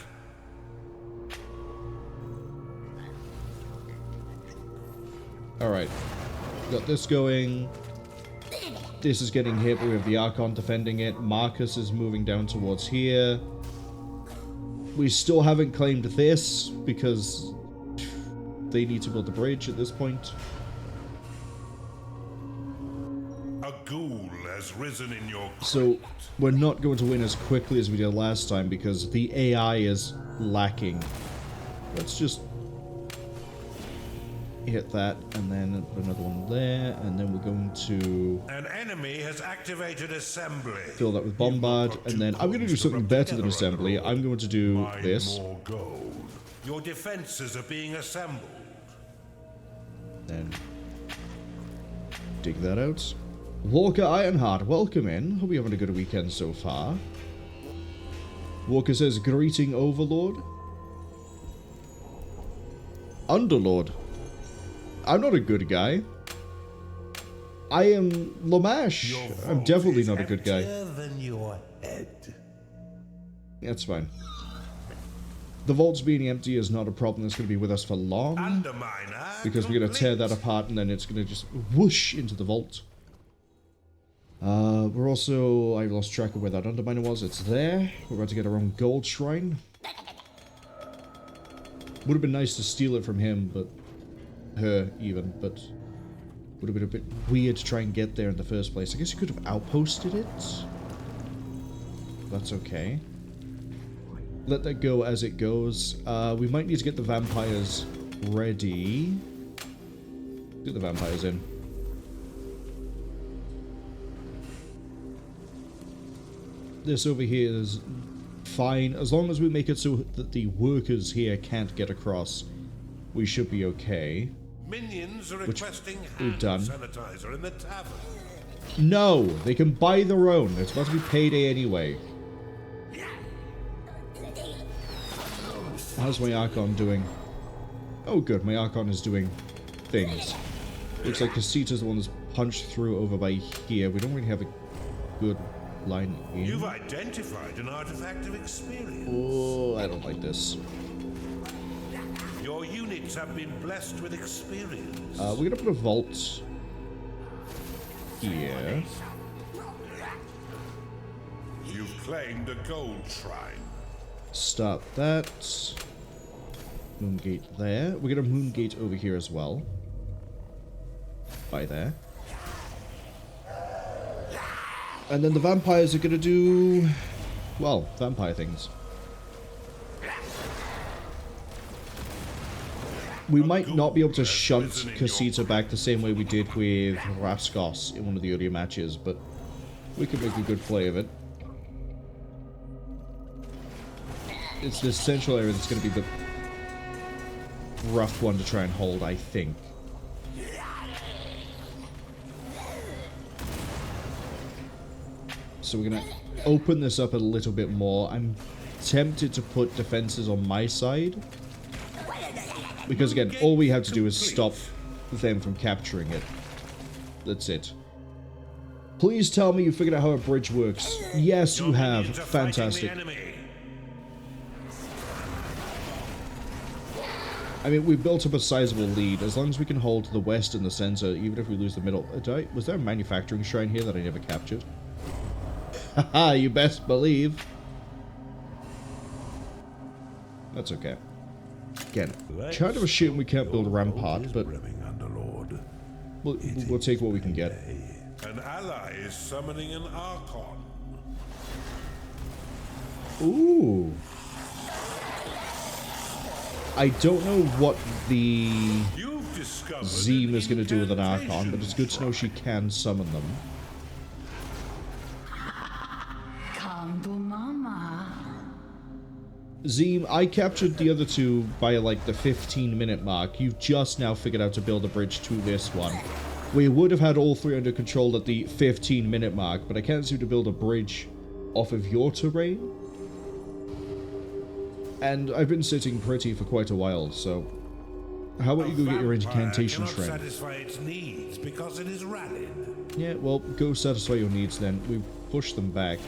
Alright. Got this going. This is getting hit, but we have the Archon defending it. Marcus is moving down towards here. We still haven't claimed this, because they need to build the bridge at this point. A ghoul has risen in your So, crypt. we're not going to win as quickly as we did last time, because the AI is lacking. Let's just hit that, and then put another one there, and then we're going to An enemy has activated assembly. fill that with Bombard, and then I'm going to do something better than Assembly. I'm going to do Mine this. more gold. Your defenses are being assembled. Then dig that out. Walker Ironheart, welcome in. Hope you're having a good weekend so far. Walker says, greeting Overlord. Underlord. I'm not a good guy. I am Lamash. I'm definitely not a good guy. Than your head. That's fine. The vaults being empty is not a problem that's going to be with us for long. Underminer Because we're going to tear that apart and then it's going to just whoosh into the vault. We're also... I lost track of where that Underminer was. It's there. We're about to get our own gold shrine. Would have been nice to steal it from him, but... her, even, but... would have been a bit weird to try and get there in the first place. I guess you could have outposted it. That's okay. Let that go as it goes. We might need to get the vampires ready. Get the vampires in. This over here is fine. As long as we make it so that the workers here can't get across, we should be okay. Minions are Which requesting we've hand done. sanitizer in the tavern. No! They can buy their own. It's about to be payday anyway. How's my Archon doing? Oh good, my Archon is doing things. Looks like Casita's the one that's punched through over by here. We don't really have a good line in. You've identified an artifact of experience. Oh, I don't like this. Your units have been blessed with experience. We're gonna put a vault here. You've claimed a gold shrine. Start that. Moongate there. We're gonna Moongate over here as well. By there. And then the vampires are gonna do... well, vampire things. We might not be able to shunt Casita back the same way we did with Raskos in one of the earlier matches, but we could make a good play of it. It's this central area that's going to be the rough one to try and hold, I think. So we're going to open this up a little bit more. I'm tempted to put defenses on my side. Because again, all we have to do is stop them from capturing it. That's it. Please tell me you figured out how a bridge works. Yes, you have. Fantastic. I mean, we built up a sizable lead. As long as we can hold the west and the center, even if we lose the middle. Was there a manufacturing shrine here that I never captured? Haha, you best believe. That's okay. Again, kind of a shame we can't build a rampart, but we'll take what we can get. An ally is summoning an Archon. Ooh. I don't know what the Zeem is going to do with an Archon, but it's good to know she can summon them. Zeem, I captured the other two by like the 15-minute mark. You've just now figured out to build a bridge to this one. We would have had all three under control at the 15-minute mark, but I can't seem to build a bridge off of your terrain. And I've been sitting pretty for quite a while, so how about you go get your incantation cannot shrine? satisfy its needs because it is rallied. Yeah, well, go satisfy your needs then. We push them back.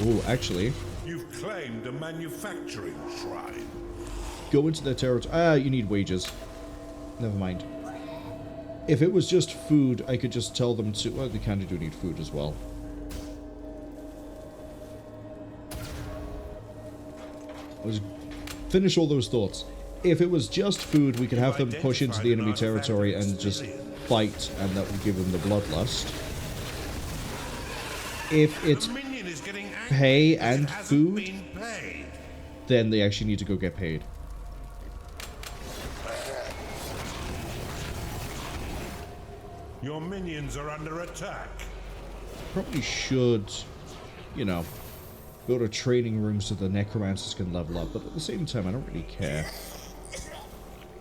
Oh, actually, You've claimed a manufacturing shrine. go into their territory. Ah, you need wages. Never mind. If it was just food, I could just tell them to... Well, they kind of do need food as well. Let's finish all those thoughts. If it was just food, we could have them push into the enemy territory and just fight, and that would give them the bloodlust. If it's The minion is getting angry pay because and it hasn't food, been paid. then they actually need to go get paid. Your minions are under attack. Probably should, you know, go to training rooms so the necromancers can level up, but at the same time, I don't really care.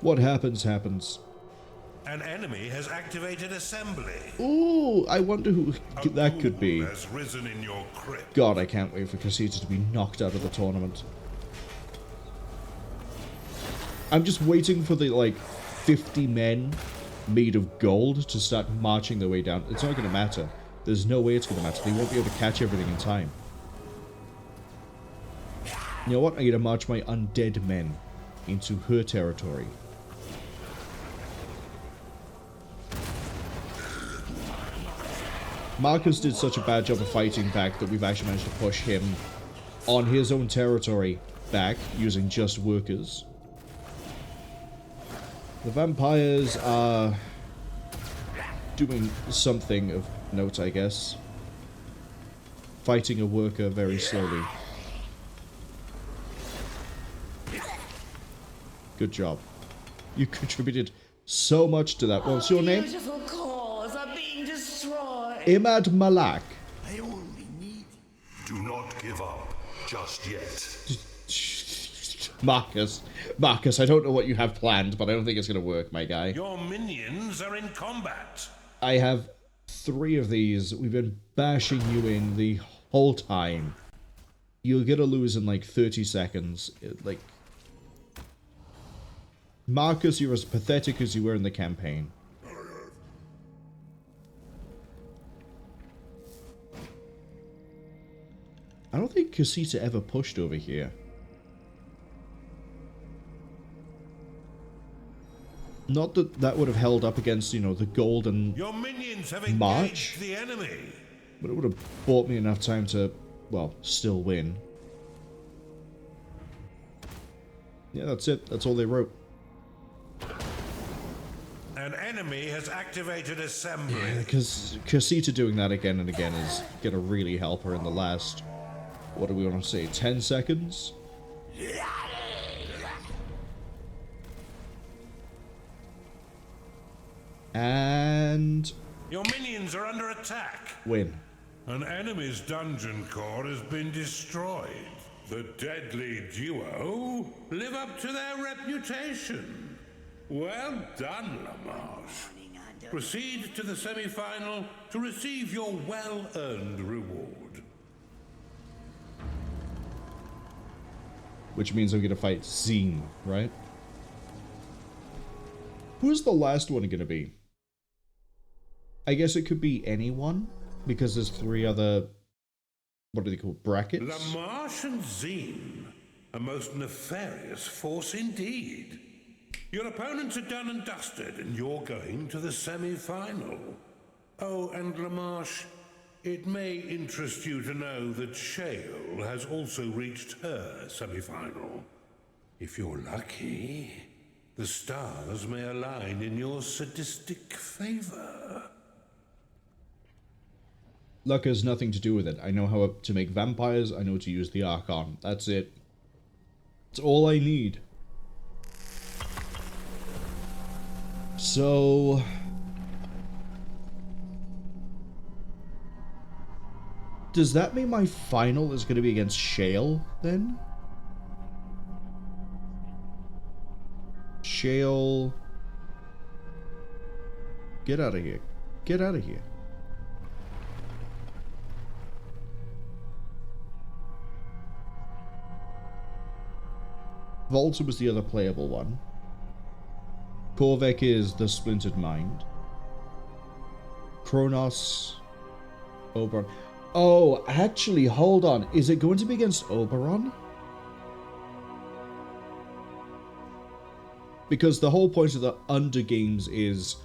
What happens, happens. An enemy has activated assembly. Ooh, I wonder who that could be. Has risen in your crypt. God, I can't wait for Casita to be knocked out of the tournament. I'm just waiting for the, like, 50 men made of gold to start marching their way down. It's not going to matter. There's no way it's going to matter. They won't be able to catch everything in time. You know what? I'm going to march my undead men into her territory. Marcus did such a bad job of fighting back that we've actually managed to push him on his own territory back using just workers. The vampires are doing something of note, I guess. Fighting a worker very slowly. Good job. You contributed so much to that. What's your name? Beautiful cores are being destroyed. Imad Malak. I only need. Do not give up just yet. Marcus, I don't know what you have planned, but I don't think it's going to work, my guy. Your minions are in combat. I have 3 of these. We've been bashing you in the whole time. You're going to lose in like 30 seconds. Marcus, you're as pathetic as you were in the campaign. I don't think Casita ever pushed over here. Not that that would have held up against, you know, the golden Your minions have march, engaged the enemy. but it would have bought me enough time to, well, still win. Yeah, that's it. That's all they wrote. An enemy has activated assembly. Yeah, because Casita doing that again and again is going to really help her in the last, what do we want to say, 10 seconds? And Your minions are under attack. win. An enemy's dungeon core has been destroyed. The deadly duo live up to their reputation. Well done, Lamarche. Proceed to the semi-final to receive your well-earned reward. Which means I'm going to fight Zine, right? Who's the last one going to be? I guess it could be anyone, because there's 3 other, what are they called, brackets? Lamarche and Zine, a most nefarious force indeed. Your opponents are done and dusted, and you're going to the semi-final. Oh, and Lamarche, it may interest you to know that Shale has also reached her semi-final. If you're lucky, the stars may align in your sadistic favor. Luck has nothing to do with it. I know how to make vampires, I know to use the Archon. That's it. That's all I need. So... does that mean my final is going to be against Shale, then? Shale... get out of here. Get out of here. Volta was the other playable one. Korvek is the Splintered Mind. Kronos, Oberon. Oh, actually, hold on. Is it going to be against Oberon? Because the whole point of the Undergames is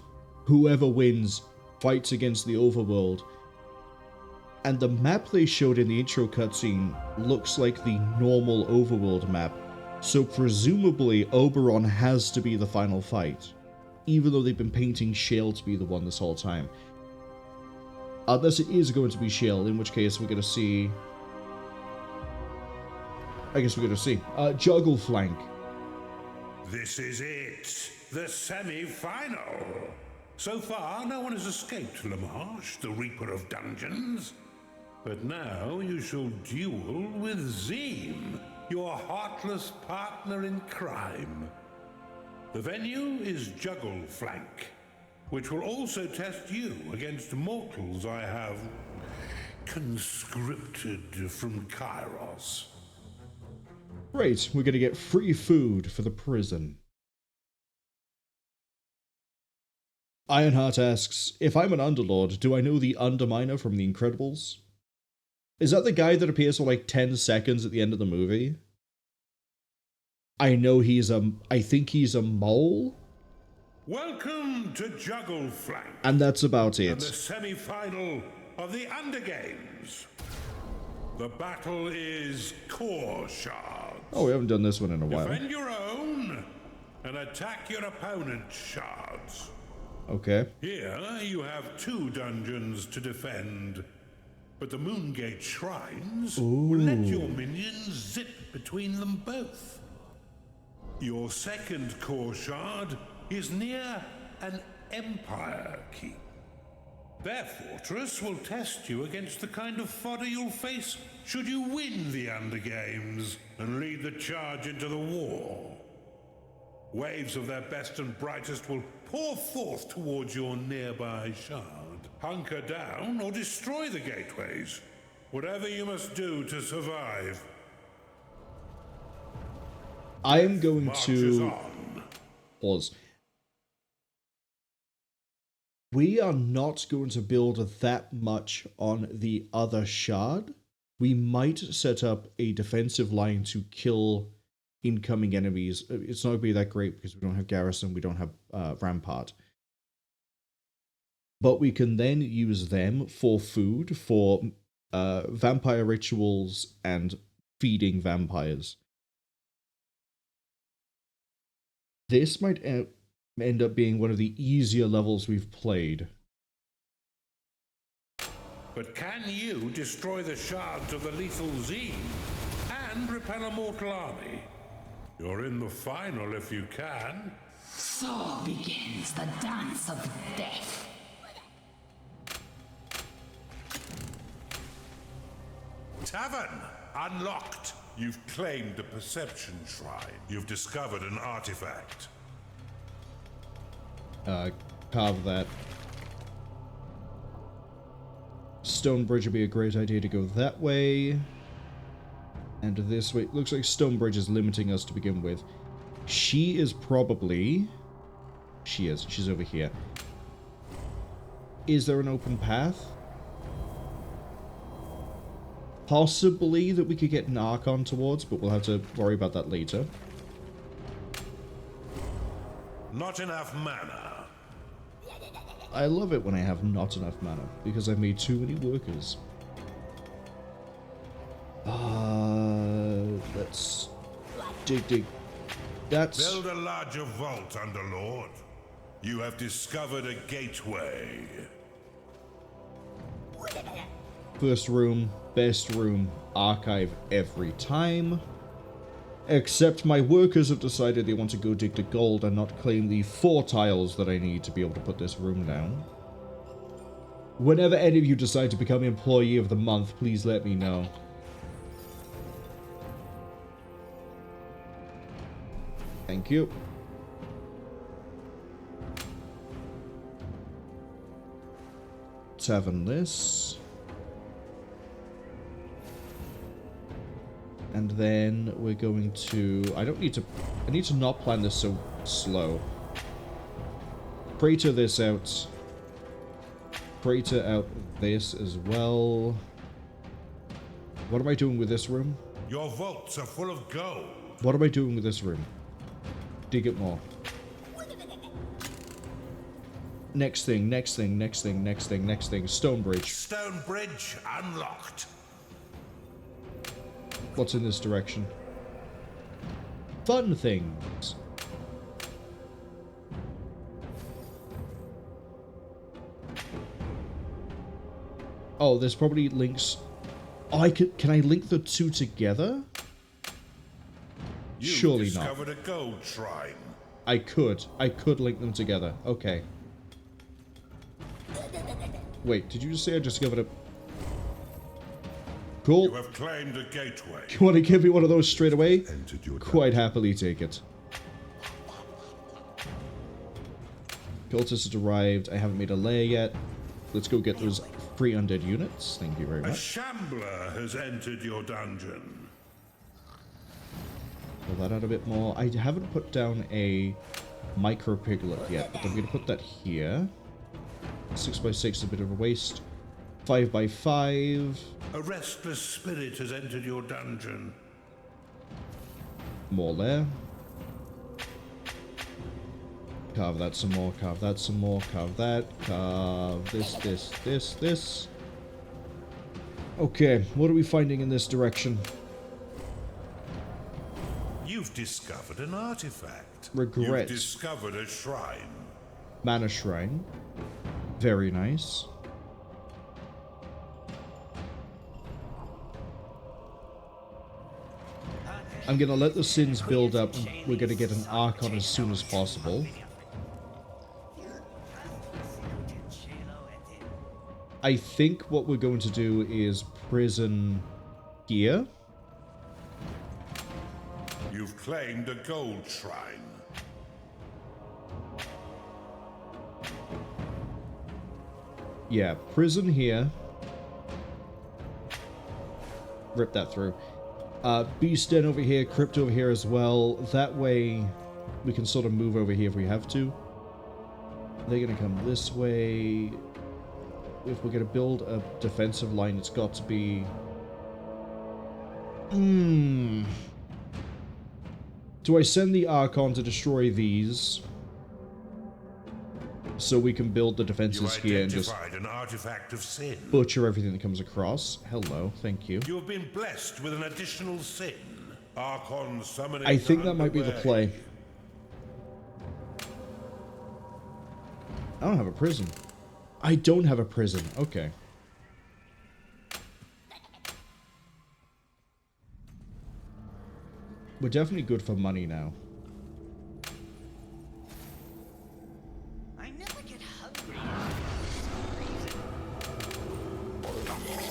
whoever wins fights against the Overworld. And the map they showed in the intro cutscene looks like the normal Overworld map. So presumably Oberon has to be the final fight. Even though they've been painting Shale to be the one this whole time. Unless it is going to be Shale, in which case we're going to see... I guess we're going to see. Juggleflank. This is it, the semi-final. So far, no one has escaped Lamarche, the Reaper of Dungeons. But now you shall duel with Zeem, your heartless partner in crime. The venue is Juggleflank, which will also test you against mortals I have conscripted from Kairos. Great, we're going to get free food for the prison. Ironheart asks, if I'm an Underlord, do I know the Underminer from The Incredibles? Is that the guy that appears for like 10 seconds at the end of the movie? I know I think he's a mole? Welcome to Juggleflank. And that's about it. And the semi-final of the Undergames. The battle is core shards. Oh, we haven't done this one in a while. Defend your own and attack your opponent's shards. Okay. Here you have 2 dungeons to defend, but the Moongate shrines will let your minions zip between them both. Your second core shard is near an Empire keep. Their fortress will test you against the kind of fodder you'll face should you win the Undergames and lead the charge into the war. Waves of their best and brightest will pour forth towards your nearby shard. Hunker down or destroy the gateways. Whatever you must do to survive. I am going Marches to on. pause. We are not going to build that much on the other shard. We might set up a defensive line to kill incoming enemies. It's not going to be that great because we don't have Garrison, we don't have Rampart. But we can then use them for food, for vampire rituals, and feeding vampires. This might end up being one of the easier levels we've played. But can you destroy the shards of the lethal Zeem and repel a mortal army? You're in the final if you can. So begins the dance of death. Tavern unlocked. You've claimed the Perception Shrine. You've discovered an artifact. Carve that. Stonebridge would be a great idea to go that way. And this way. Looks like Stonebridge is limiting us to begin with. She is probably... She is. She's over here. Is there an open path? Possibly that we could get an Archon towards, but we'll have to worry about that later. Not enough mana. I love it when I have not enough mana, because I've made too many workers. Let's dig. That's... Build a larger vault, Underlord. You have discovered a gateway. First room, best room, archive every time. Except my workers have decided they want to go dig the gold and not claim the 4 tiles that I need to be able to put this room down. Whenever any of you decide to become Employee of the Month, please let me know. Thank you. Tavern this. And And then we're going to... I need to not plan this so slow. Crater this out. Crater out this as well. What am I doing with this room? Your vaults are full of gold. What am I doing with this room? Dig it more. Next thing. Stone bridge. Stone bridge unlocked. What's in this direction? Fun things. Oh, there's probably links. Oh, can I link the two together? You Surely not. discovered a gold shrine. I could link them together. Okay. Wait, did you just say I discovered a... Cool. You have claimed a gateway. You want to give me one of those straight away? Entered your Quite happily take it. Cultist has arrived. I haven't made a layer yet. Let's go get those free undead units. Thank you very A much. shambler has entered your dungeon. Pull that out a bit more. I haven't put down a micro piglet yet, but I'm going to put that here. 6x6 is a bit of a waste. 5x5. A restless spirit has entered your dungeon. More there. Carve that some more, carve that some more, carve that, carve this. Okay, what are we finding in this direction? You've discovered an artifact. Regret. You've discovered a shrine. Mana Shrine. Very nice. I'm gonna let the sins build up. We're gonna get an Archon as soon as possible. I think what we're going to do is prison here. You've claimed a gold shrine. Yeah, prison here. Rip that through. Beast Den over here, Crypt over here as well. That way we can sort of move over here if we have to. They're going to come this way. If we're going to build a defensive line, it's got to be... Do I send the Archon to destroy these? So we can build the defenses here and just an artifact of sin. butcher everything that comes across. Hello, thank you. You have been blessed with an additional sin. Archon summoning. I think that might be the play. I don't have a prison. I don't have a prison. Okay. We're definitely good for money now. I never get hungry for some reason.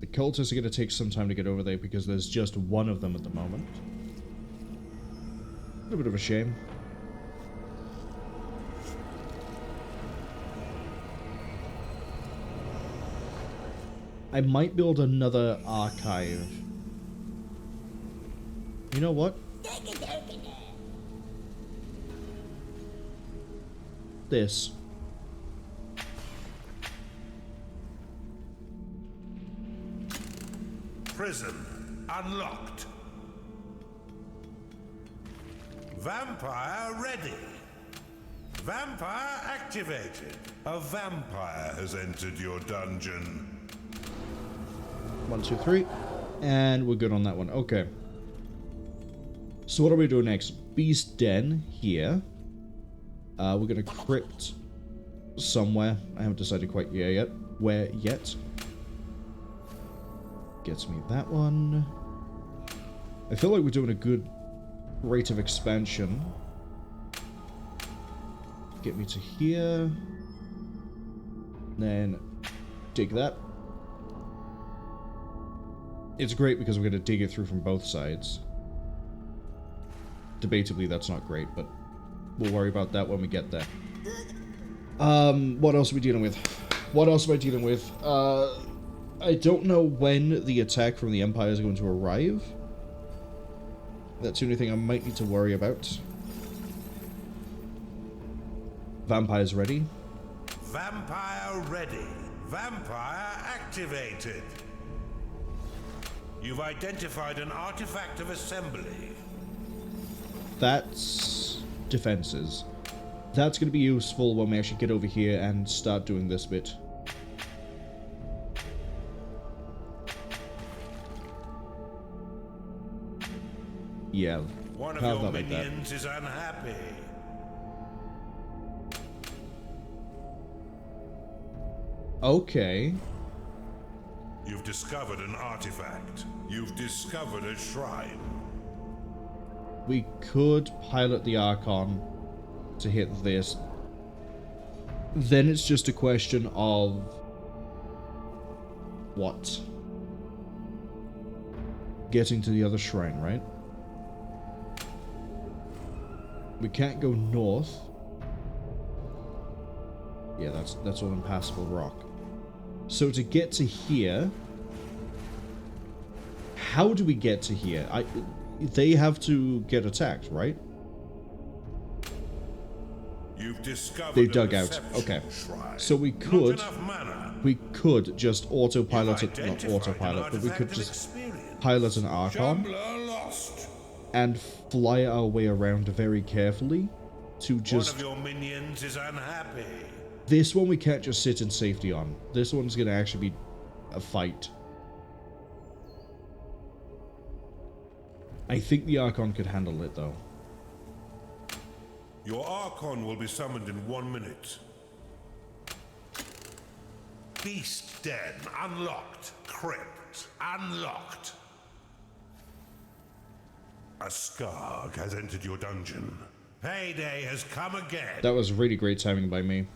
The cultists are going to take some time to get over there because there's just one of them at the moment. A little bit of a shame. I might build another archive. You know what? This. Prison unlocked. Vampire ready. Vampire activated. A vampire has entered your dungeon. 1, 2, 3. And we're good on that one. Okay. So what are we doing next? Beast Den here. We're going to crypt somewhere. I haven't decided quite yet. Where yet? Gets me that one. I feel like we're doing a good rate of expansion. Get me to here. Then dig that. It's great because we're going to dig it through from both sides. Debatably, that's not great, but we'll worry about that when we get there. What else are we dealing with? What else am I dealing with? I don't know when the attack from the Empire is going to arrive. That's the only thing I might need to worry about. Vampires ready. Vampire ready. Vampire activated. You've identified an artifact of assembly. That's defenses. That's going to be useful when we actually get over here and start doing this bit. Yeah. One of your minions is unhappy. Okay. You've discovered an artifact. You've discovered a shrine. We could pilot the Archon to hit this. Then it's just a question of... what? Getting to the other shrine, right? We can't go north. Yeah, that's all impassable rock. So to get to here... how do we get to here? They have to get attacked, right? You've discovered they dug out. Okay. Shrine. So we could just autopilot it, not autopilot, but we could just pilot an Archon and fly our way around very carefully to just... one of your minions is unhappy. This one we can't just sit in safety on. This one's going to actually be a fight. I think the Archon could handle it, though. Your Archon will be summoned in 1 minute. Beast Den unlocked. Crypt unlocked. A Skarg has entered your dungeon. Payday has come again. That was really great timing by me.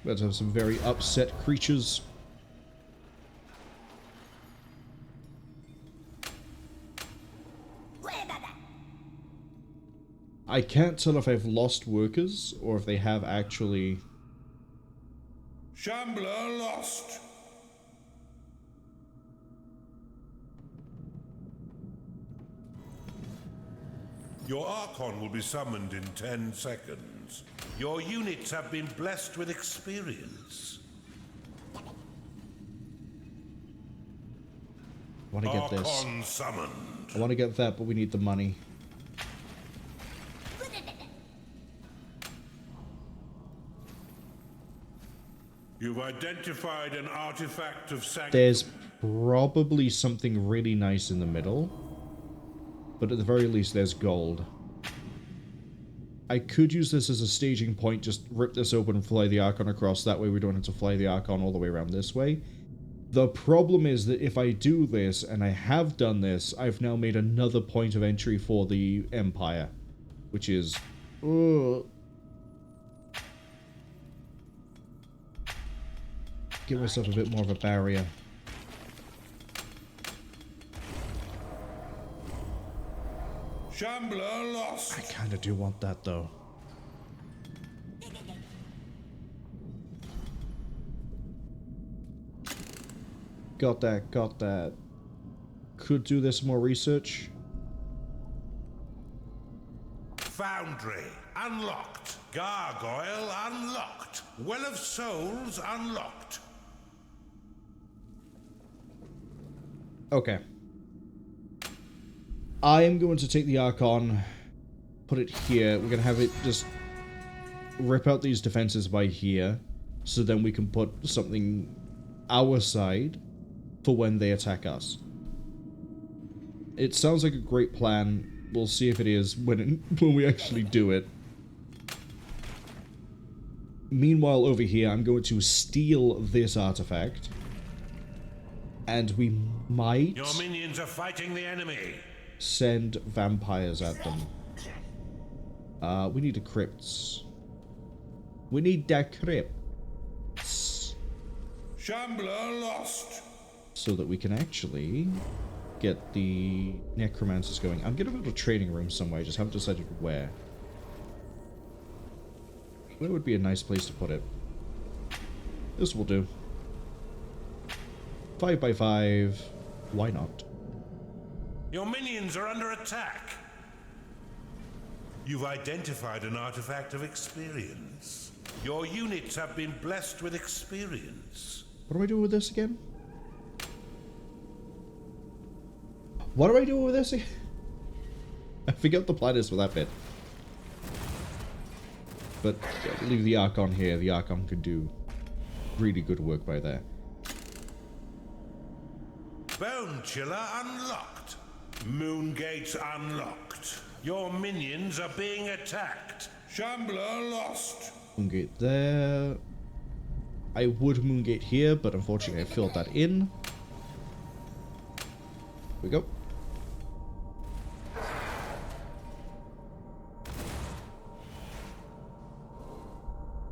Let's have some very upset creatures. I can't tell if I've lost workers or if they have actually... Shambler lost. Your Archon will be summoned in 10 seconds. Your units have been blessed with experience. I want to get this. Archon summoned. I want to get that, but we need the money. You've identified an artifact of sanctity. There's probably something really nice in the middle, but at the very least there's gold. I could use this as a staging point, just rip this open and fly the Archon across, that way we don't have to fly the Archon all the way around this way. The problem is that if I do this, and I have done this, I've now made another point of entry for the Empire, which is... give myself a bit more of a barrier. Shambler lost. I kind of do want that, though. Got that, got that. Could do this more research. Foundry unlocked. Gargoyle unlocked. Well of Souls unlocked. Okay. I am going to take the Archon, put it here. We're going to have it just rip out these defenses by here, so then we can put something our side for when they attack us. It sounds like a great plan. We'll see if it is when we actually do it. Meanwhile, over here, I'm going to steal this artifact. And we might... your minions are fighting the enemy. Send vampires at them. We need a crypts. We need that crypts. Shambler lost. So that we can actually get the necromancers going. I'm gonna build a training room somewhere, I just haven't decided where. Where would be a nice place to put it? This will do. 5 by 5. Why not? Your minions are under attack. You've identified an artifact of experience. Your units have been blessed with experience. What do I do with this again? What do I do with this again? I forgot the plan is for that bit. But yeah, leave the Archon here. The Archon could do really good work by there. Bone Chiller unlocked. Moon Gates unlocked. Your minions are being attacked. Shambler lost. Moongate there. I would Moongate here, but unfortunately I filled that in. Here we go.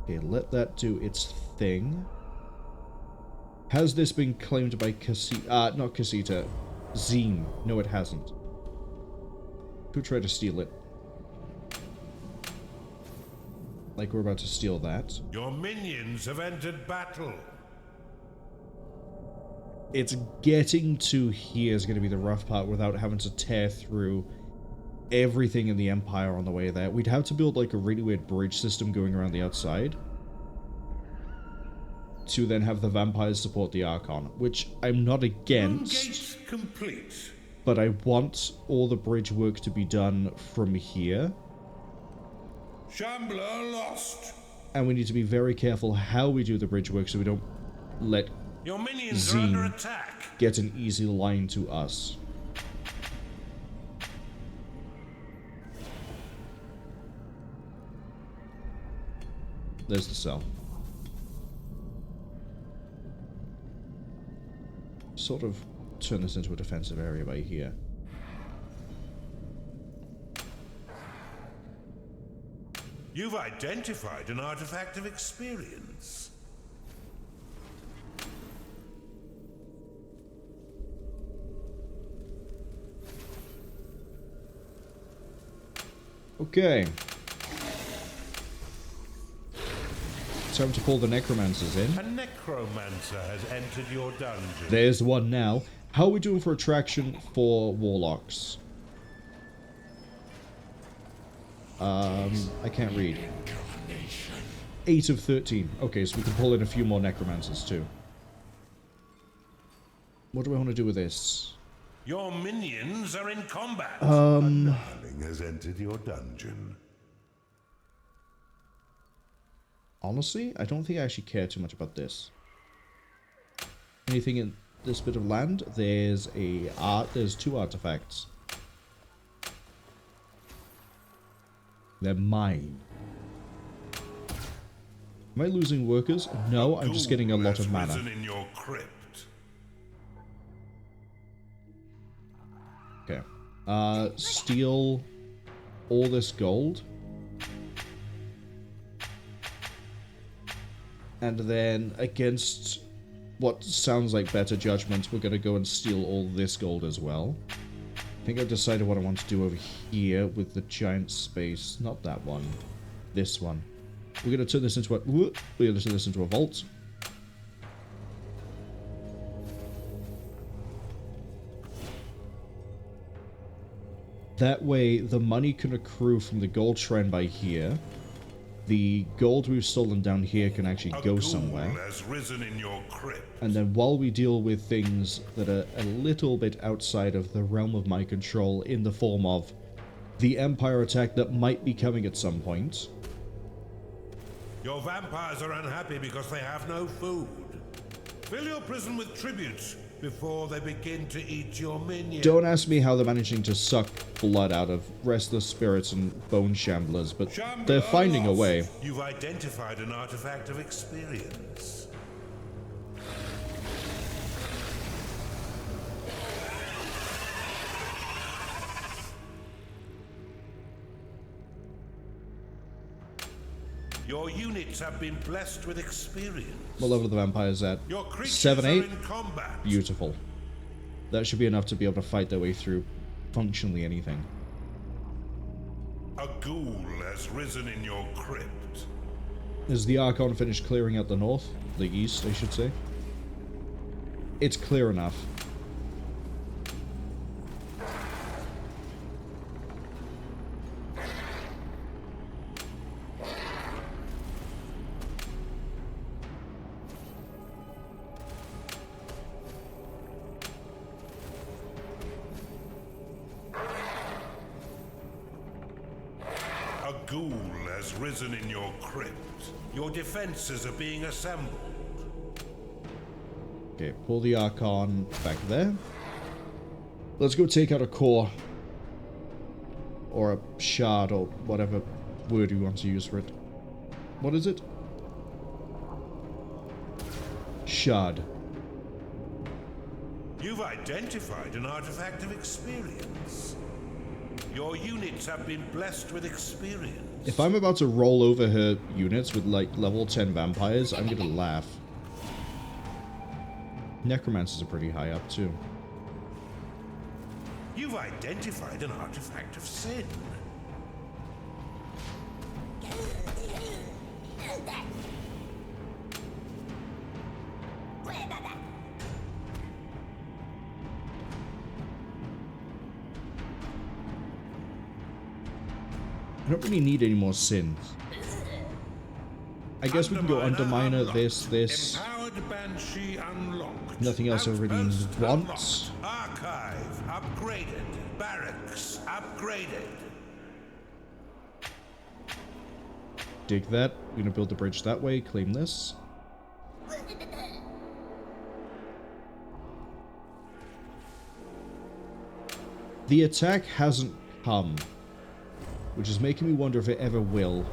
Okay, let that do its thing. Has this been claimed by Casita? Not Casita. Zine. No, it hasn't. Who tried to steal it? Like we're about to steal that. Your minions have entered battle. It's getting to here is going to be the rough part without having to tear through everything in the Empire on the way there. We'd have to build like a really weird bridge system going around the outside to then have the vampires support the Archon, which I'm not against. Complete. But I want all the bridge work to be done from here. Shambler lost. And we need to be very careful how we do the bridge work so we don't let Your minions are under Zine attack. get an easy line to us. There's the cell. Sort of turn this into a defensive area by here. You've identified an artifact of experience. Okay. Time to pull the necromancers in. A necromancer has entered your dungeon. There's one now. How are we doing for attraction for warlocks? I can't read. 8 of 13. Okay, so we can pull in a few more necromancers too. What do I want to do with this? Your minions are in combat. Darling has entered your dungeon. Honestly, I don't think I actually care too much about this. Anything in this bit of land? There's there's 2 artifacts. They're mine. Am I losing workers? No, I'm just getting a lot of mana. In your crypt. Okay. Steal all this gold. And then, against what sounds like better judgment, we're going to go and steal all this gold as well. I think I've decided what I want to do over here with the giant space. Not that one. This one. We're going to turn this into a... We're going to turn this into a vault. That way, the money can accrue from the gold shrine by here. The gold we've stolen down here can actually go somewhere. Has risen in your crypt. And then while we deal with things that are a little bit outside of the realm of my control in the form of the Empire attack that might be coming at some point. Your vampires are unhappy because they have no food. Fill your prison with tributes before they begin to eat your minions. Don't ask me how they're managing to suck blood out of restless spirits and bone shamblers, but they're finding a way. You've identified an artifact of experience. Your units have been blessed with experience. What level are the vampires at? Your creatures 7, 8? are in combat. Beautiful. That should be enough to be able to fight their way through functionally anything. A ghoul has risen in your crypt. Is the Archon finished clearing out the north? The east, I should say. It's clear enough. A ghoul has risen in your crypt. Your defenses are being assembled. Okay, pull the Archon back there. Let's go take out a core. Or a shard, or whatever word you want to use for it. What is it? Shard. You've identified an artifact of experience. Your units have been blessed with experience. If I'm about to roll over her units with, like, level 10 vampires, I'm gonna laugh. Necromancers are pretty high up, too. You've identified an artifact of sin. I don't really need any more sins. I guess we can go Underminer, this. Empowered Banshee unlocked. Nothing else I really Outpost want. unlocked. Archive upgraded. Barracks upgraded. Dig that. We're gonna build the bridge that way, claim this. The attack hasn't come, which is making me wonder if it ever will.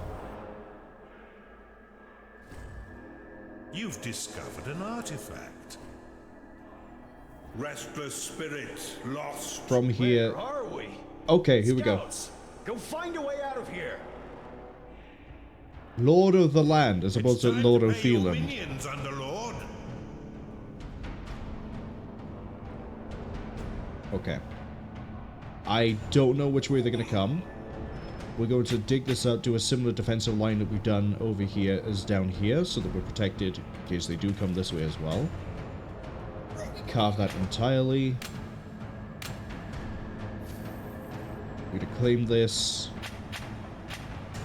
You've discovered an artifact. Restless spirit lost. From here. Where are we? Okay, here we go. Scouts, go find a way out of here. Lord of the Land, as opposed to It's time Lord to of pay your Phelan. minions, Underlord. Okay. I don't know which way they're going to come. We're going to dig this out, do a similar defensive line that we've done over here as down here, so that we're protected in case they do come this way as well. Carve that entirely. We're going to claim this.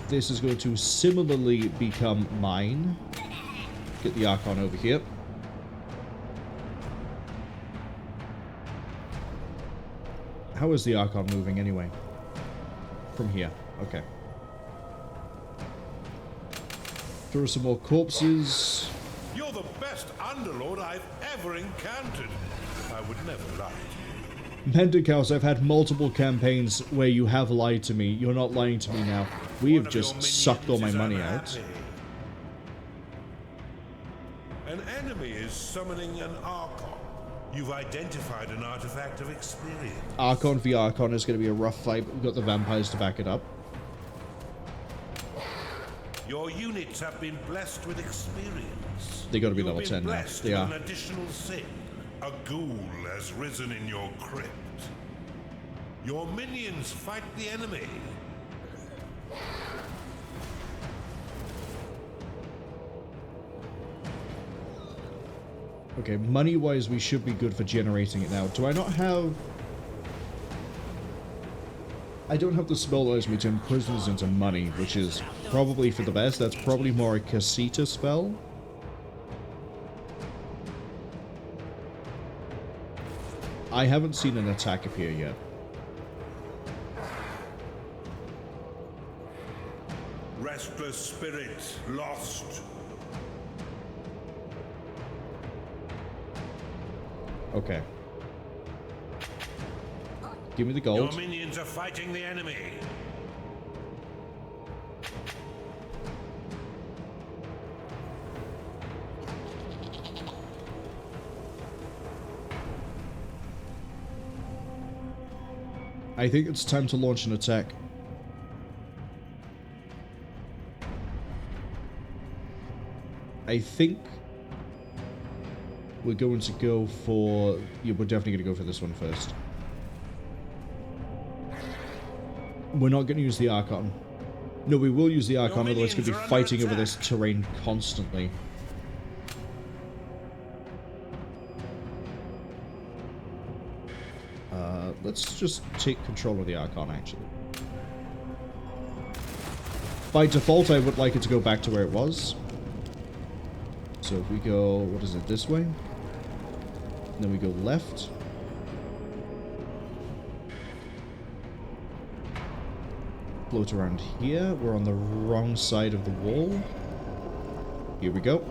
This is going to similarly become mine. Get the Archon over here. How is the Archon moving anyway? From here. Okay. Throw some more corpses. You're the best Underlord I've ever encountered. I would never lie to you. Mendicaus, I've had multiple campaigns where you have lied to me. You're not lying to me now. We have One of your just sucked all my minions is money out. unhappy. An enemy is summoning an Archon. You've identified an artifact of experience. Archon v Archon is going to be a rough fight, but we've got the vampires to back it up. Your units have been blessed with experience. They gotta be You've level been 10 now. blessed They with are. an additional sin. A ghoul has risen in your crypt. Your minions fight the enemy. Okay, money-wise, we should be good for generating it now. Do I not have... I don't have the spell that allows me to imprison this into money, which is probably for the best. That's probably more a Casita spell. I haven't seen an attack appear yet. Restless spirit lost. Okay. Give me the Your gold. minions are fighting the enemy. I think it's time to launch an attack. I think we're going to go for... Yeah, we're definitely going to go for this one first. We're not going to use the Archon. No, we will use the Archon, otherwise we're going to be fighting over this terrain constantly. Let's just take control of the Archon, actually. By default, I would like it to go back to where it was. So if we go, what is it, this way? And then we go left. Float around here. We're on the wrong side of the wall. Here we go.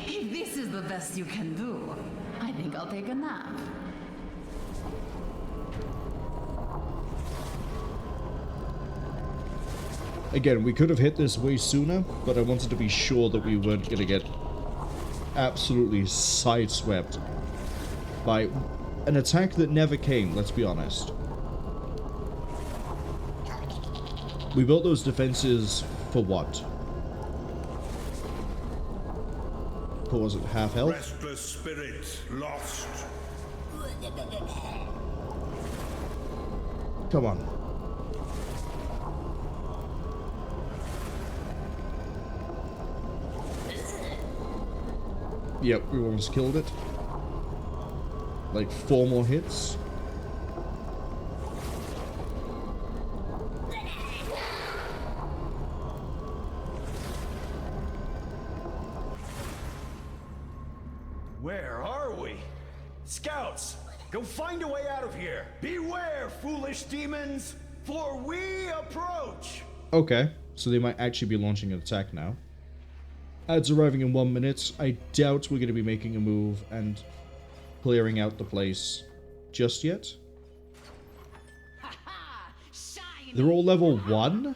If this is the best you can do, I think I'll take a nap. Again, we could have hit this way sooner, but I wanted to be sure that we weren't going to get absolutely sideswept by an attack that never came, let's be honest. We built those defenses for what? For, was it half health? Restless spirit lost. Come on. Yep, we almost killed it. Like 4 more hits. Where are we? Scouts, go find a way out of here. Beware, foolish demons, for we approach. Okay, so they might actually be launching an attack now. Ads arriving in 1 minute. I doubt we're going to be making a move and clearing out the place just yet. They're all level 1?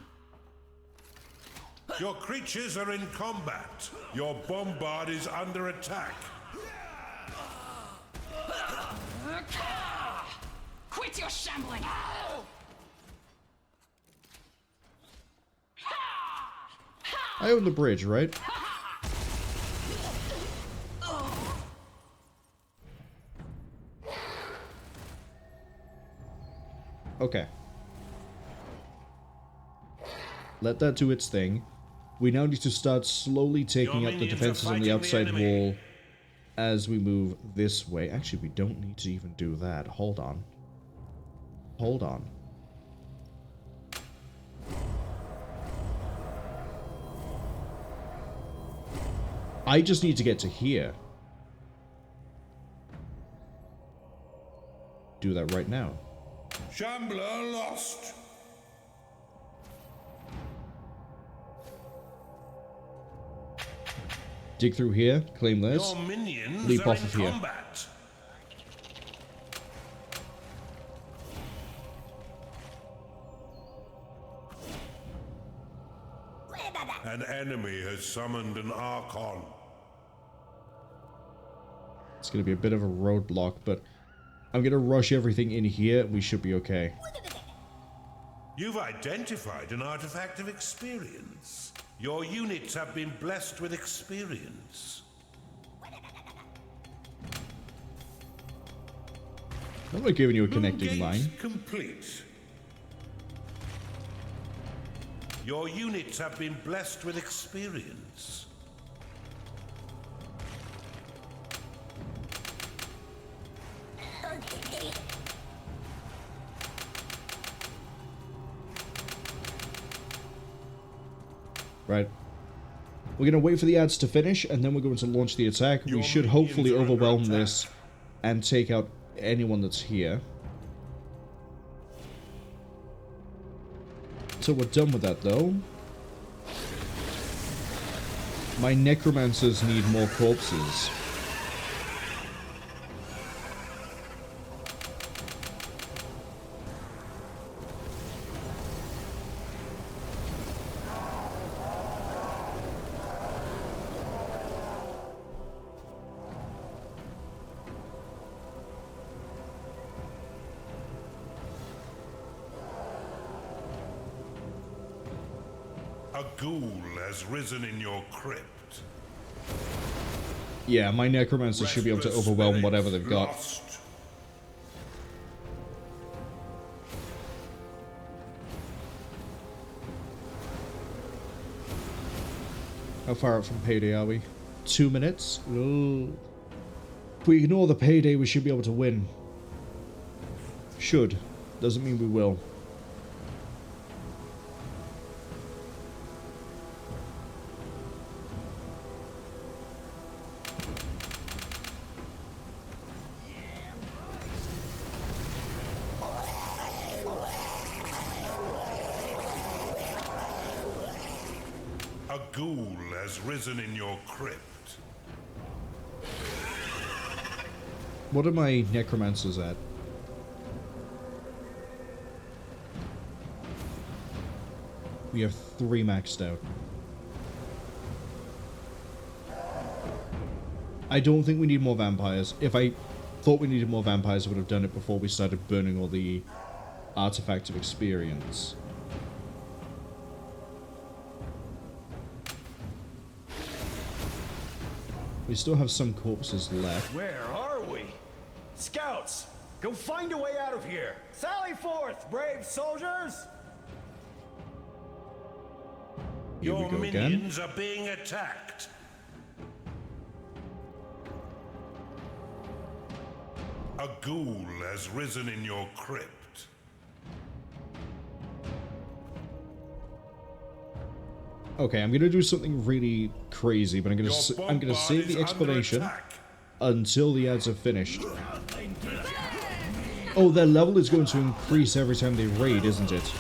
Your creatures are in combat. Your bombard is under attack. Quit your shambling! I own the bridge, right? Okay. Let that do its thing. We now need to start slowly taking out the defenses on the outside wall as we move this way. Actually, we don't need to even do that. Hold on. Hold on. I just need to get to here. Do that right now. Shambler lost. Dig through here, claim this, Your minions leap are off in of here. combat. An enemy has summoned an Archon. It's going to be a bit of a roadblock, but I'm going to rush everything in here. We should be okay. You've identified an artifact of experience. Your units have been blessed with experience. I'm not giving you a connecting Moongate line. Complete. Your units have been blessed with experience. Right. We're going to wait for the ads to finish, and then we're going to launch the attack. We should hopefully overwhelm this and take out anyone that's here. So we're done with that, though. My necromancers need more corpses. A ghoul has risen in your crypt. Yeah, my necromancer should be able to overwhelm whatever they've got. Lost. How far out from payday are we? 2 minutes? Ooh. If we ignore the payday, we should be able to win. Should. Doesn't mean we will. A ghoul has risen in your crypt. What are my necromancers at? We have 3 maxed out. I don't think we need more vampires. If I thought we needed more vampires, I would have done it before we started burning all the artifacts of experience. We still have some corpses left. Where are we? Scouts, go find a way out of here. Sally forth, brave soldiers! Here we Your go again. minions are being attacked. A ghoul has risen in your crypt. Okay, I'm gonna do something really crazy, but I'm gonna Your save bombard the is explanation under attack. until the ads are finished. Oh, their level is going to increase every time they raid, isn't it?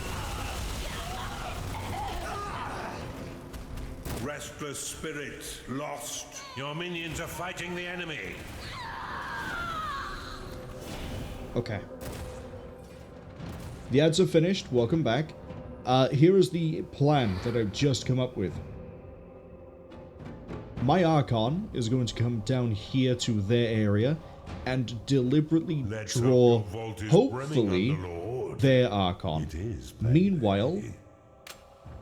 Restless spirit, lost. Your minions are fighting the enemy. Okay. The ads are finished. Welcome back. Here is the plan that I've just come up with. My Archon is going to come down here to their area and deliberately Let's draw, hope your vault is hopefully, brimming, Underlord. their Archon. It is, Meanwhile,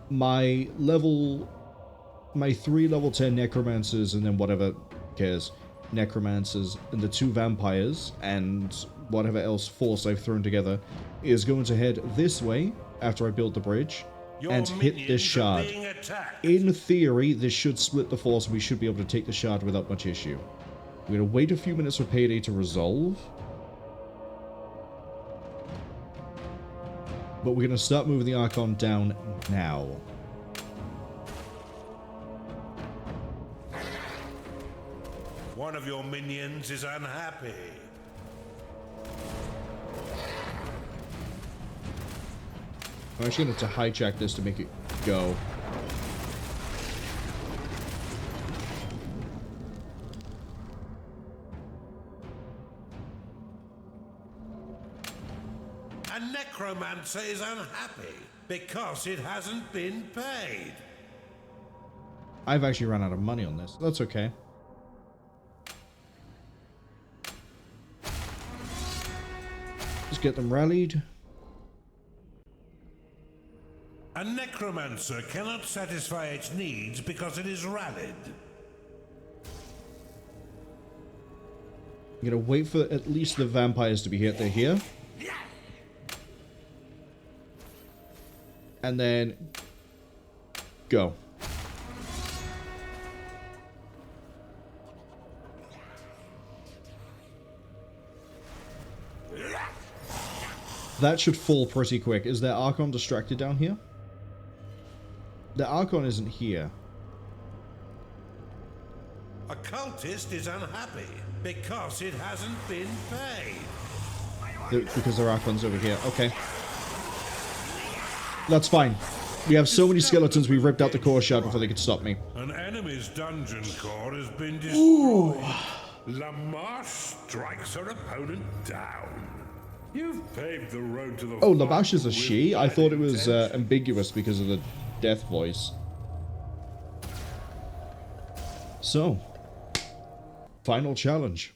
my 3 level 10 necromancers and then whatever cares, necromancers and the 2 vampires and whatever else force I've thrown together is going to head this way after I build the bridge Your and hit this minions are shard. being attacked. In theory, this should split the force and we should be able to take the shard without much issue. We're going to wait a few minutes for payday to resolve. But we're going to start moving the Archon down now. One of your minions is unhappy. I'm actually going to have to hijack this to make it go. A necromancer is unhappy because it hasn't been paid. I've actually run out of money on this. That's okay. Just get them rallied. A necromancer cannot satisfy its needs because it is rallied. I'm gonna wait for at least the vampires to be here. They're here. And then go. That should fall pretty quick. Is their Archon distracted down here? The Archon isn't here. A cultist is unhappy because it hasn't been paid. Because their Archon's over here. Okay. That's fine. We have so many skeletons, we ripped out the core shard before they could stop me. An enemy's dungeon core has been destroyed. Lamar strikes her opponent down. You've paved the road to the Oh, Labash is a with she? I bad thought it was intention. ambiguous because of the death voice. So, final challenge.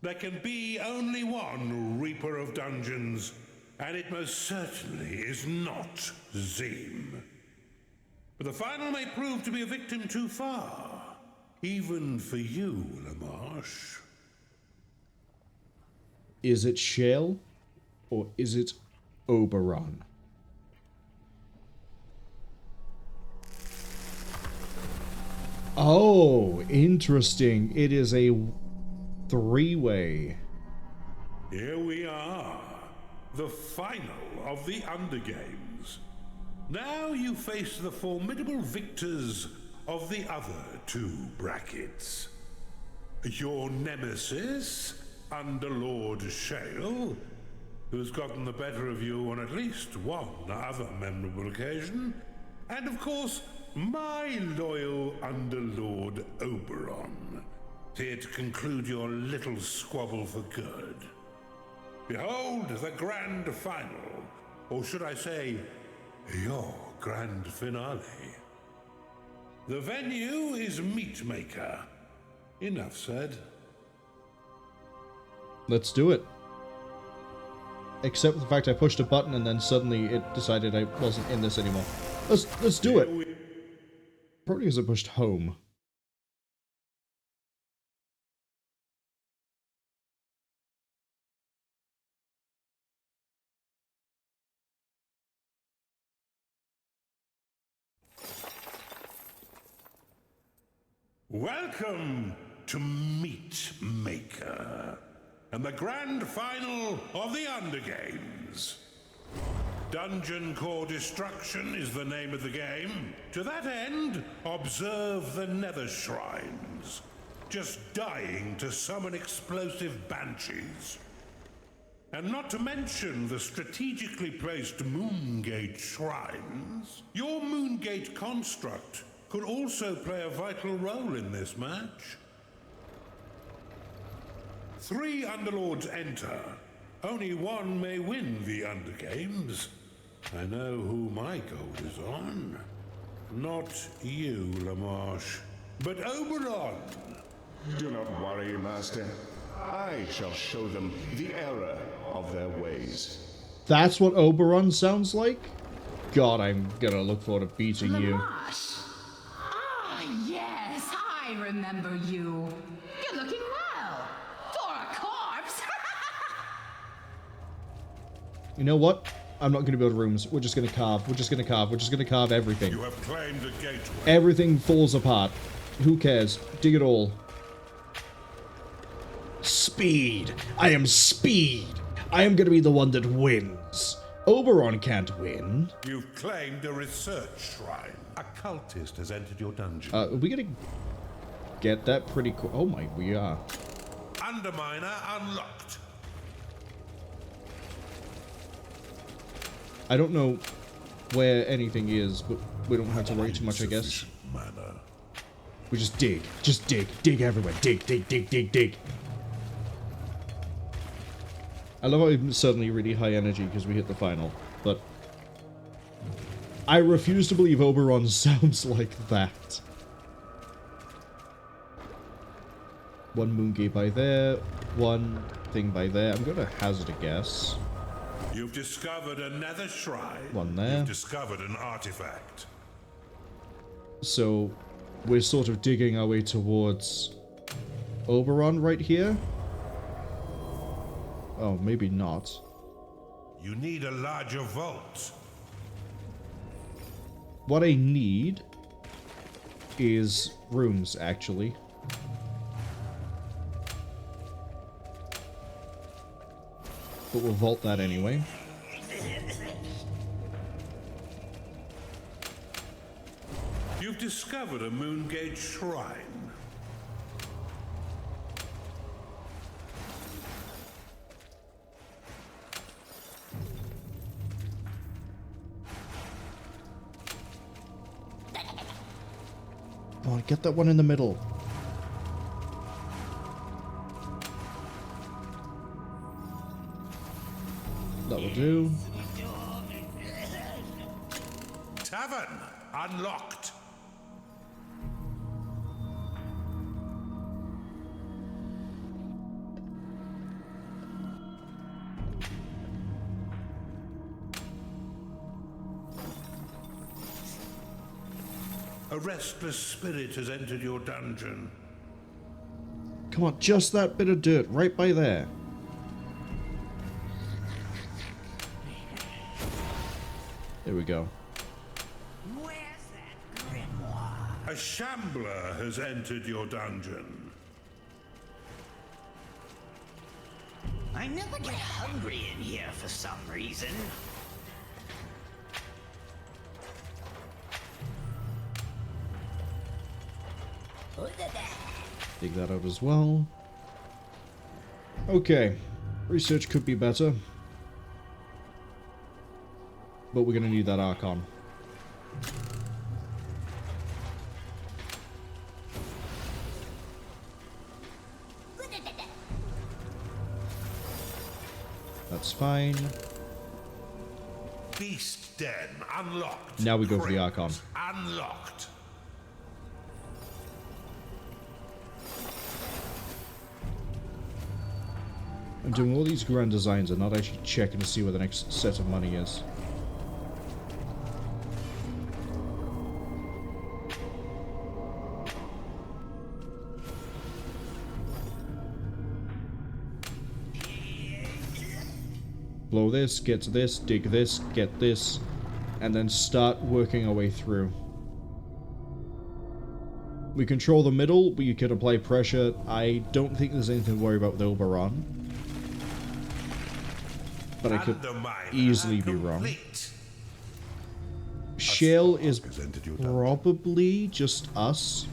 There can be only one Reaper of Dungeons, and it most certainly is not Zim. But the final may prove to be a victim too far, even for you, Lamarche. Is it Shale or is it Oberon? Oh, interesting. It is a three-way. Here we are, the final of the Undergames. Now you face the formidable victors of the other two brackets. Your nemesis, Underlord Shale, who's gotten the better of you on at least one other memorable occasion, and of course, my loyal Underlord Oberon, here to conclude your little squabble for good. Behold the grand final, or should I say, your grand finale. The venue is Meatmaker. Enough said. Let's do it. Except for the fact I pushed a button and then suddenly it decided I wasn't in this anymore. Let's do it. Probably because I pushed home. Welcome to Meatmaker, and the grand final of the Undergames. Dungeon Core Destruction is the name of the game. To that end, observe the Nether Shrines, just dying to summon explosive banshees. And not to mention the strategically placed Moongate Shrines. Your Moongate construct could also play a vital role in this match. 3 Underlords enter. Only one may win the Undergames. I know who my gold is on. Not you, Lamarche, but Oberon. Do not worry, Master. I shall show them the error of their ways. That's what Oberon sounds like? God, I'm gonna look forward to beating you. Lamarche. Ah, yes, I remember you. You're looking well. For a corpse. You know what? I'm not gonna build rooms. We're just gonna carve. We're just gonna carve. We're just gonna carve everything. You have claimed a gateway. Everything falls apart. Who cares? Dig it all. Speed. I am speed. I am gonna be the one that wins. Oberon can't win. You've claimed a research shrine. A cultist has entered your dungeon. Are we gonna get that pretty quick? Oh my, we are. Underminer unlocked. I don't know where anything is, but we don't have to worry too much, I guess. Mana. We just dig. Just dig. Dig everywhere. Dig, dig, dig, dig, dig. I love how I'm suddenly really high energy because we hit the final, but I refuse to believe Oberon sounds like that. One Moongate by there, one thing by there. I'm gonna hazard a guess. You've discovered a nether shrine. One there. You've discovered an artifact. So we're sort of digging our way towards Oberon right here. Oh, maybe not. You need a larger vault. What I need is rooms, actually. But we'll vault that anyway. You've discovered a Moongate shrine. Come on, get that one in the middle. That will do. Tavern unlocked. A restless spirit has entered your dungeon. Come on, just that bit of dirt right by there. There we go. Where's that grimoire? A shambler has entered your dungeon. I never get hungry in here for some reason. Dig that out as well. Okay. Research could be better. But we're going to need that Archon. That's fine. Beast Den unlocked. Now we go for the Archon. Unlocked. I'm doing all these grand designs and not actually checking to see where the next set of money is. Blow this, get to this, dig this, get this, and then start working our way through. We control the middle, we can apply pressure. I don't think there's anything to worry about with Oberon. But I could easily be wrong. Shale is probably just us.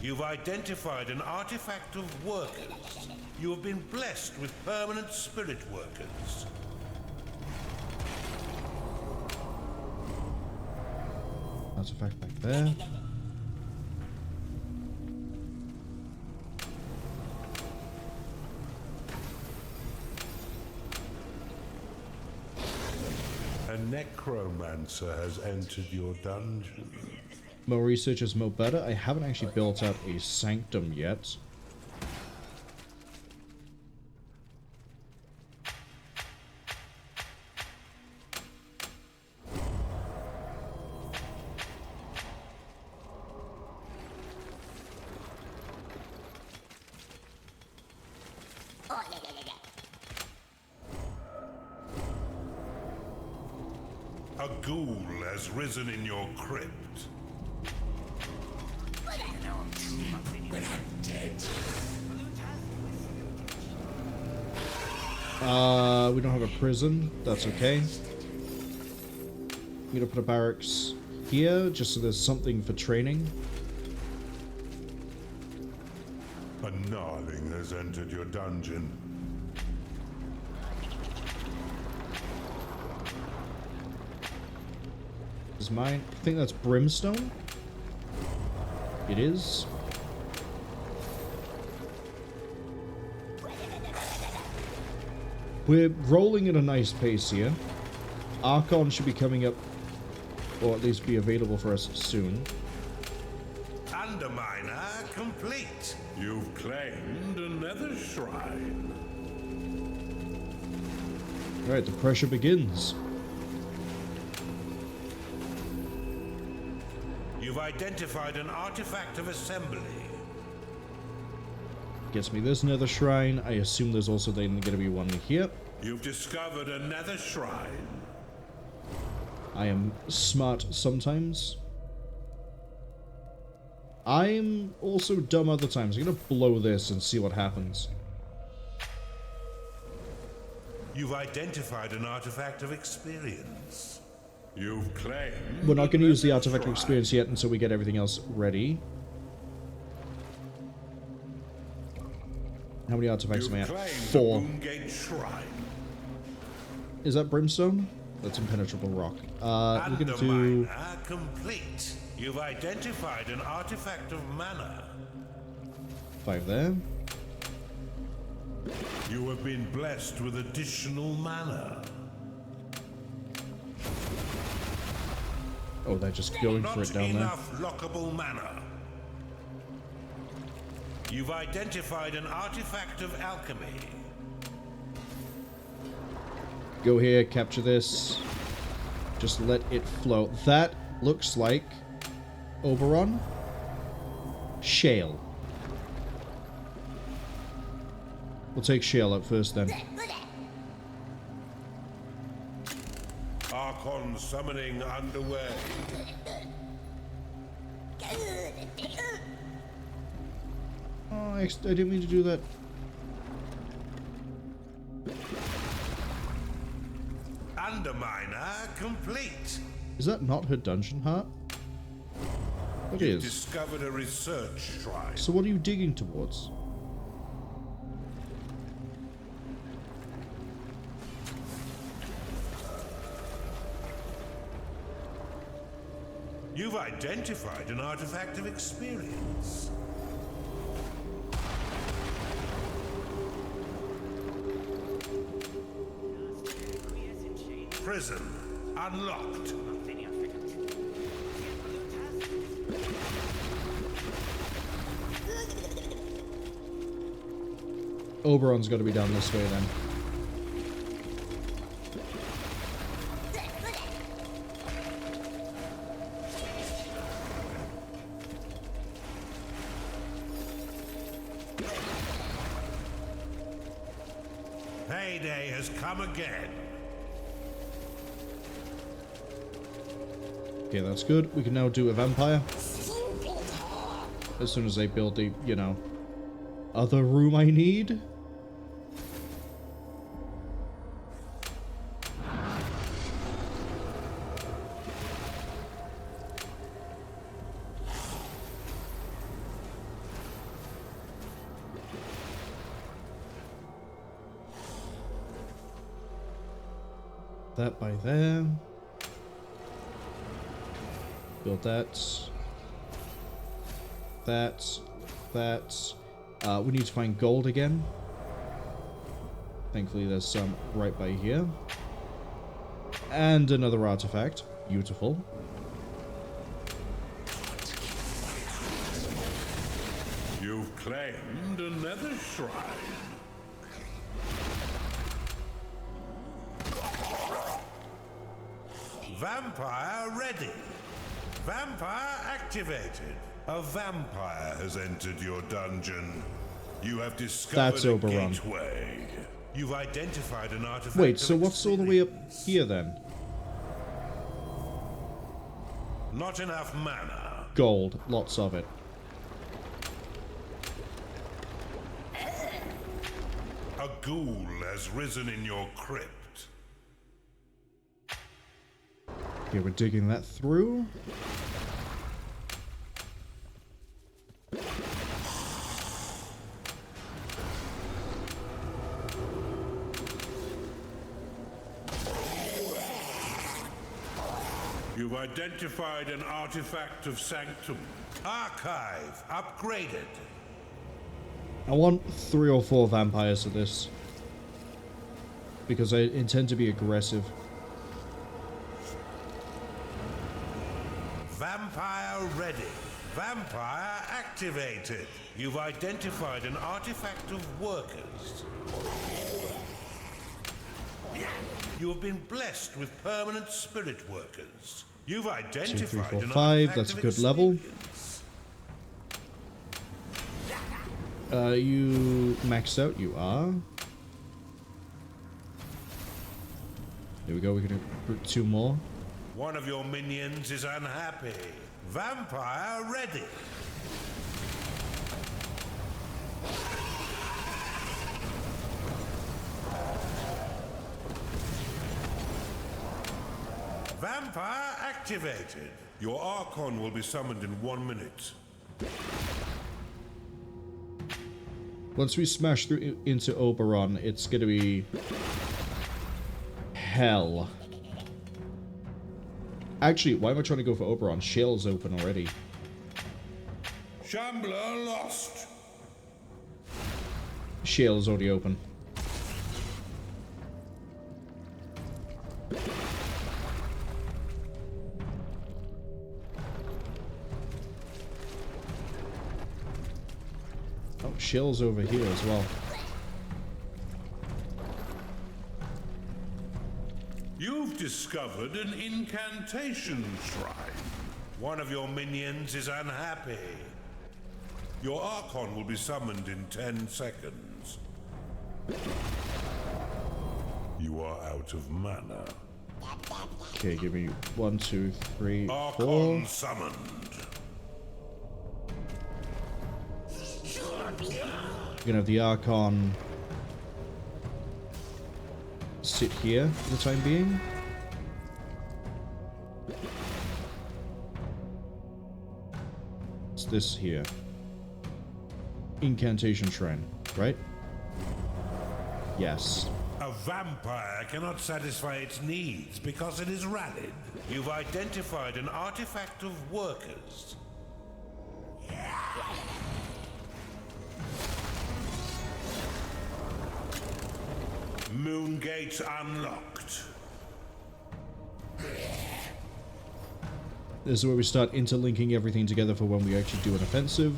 You've identified an artifact of workers. You have been blessed with permanent spirit workers. Artifact back there. A necromancer has entered your dungeon. More research is more better. I haven't actually built out a sanctum yet. A ghoul has risen in your crypt. We don't have a prison. That's okay. I'm gonna put a barracks here, just so there's something for training. A gnarling has entered your dungeon. Is mine? I think that's brimstone. It is. We're rolling at a nice pace here. Archon should be coming up, or at least be available for us soon. Underminer complete. You've claimed another shrine. Alright, the pressure begins. You've identified an artifact of assembly. Gets me this nether shrine. I assume there's also then going to be one here. You've discovered another shrine. I am smart sometimes. I'm also dumb other times. I'm going to blow this and see what happens. You've identified an artifact of experience. You've claimed... We're not going to use the artifact of experience yet until we get everything else ready. How many artifacts am I at? 4. Is that brimstone? That's impenetrable rock. We're going to do... complete. You've identified an artifact of mana. 5 there. You have been blessed with additional mana. Oh, they're just going for it down there. Not enough lockable mana. You've identified an artifact of alchemy. Go here, capture this. Just let it flow. That looks like Oberon. Shale. We'll take Shale up first then. Archon summoning underway. Oh, I didn't mean to do that. Underminer complete. Is that not her dungeon heart? It You is. discovered a research shrine. So what are you digging towards? You've identified an artifact of experience. Prison unlocked. Oberon's got to be down this way then. Payday has come again. Okay, that's good. We can now do a vampire. As soon as they build the, you know, other room I need. That by there. Build that. That. We need to find gold again. Thankfully there's some right by here. And another artifact. Beautiful. You've claimed another shrine. Vampire ready. Vampire activated. A vampire has entered your dungeon. You have discovered That's a Oberon. gateway. You've identified an artifact. Wait, of so what's all the way up experience. here then? Not enough mana. Gold. Lots of it. A ghoul has risen in your crypt. Okay, we're digging that through. You've identified an artifact of sanctum. Archive upgraded. I want 3 or 4 vampires to this. Because I intend to be aggressive. Vampire ready. Vampire activated. You've identified an artifact of workers. You have been blessed with permanent spirit workers. You've 2, 3, identified 4, an 5. artifact That's a of good level. experience. You maxed out. You are. There we go. We can do 2 more. One of your minions is unhappy. Vampire ready. Vampire activated. Your Archon will be summoned in 1 minute. Once we smash through into Oberon, it's gonna be hell. Actually, why am I trying to go for Oberon? Shale's open already. Shambler lost. Shale is already open. Oh, Shell's over here as well. You've discovered an incantation shrine. One of your minions is unhappy. Your Archon will be summoned in 10 seconds. You are out of mana. Okay, give me 1, 2, 3, 4. Archon summoned. We're gonna have the Archon sit here for the time being. It's this here. Incantation Shrine, right? Yes. A vampire cannot satisfy its needs because it is rallied. You've identified an artifact of workers. Moon gates unlocked. This is where we start interlinking everything together for when we actually do an offensive.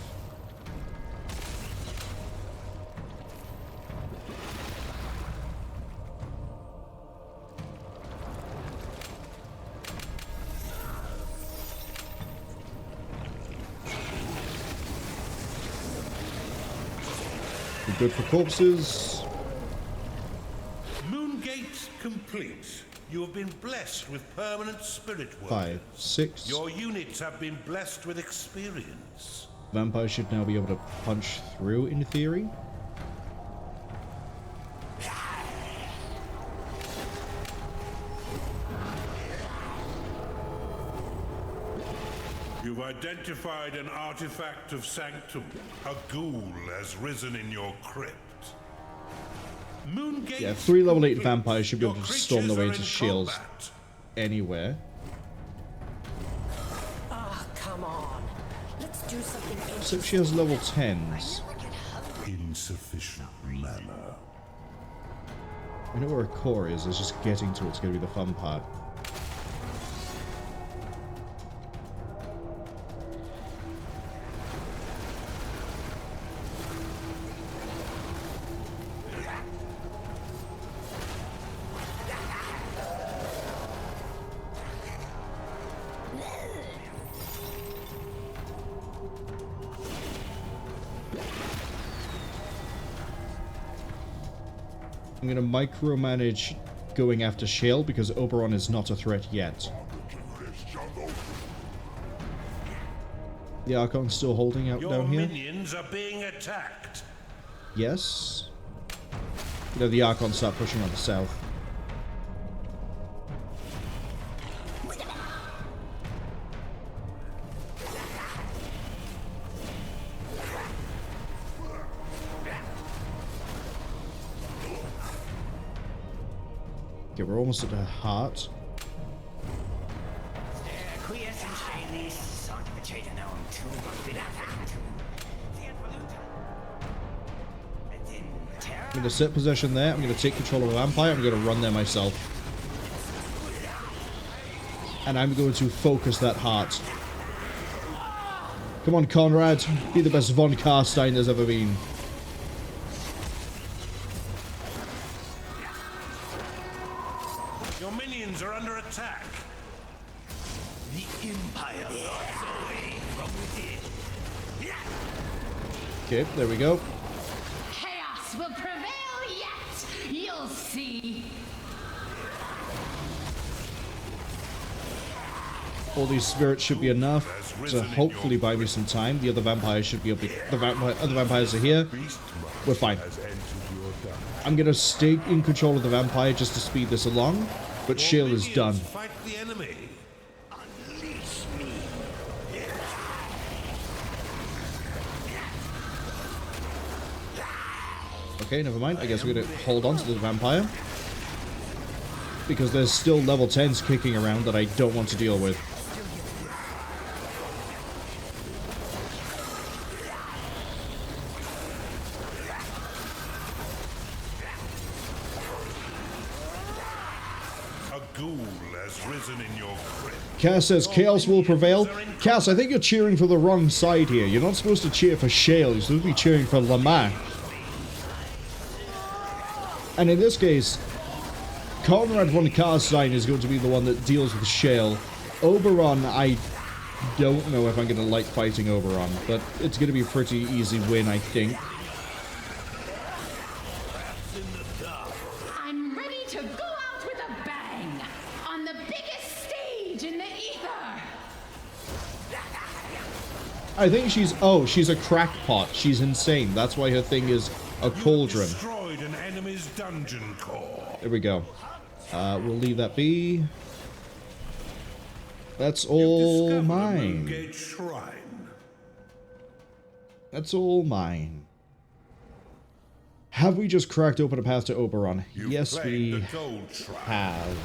We're good for corpses. Moon gate complete. You have been blessed with permanent spirit workers. 5, 6. Your units have been blessed with experience. Vampire should now be able to punch through in theory. You've identified an artifact of sanctum. A ghoul has risen in your crypt. Moongate. Yeah, 3 level 8 vampires should be Your able to storm their way creatures into are in shields combat. anywhere. Ah, come on. Let's do something interesting. Except she has level 10s. Insufficient mana. I know where a core is, it's just getting to it's going to be the fun part. I'm going to micromanage going after Shale because Oberon is not a threat yet. The Archon's still holding out Your down here. minions are being attacked. Yes. You know, the Archon start pushing on the south. Okay, we're almost at her heart. I'm going to set possession there. I'm going to take control of a vampire. I'm going to run there myself. And I'm going to focus that heart. Come on, Conrad. Be the best Von Carstein there's ever been. Your minions are under attack. The Empire lies away from within. Okay, there we go. Chaos will prevail yet. You'll see. All these spirits should be enough to hopefully buy me some time. The other vampires should be able to... other vampires are here. We're fine. I'm going to stay in control of the vampire just to speed this along. But Shale is done. Fight the enemy. Okay, never mind. I guess we're going to hold on to the vampire. Because there's still level 10s kicking around that I don't want to deal with. A ghoul has risen in your crypt. Cass says chaos will prevail. Cass, I think you're cheering for the wrong side here. You're not supposed to cheer for Shale. You're supposed to be cheering for Lamash. And in this case, Conrad von Karstein is going to be the one that deals with Shale. Oberon, I don't know if I'm going to like fighting Oberon, but it's going to be a pretty easy win, I think. I'm ready to go out with a bang on the biggest stage in the ether. I think she's a crackpot. She's insane. That's why her thing is a cauldron. Destroyed an enemy's dungeon core. There we go. We'll leave that be. That's all mine. Moongate Shrine. That's all mine. Have we just cracked open a path to Oberon? Yes, we have.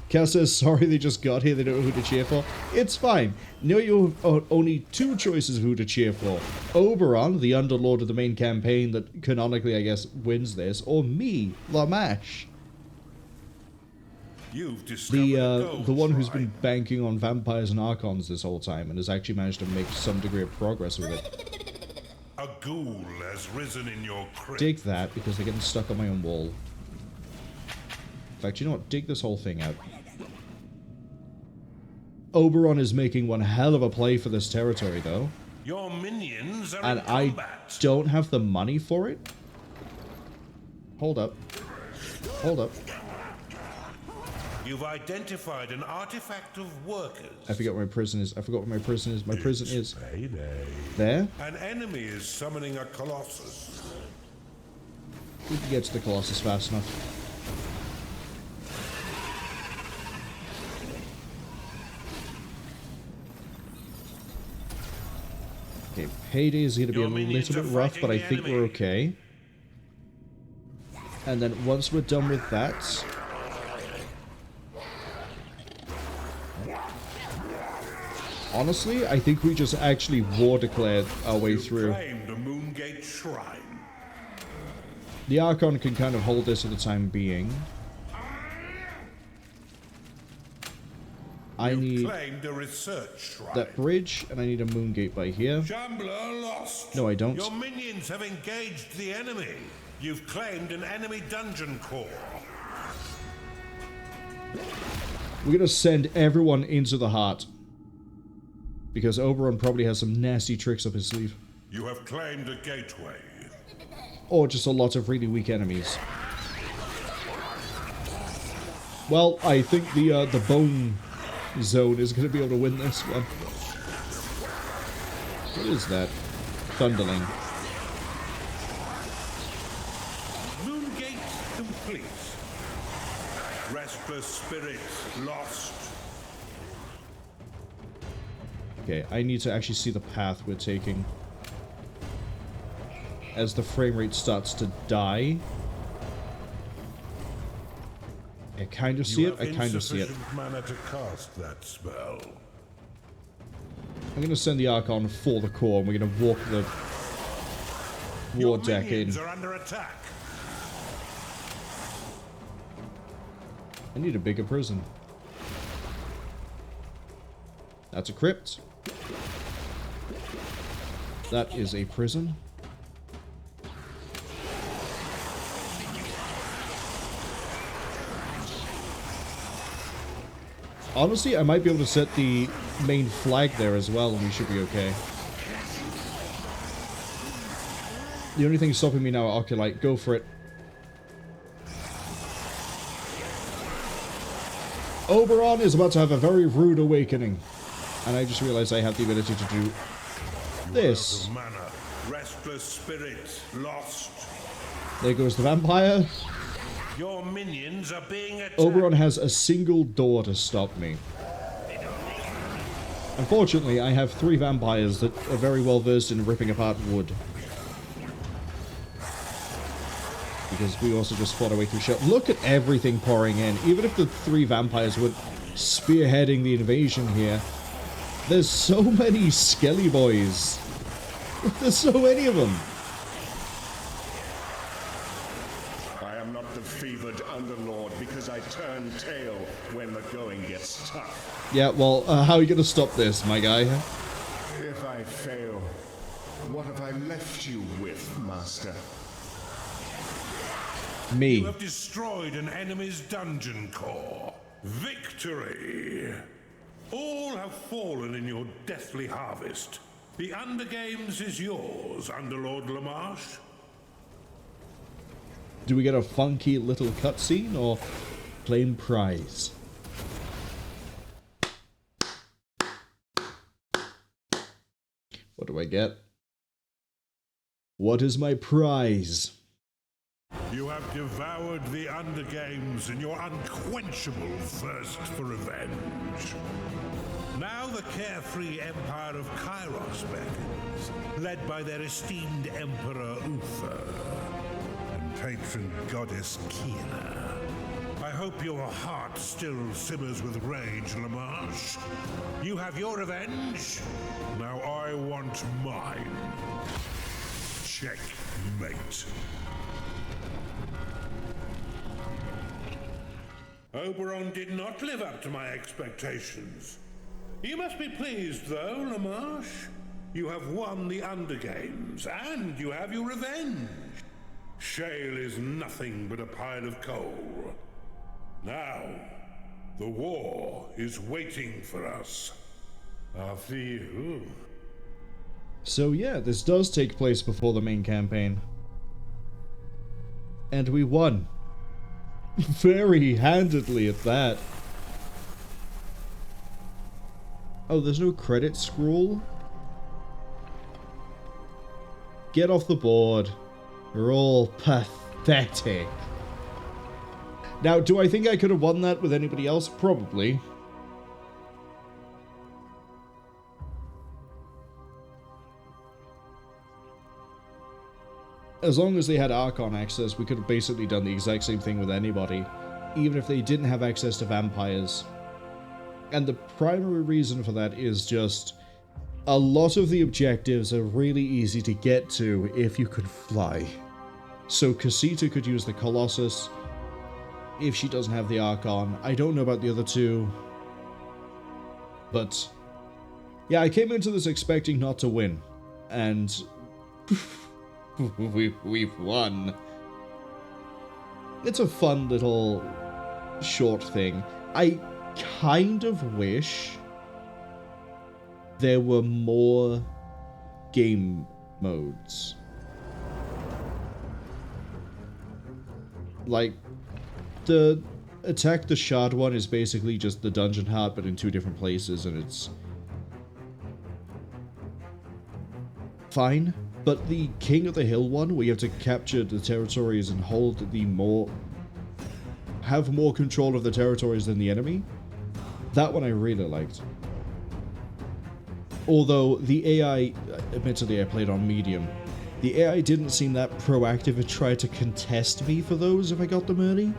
Cass says, sorry they just got here, they don't know who to cheer for. It's fine. No, you have only two choices of who to cheer for. Oberon, the Underlord of the main campaign that canonically, I guess, wins this, or me, Lamash. You've discovered The one who's been banking on vampires and archons this whole time and has actually managed to make some degree of progress with it. A ghoul has risen in your crypt. Dig that, because they're getting stuck on my own wall. In fact, you know what? Dig this whole thing out. Oberon is making one hell of a play for this territory, though. Your minions are And in I combat. don't have the money for it? Hold up. Hold up. You've identified an artifact of workers. I forget where my prison is. I forgot where my prison is. My prison is... Payday. There? An enemy is summoning a colossus. We can get to the Colossus fast enough. Okay, Payday is going to be a little bit rough, but I think we're okay. And then once we're done with that... Honestly, I think we just actually war declared our way through. Claimed a Moongate Shrine. The Archon can kind of hold this for the time being. I need Claimed a research shrine. that bridge, and I need a Moongate by here. Shambler lost. No, I don't. Your minions have engaged the enemy. You've claimed an enemy dungeon core. We're gonna send everyone into the heart. Because Oberon probably has some nasty tricks up his sleeve. You have claimed a gateway. Or just a lot of really weak enemies. Well, I think the bone zone is going to be able to win this one. What is that? Thunderling. Moongate complete. Restless spirits lost. Okay, I need to actually see the path we're taking. As the frame rate starts to die. I kind of see it, I kind of see it. Mana to cast that spell. I'm going to send the Archon for the core, and we're going to walk the war deck in. Your minions are under attack. I need a bigger prison. That's a crypt. That is a prison. Honestly, I might be able to set the main flag there as well, and we should be okay. The only thing stopping me now are Oculite. Go for it. Oberon is about to have a very rude awakening. And I just realized I have the ability to do this. Mana. Restless spirits lost. There goes the vampire. Your minions are being attacked. Oberon has a single door to stop me. Unfortunately, I have 3 vampires that are very well versed in ripping apart wood. Because we also just fought our way through shell. Look at everything pouring in. Even if the 3 vampires were spearheading the invasion here, there's so many skelly boys. There's so many of them. I am not the fevered Underlord because I turn tail when the going gets tough. Yeah, well, how are you gonna stop this, my guy? If I fail, what have I left you with, Master? You Me. have destroyed an enemy's dungeon core. Victory! All have fallen in your deathly harvest. The Undergames is yours, Underlord Lamarche. Do we get a funky little cutscene or plain prize? What do I get? What is my prize? You have devoured the Undergames in your unquenchable thirst for revenge. Now the carefree empire of Kairos beckons, led by their esteemed Emperor Uther and patron goddess Kira. I hope your heart still simmers with rage, Lamarche. You have your revenge, now I want mine. Checkmate. Oberon did not live up to my expectations. You must be pleased, though, Lamarche. You have won the Undergames, and you have your revenge. Shale is nothing but a pile of coal. Now, the war is waiting for us. After you. So yeah, this does take place before the main campaign. And we won. Very handedly at that. Oh, there's no credit scroll? Get off the board. You're all pathetic. Now, do I think I could have won that with anybody else? Probably. As long as they had Archon access, we could have basically done the exact same thing with anybody, even if they didn't have access to vampires. And the primary reason for that is just a lot of the objectives are really easy to get to if you could fly. So Casita could use the Colossus if she doesn't have the Archon. I don't know about the other two. But yeah, I came into this expecting not to win. And we've won. It's a fun little short thing. I kind of wish there were more game modes. Like, the Attack the Shard one is basically just the dungeon heart, but in two different places, and it's fine. But the King of the Hill one, where you have to capture the territories and have more control of the territories than the enemy, that one I really liked. Although the AI, admittedly I played on medium, the AI didn't seem that proactive and tried to contest me for those if I got them early.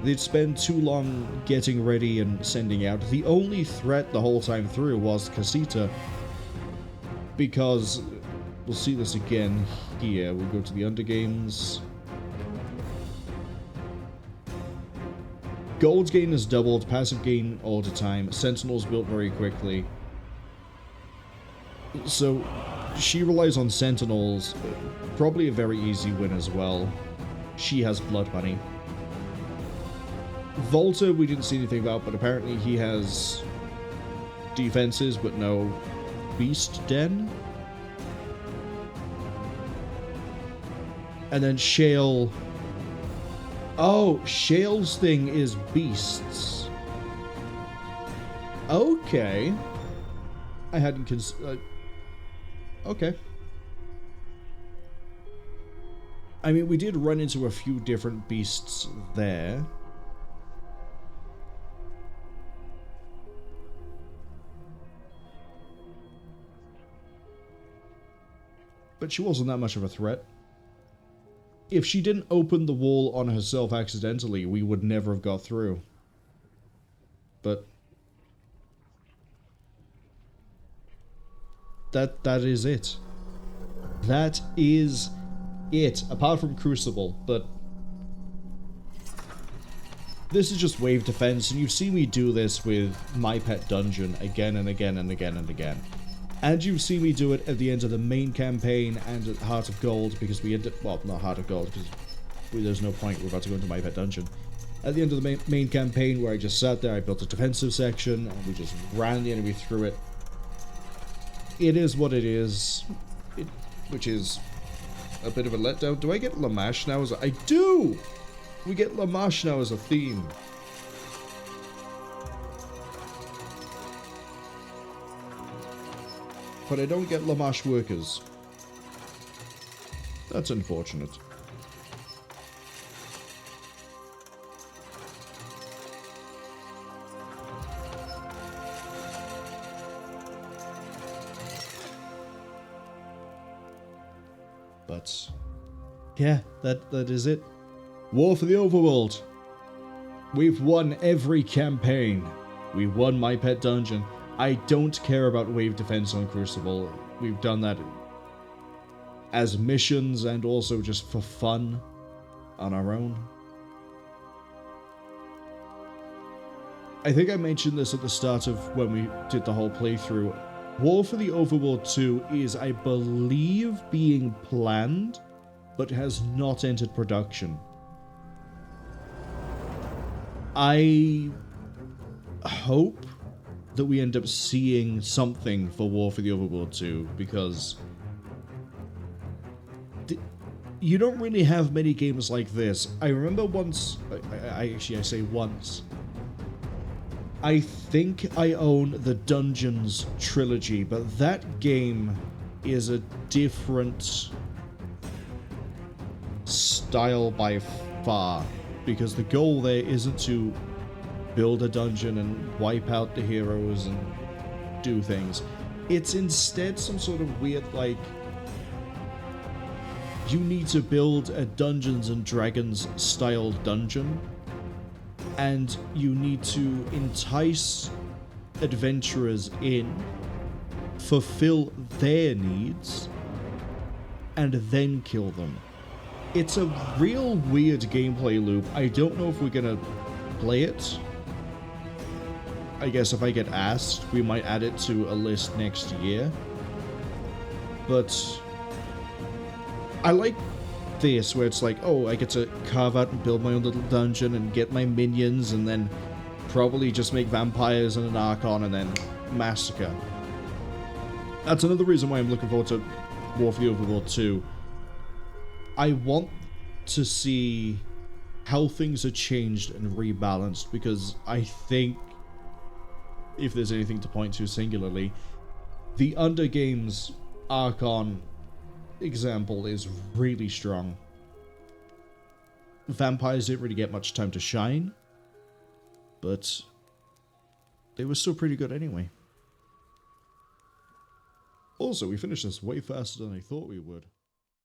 They'd spend too long getting ready and sending out. The only threat the whole time through was Casita, because we'll see this again here. We'll go to the Undergames. Gold's gain is doubled, passive gain all the time, Sentinels built very quickly. So she relies on Sentinels, probably a very easy win as well. She has blood money. Volta we didn't see anything about, but apparently he has defenses but no Beast Den. And then Shale. Oh, Shale's thing is beasts. Okay. I hadn't okay. I mean, we did run into a few different beasts there. But she wasn't that much of a threat. If she didn't open the wall on herself accidentally, we would never have got through. But that is it. That is it. Apart from Crucible, but this is just wave defense, and you've seen me do this with My Pet Dungeon again and again and again and again. And you've seen me do it at the end of the main campaign and at Heart of Gold, because we ended, well, not Heart of Gold, because there's no point, we're about to go into My Pet Dungeon. At the end of the main campaign, where I just sat there, I built a defensive section, and we just ran the enemy through it. It is what it is, which is a bit of a letdown. Do I get Lamash now as a... I do! We get Lamash now as a theme. But I don't get Lamash workers. That's unfortunate. But yeah, that is it. War for the Overworld. We've won every campaign. We won My Pet Dungeon. I don't care about wave defense on Crucible. We've done that as missions and also just for fun on our own. I think I mentioned this at the start of when we did the whole playthrough. War for the Overworld 2 is, I believe, being planned, but has not entered production. I hope that we end up seeing something for War for the Overworld 2, because you don't really have many games like this. I remember once, I say once, I think I own the Dungeons trilogy, but that game is a different style by far, because the goal there isn't to build a dungeon and wipe out the heroes and do things. It's instead some sort of weird, like, you need to build a Dungeons and Dragons style dungeon, and you need to entice adventurers in, fulfill their needs, and then kill them. It's a real weird gameplay loop. I don't know if we're gonna play it. I guess if I get asked, we might add it to a list next year. But I like this, where it's like, oh, I get to carve out and build my own little dungeon and get my minions, and then probably just make vampires and an Archon and then massacre. That's another reason why I'm looking forward to War for the Overworld 2. I want to see how things are changed and rebalanced, because I think, if there's anything to point to singularly, the Undergames Archon example is really strong. Vampires didn't really get much time to shine, but they were still pretty good anyway. Also, we finished this way faster than I thought we would.